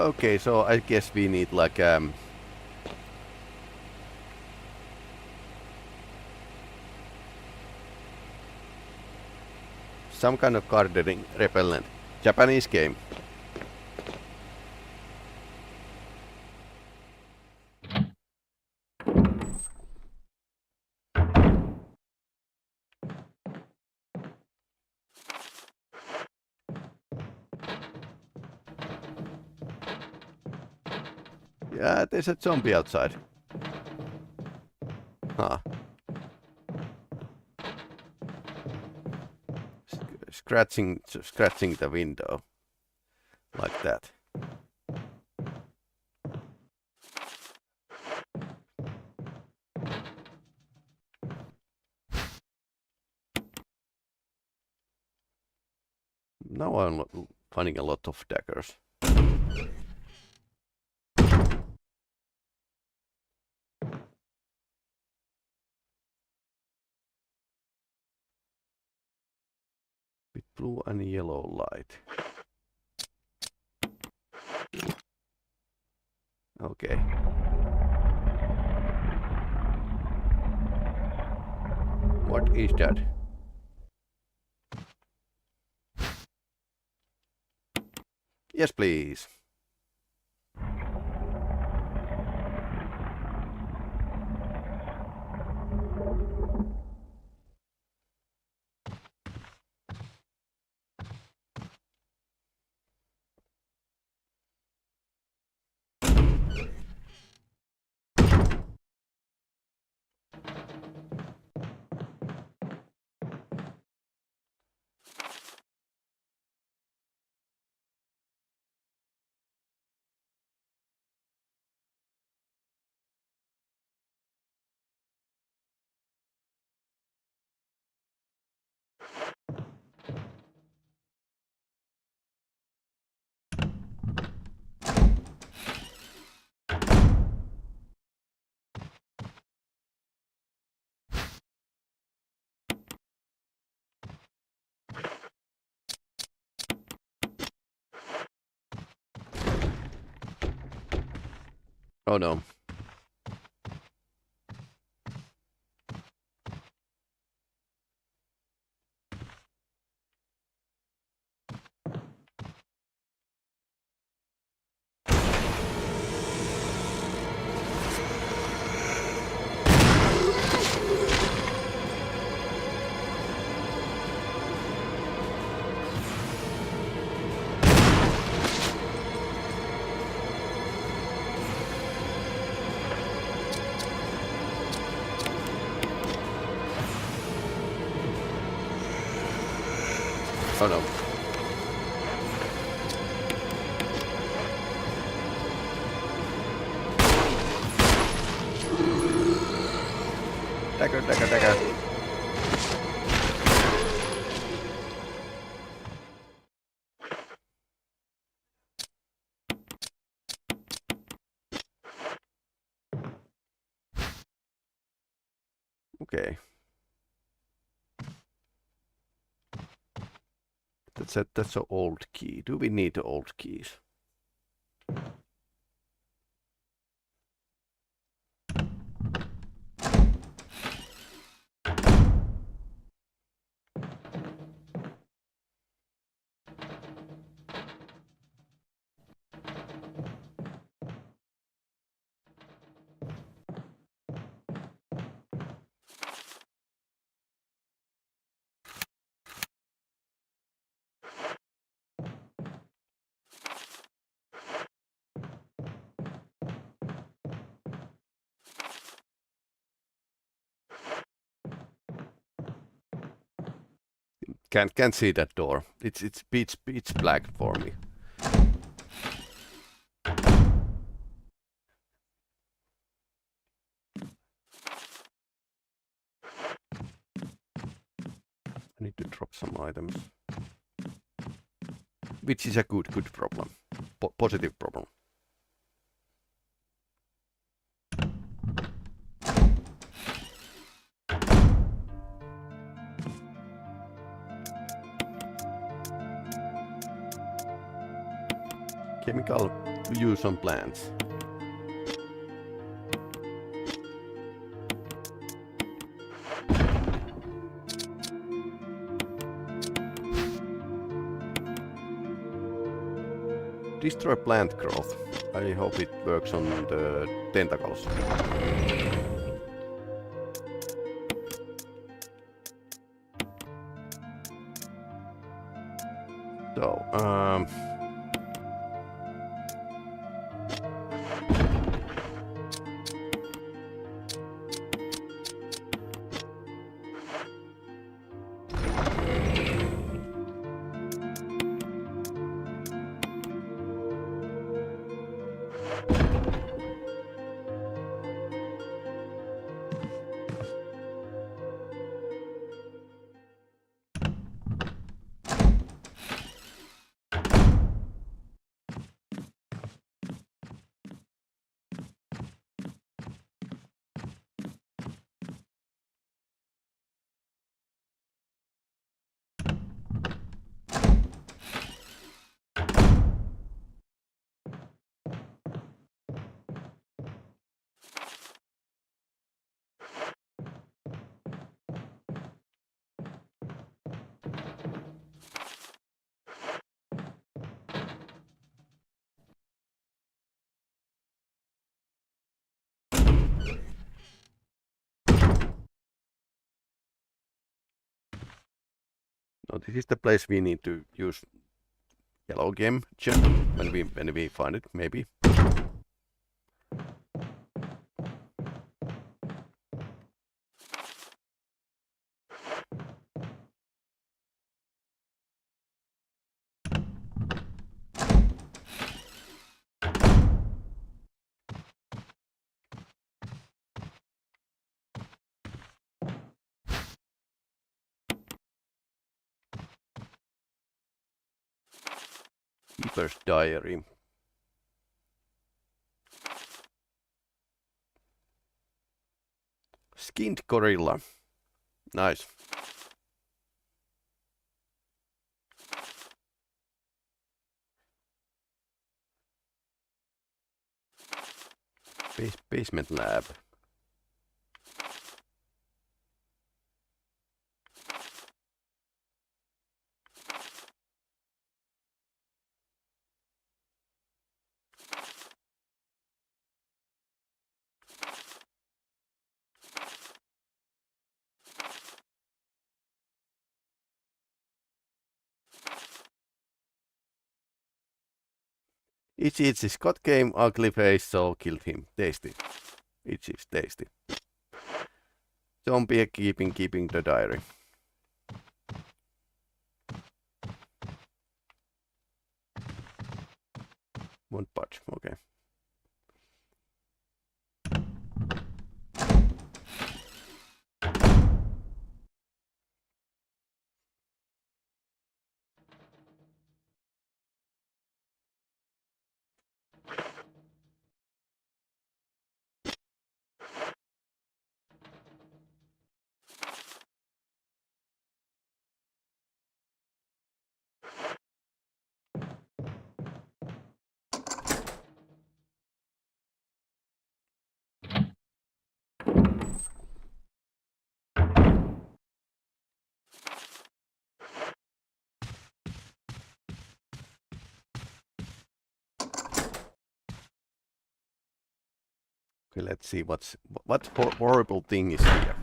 Okay, so I guess we need like some kind of gardening repellent. Japanese game. Yeah, there's a zombie outside. Huh. Scratching the window. Like that. Now I'm finding a lot of daggers. With blue and yellow light. Okay. What is that? Yes, please. Oh no. Oh no. Dagger. Okay. That's an old key. Do we need the old keys? Can't see that door. It's pitch black for me. I need to drop some items. Which is a good problem. Positive problem. Chemical use on plants. Destroy plant growth. I hope it works on the tentacles. So, no, this is the place we need to use yellow gem when we find it, maybe. Keeper's diary. Skinned gorilla. Nice. Basement lab. It's Scott came ugly face, so killed him. Tasty. It's tasty. Zombie keeping the diary. Won't budge. Okay. Okay, let's see what horrible thing is here.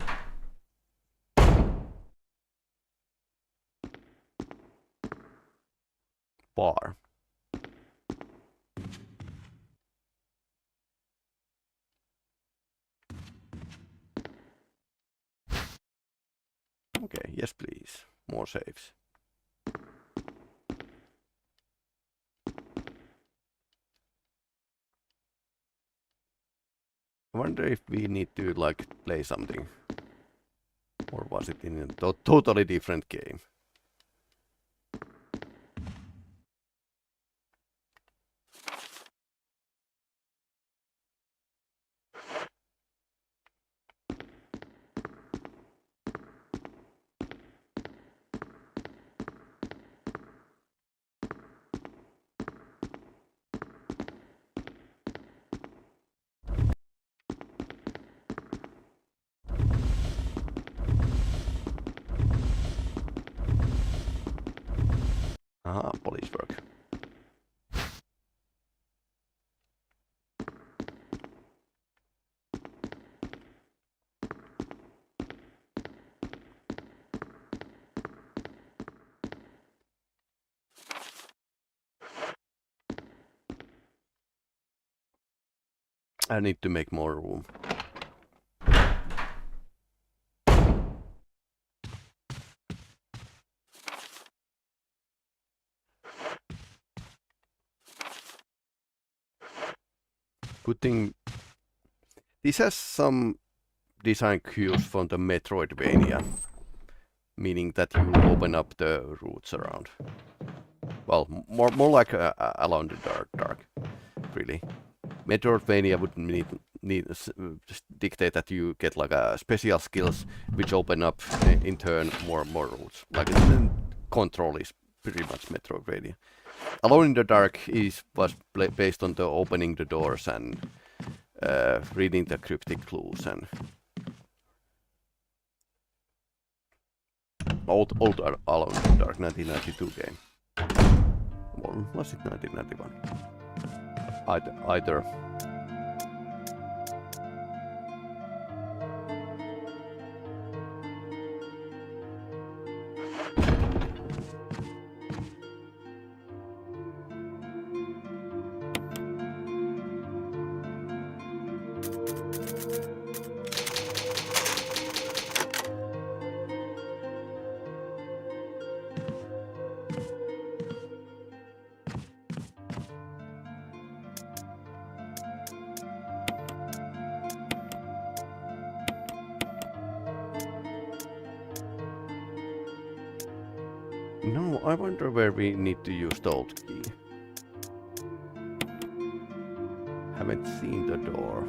Bar. Okay, yes please. More saves. I wonder if we need to like play something. Or was it in a totally different game? Aha, police work. I need to make more room. Putting... This has some design cues from the Metroidvania, meaning that you open up the routes around. Well, more like along the dark, really. Metroidvania would need dictate that you get like special skills which open up in turn more routes. Like Control is pretty much Metroidvania. Alone in the Dark was based on the opening the doors and reading the cryptic clues and old Alone in the Dark 1992 game. Or was it 1991? Either. No, I wonder where we need to use the old key. Haven't seen the door.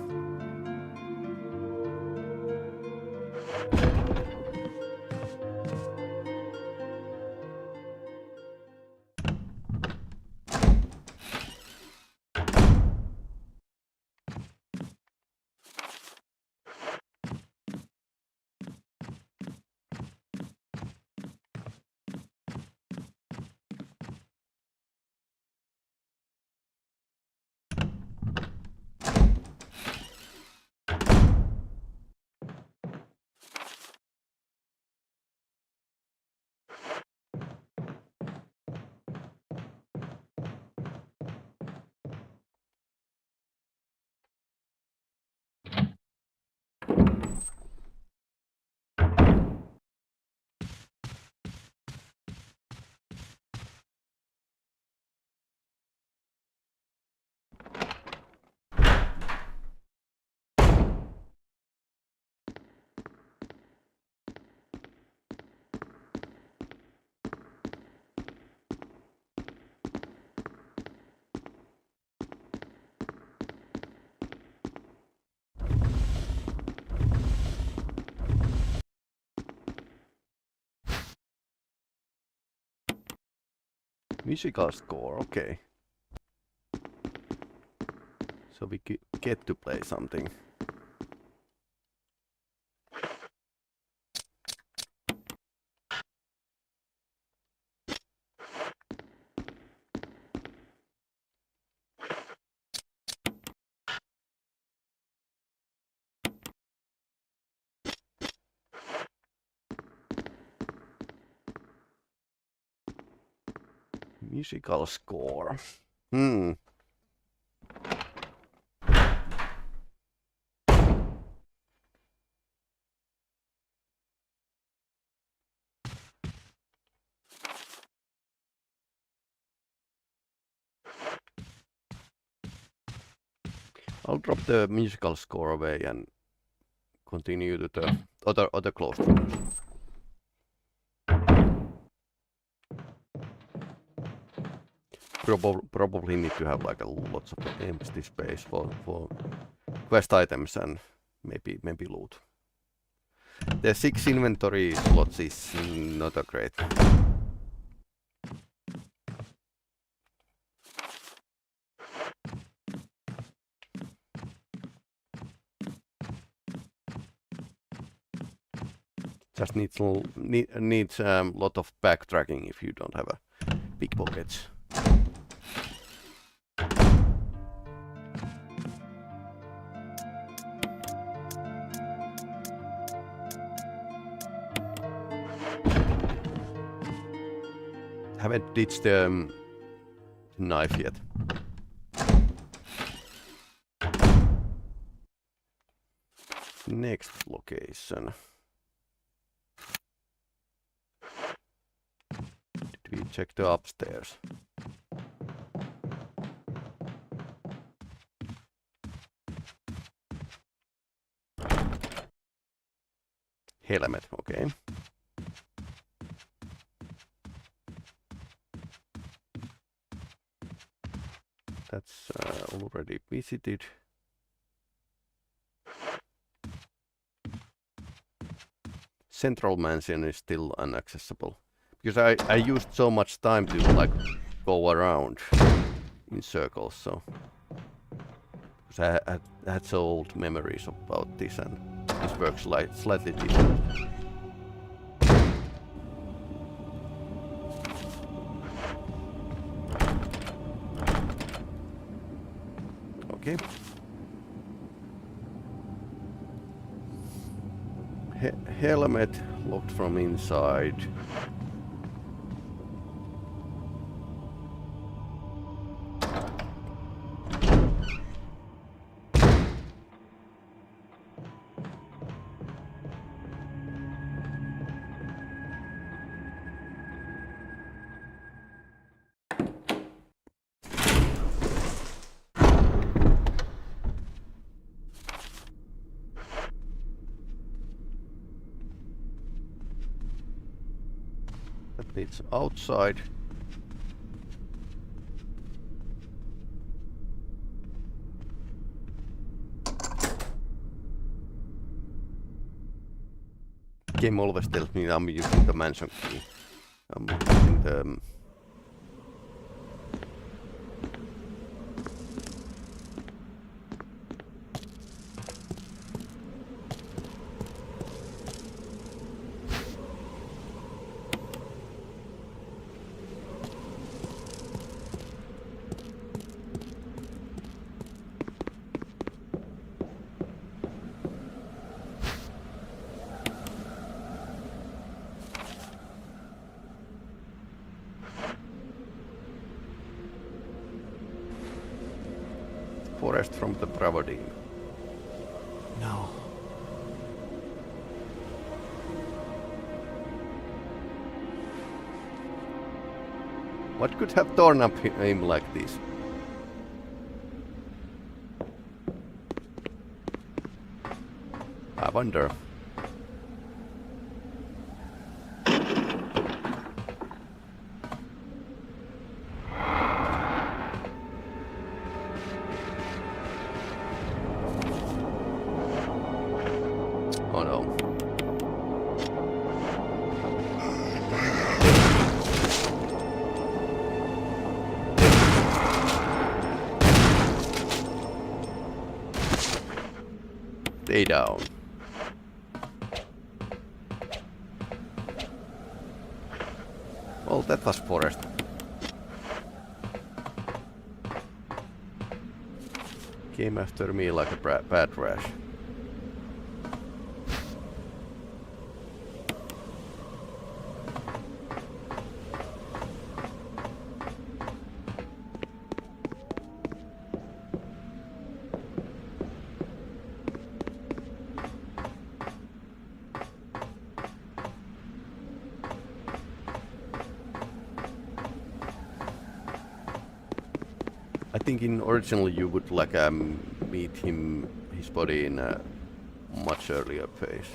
Musical score, okay. So we get to play something. Musical score. Hmm. I'll drop the musical score away and continue to the other closed rooms. Probably need to have like lots of empty space for quest items and maybe loot. The 6 inventory slots is not a great. Just needs lot of backtracking if you don't have a big pockets. Haven't ditched the knife yet. Next location. Did we check the upstairs? Helmet, okay. That's already visited. Central Mansion is still inaccessible because I used so much time to like go around in circles, so because I had so old memories about this, and this works like slightly different. Okay. Helmet locked from inside. It's outside. Game always tells me I'm using the mansion key. I'm using the forest from the Pravardin.
No.
What could have torn up him like this? I wonder. Oh no. Stay down. Well, that was forest. Came after me like a bad rash. I think in originally you would like meet his body in a much earlier phase.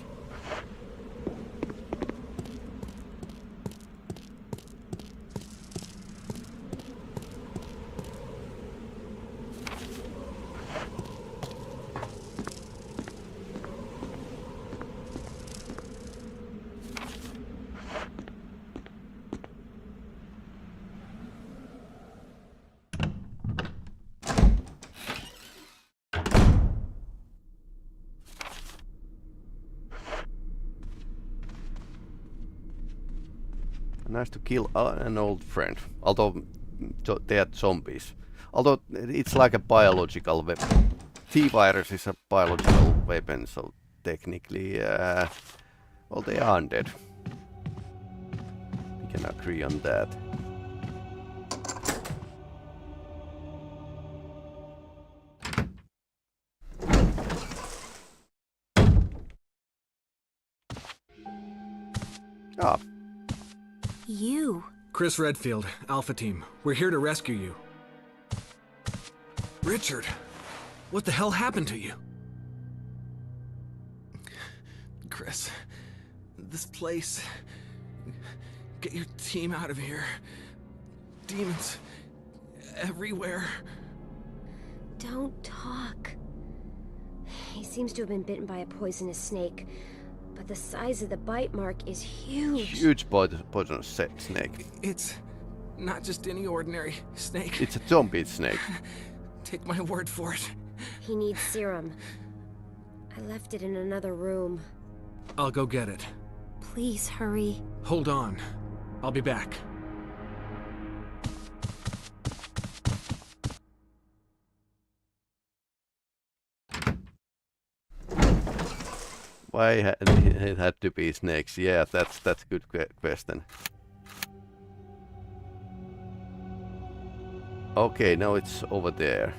Nice to kill an old friend, although they are zombies. Although it's like a biological weapon. T-virus is a biological weapon, so technically, well, they are undead. We can agree on that. Ah.
You.
Chris Redfield, Alpha Team. We're here to rescue you. Richard, what the hell happened to you? Chris, this place... Get your team out of here. Demons... everywhere.
Don't talk. He seems to have been bitten by a poisonous snake, but the size of the bite mark is huge.
Huge poisonous snake.
It's not just any ordinary snake.
It's a zombie snake.
Take my word for it.
He needs serum. I left it in another room.
I'll go get it.
Please hurry.
Hold on. I'll be back.
Why it had to be snakes? Yeah, that's a good question. Okay, now it's over there.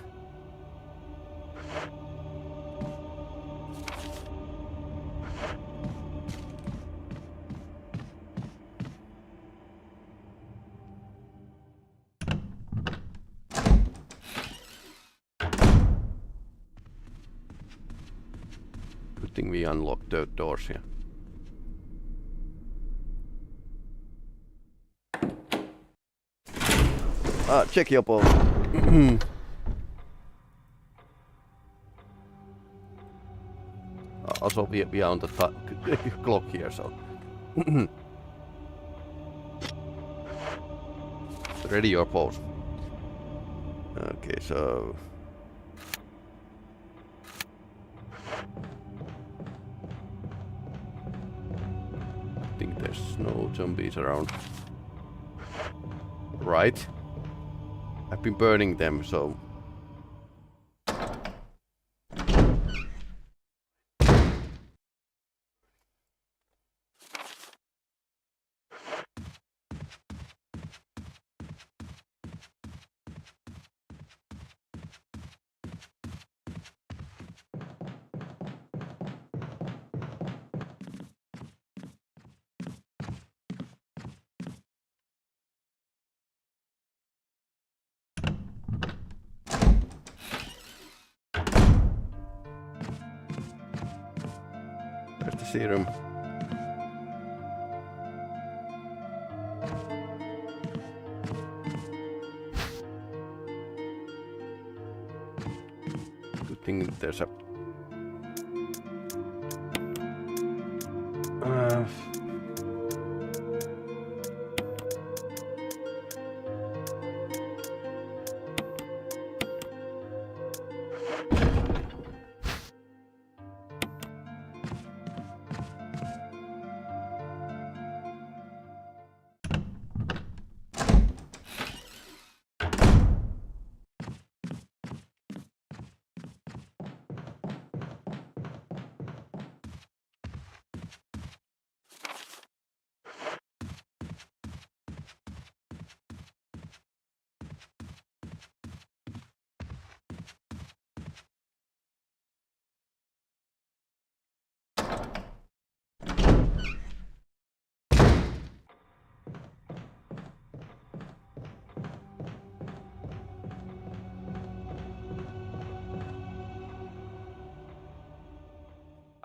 Good thing we unlocked the doors here. Check your pulse. Also, we are on the clock here, so. Ready your pose. Okay, so. I think there's no zombies around. Right. I've been burning them, so... Where's the serum? Good thing there's a...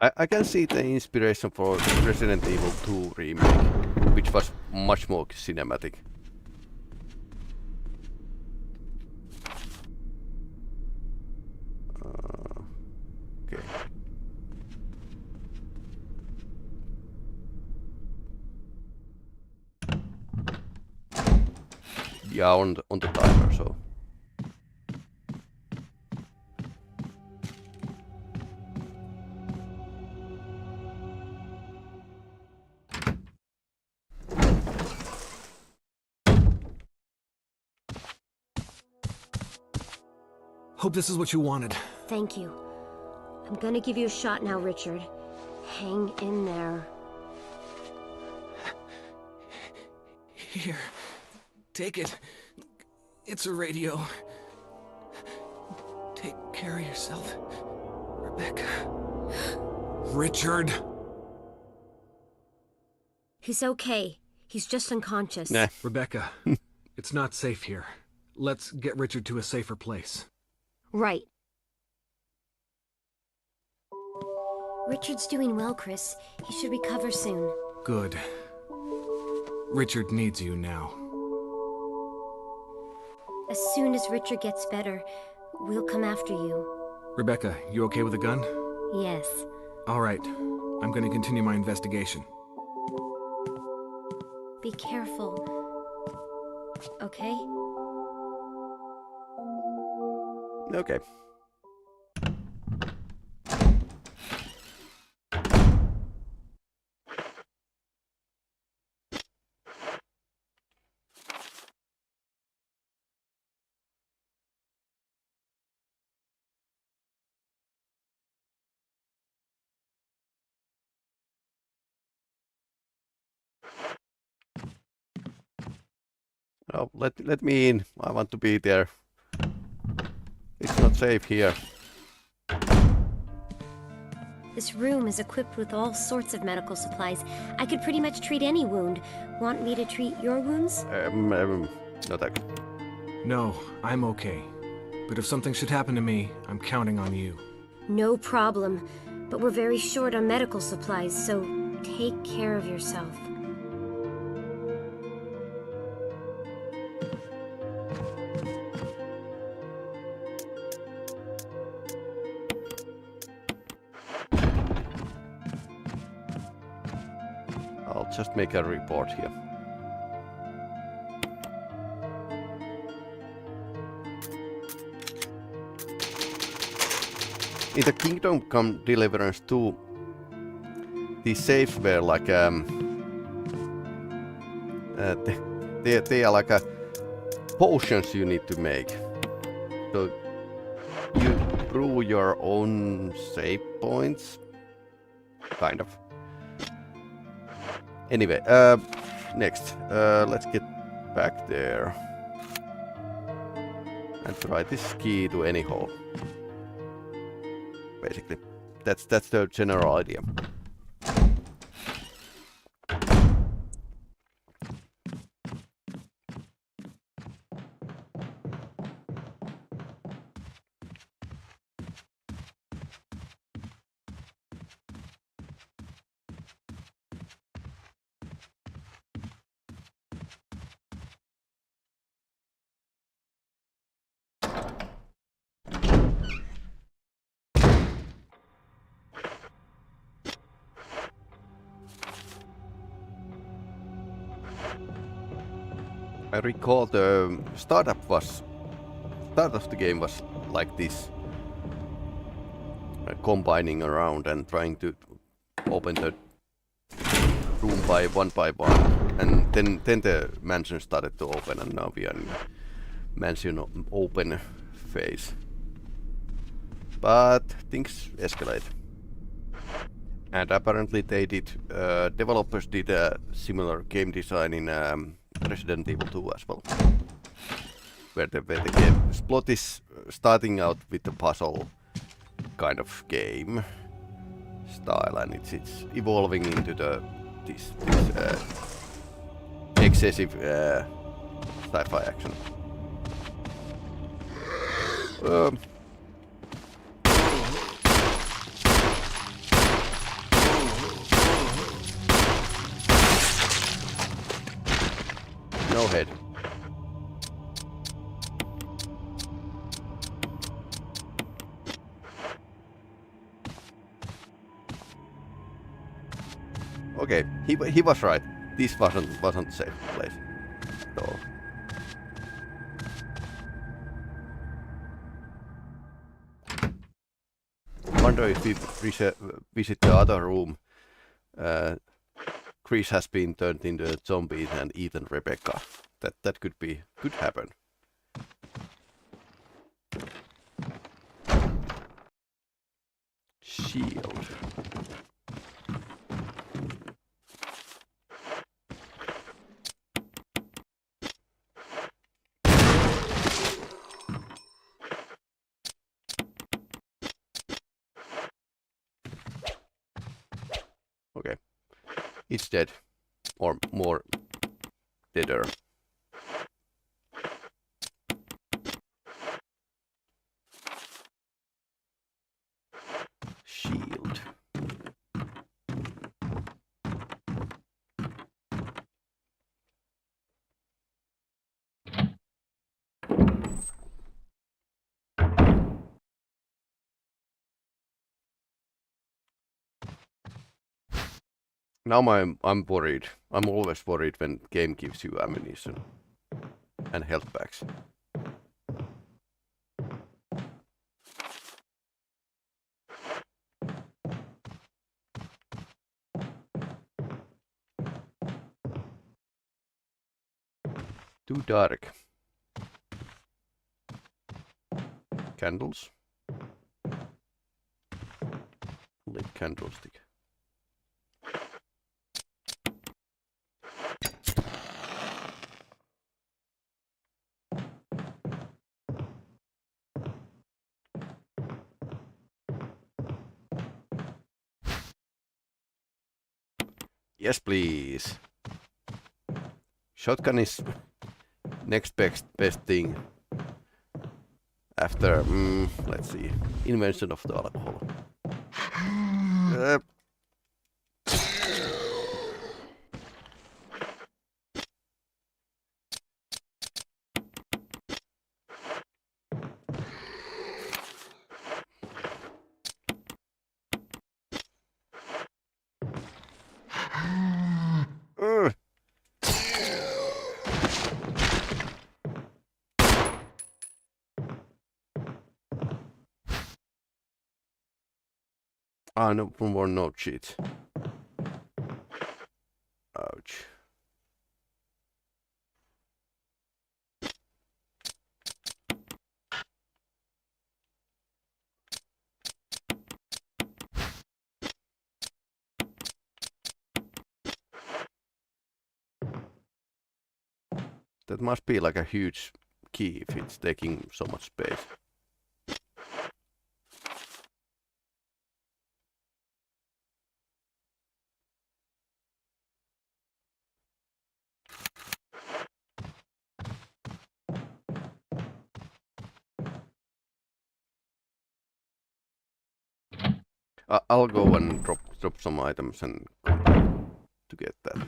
I can see the inspiration for Resident Evil 2 remake, which was much more cinematic. Okay. Yeah, on the timer, so.
Hope this is what you wanted.
Thank you. I'm gonna give you a shot now, Richard. Hang in there.
Here. Take it. It's a radio. Take care of yourself, Rebecca. Richard!
He's okay. He's just unconscious.
Nah.
Rebecca, it's not safe here. Let's get Richard to a safer place.
Right. Richard's doing well, Chris. He should recover soon.
Good. Richard needs you now.
As soon as Richard gets better, we'll come after you.
Rebecca, you okay with a gun?
Yes.
All right. I'm going to continue my investigation.
Be careful. Okay?
Okay. Oh, let me in. I want to be there. It's not safe here.
This room is equipped with all sorts of medical supplies. I could pretty much treat any wound. Want me to treat your wounds?
No thanks.
No, I'm okay. But if something should happen to me, I'm counting on you.
No problem. But we're very short on medical supplies, so take care of yourself.
I'll just make a report here. In the Kingdom Come Deliverance 2, these saves were like they are like potions you need to make. So you brew your own save points, kind of. Anyway, next, let's get back there and try this key to any hole. Basically, that's the general idea. I recall the start of the game was like this, combining around and trying to open the room by one, and then the mansion started to open, and now we are in mansion open phase. But things escalate, and apparently they did. Developers did a similar game design in Resident Evil 2 as well, where the game plot is starting out with a puzzle kind of game style, and it's evolving into this excessive sci-fi action. Okay, he was right. This wasn't safe place at all. Wonder if we visit the other room. Chris has been turned into a zombie and eaten Rebecca. That could happen. Shield. Okay. It's dead. Or more deader. Shield. Now I'm worried. I'm always worried when game gives you ammunition and health packs. Too dark. Candles. Lit candlestick. Yes, please. Shotgun is next best thing after, let's see, invention of the alcohol. No, more note sheets. Ouch. That must be like a huge key if it's taking so much space. I'll go and drop some items and come back to get that.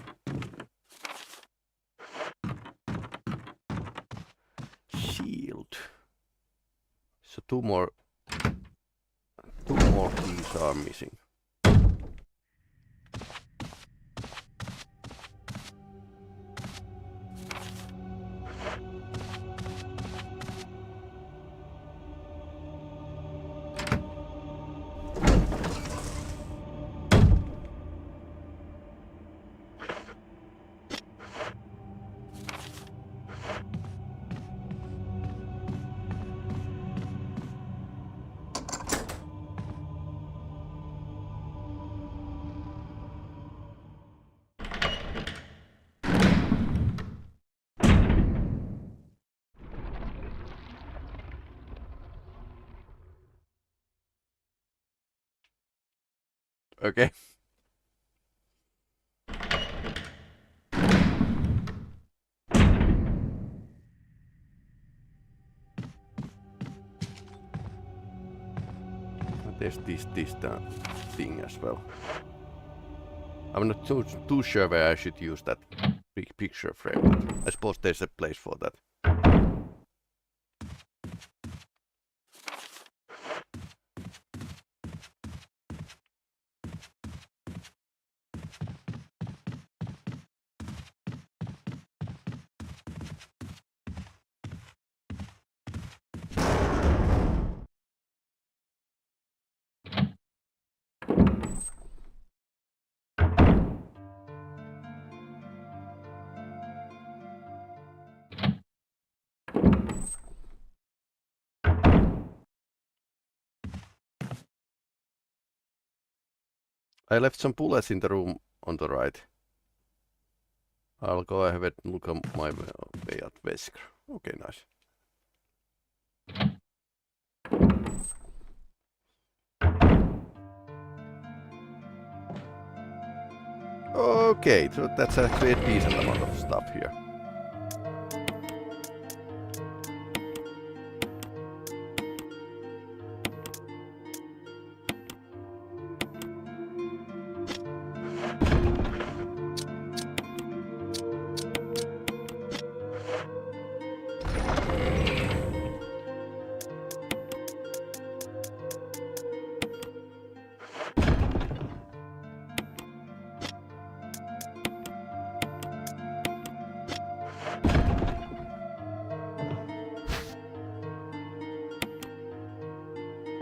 Shield. So two more keys are missing. Okay. There's this thing as well. I'm not too sure where I should use that big picture frame, but I suppose there's a place for that. I left some bullets in the room on the right. I'll go ahead and look on my way at Wesker. Okay, nice. Okay, so that's actually a decent amount of stuff here.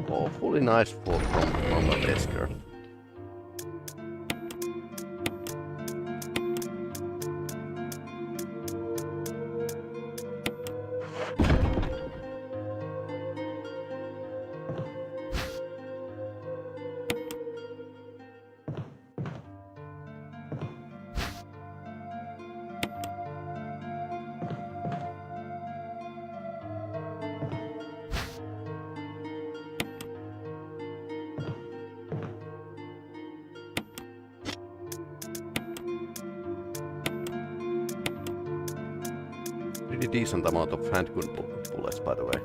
Awfully nice from a Wesker. Pretty decent amount of handgun bullets, by the way.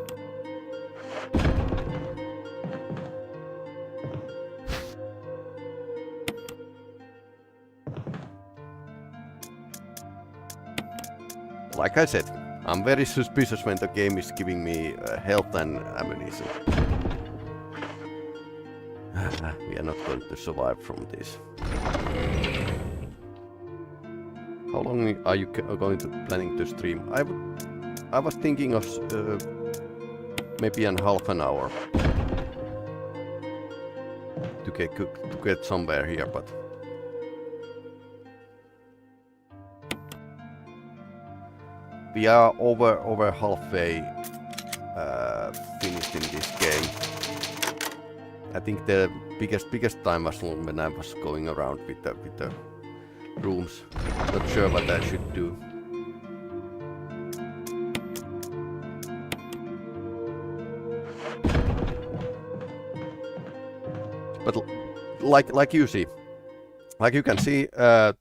Like I said, I'm very suspicious when the game is giving me health and ammunition. We are not going to survive from this. How long are you planning to stream? I was thinking of maybe half an hour to get somewhere here, but we are over halfway finished in this game. I think the biggest time was when I was going around with the rooms. Not sure what I should do. But like you see, like you can see,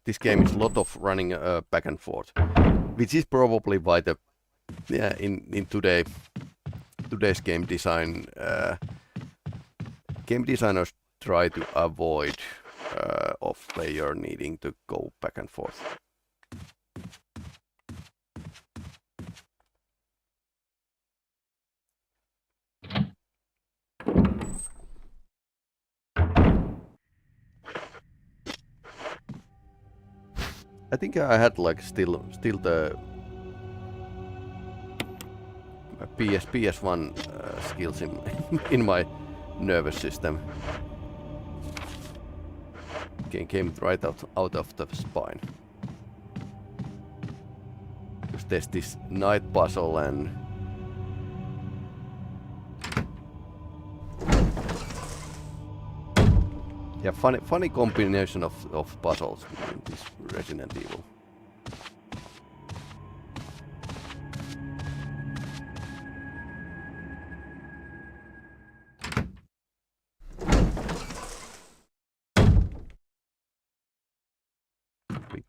this game is a lot of running back and forth, which is probably why in today's game design, game designers try to avoid of player needing to go back and forth. I think I had like still the PS1 skills in my nervous system. Came right out of the spine. Because there's this night puzzle and yeah, funny combination of puzzles in this Resident Evil.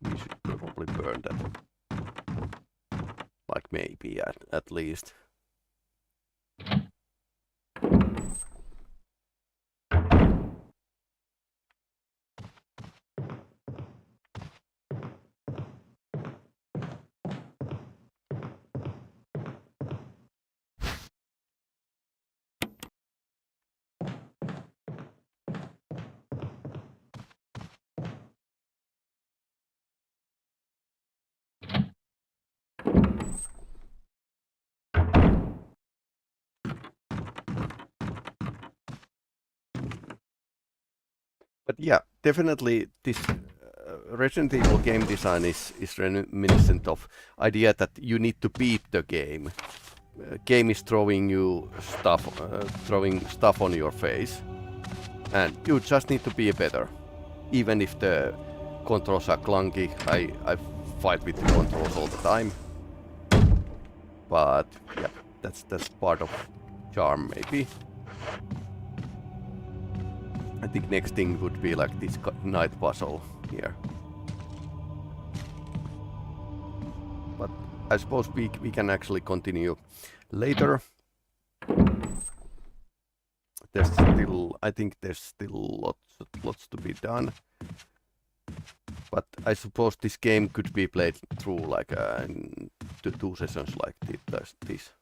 We should probably burn that. Like maybe at least. But yeah, definitely this Resident Evil game design is reminiscent of idea that you need to beat the game. Game is throwing stuff on your face, and you just need to be better. even if the controls are clunky, I fight with the controls all the time. But yeah, that's part of charm maybe. I think next thing would be like this night puzzle here. But I suppose we can actually continue later. There's still, I think there's still lots to be done. But I suppose this game could be played through like in two sessions like this.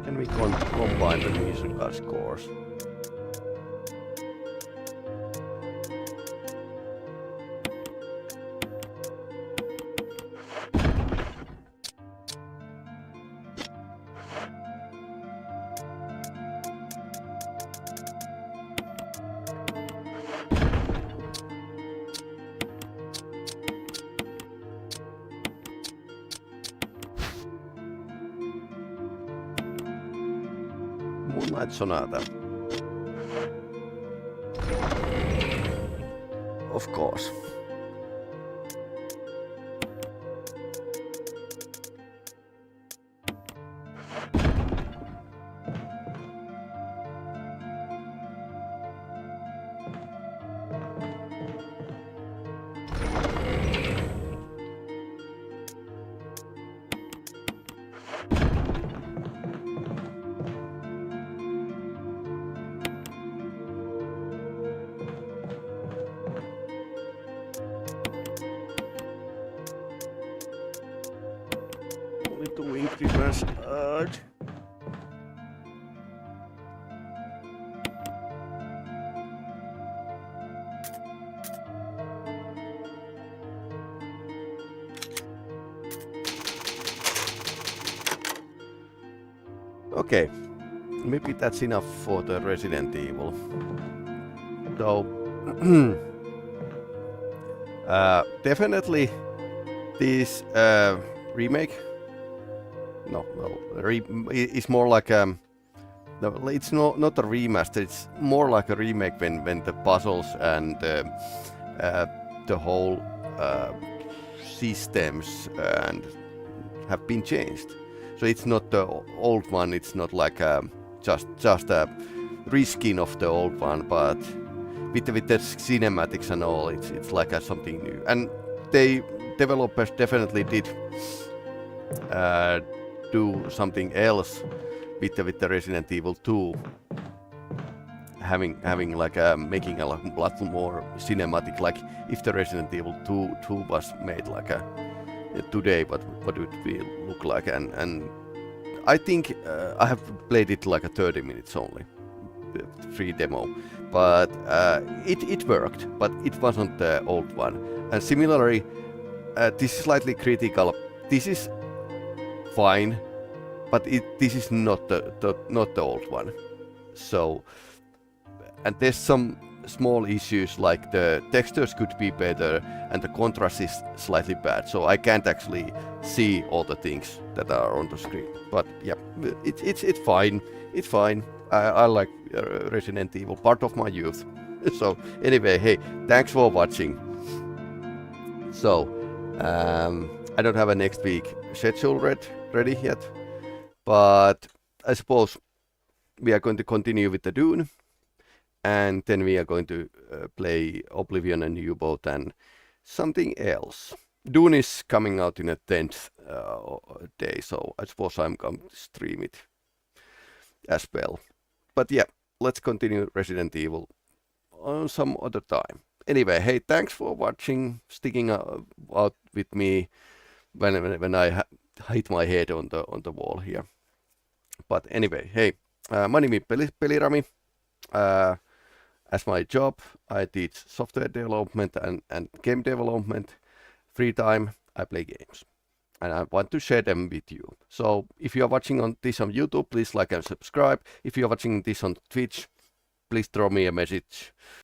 Then we can combine the musical scores. Moonlight Sonata. Of course. Doing remastered. Okay, maybe that's enough for the Resident Evil. So, definitely this remake. No, it's more like no, it's not a remaster. It's more like a remake when the puzzles and the whole systems and have been changed. So it's not the old one. It's not like just a reskin of the old one, but with the cinematics and all, it's like something new. And they developers definitely did do something else with the Resident Evil 2, having like making a lot more cinematic. Like if the Resident Evil 2 was made like today, what would it look like? And I think I have played it like 30 minutes only, free demo, but it worked, but it wasn't the old one. And similarly, this is slightly critical. This is fine, but this is not the old one. So, and there's some small issues like the textures could be better and the contrast is slightly bad. So I can't actually see all the things that are on the screen. But yeah, it's fine. It's fine. I like Resident Evil, part of my youth. So anyway, hey, thanks for watching. So I don't have a next week schedule ready yet, but I suppose we are going to continue with the Dune, and then we are going to play Oblivion and U-Boat and something else. Dune is coming out in a 10th day, so I suppose I'm going to stream it as well. But yeah, let's continue Resident Evil on some other time. Anyway, hey, thanks for watching, sticking out with me when I hit my head on the wall here. But anyway, hey, my name is Peli-Rami, as my job, I teach software development and game development. Free time, I play games. And I want to share them with you. So if you are watching this on YouTube, please like and subscribe. If you are watching this on Twitch, please throw me a message.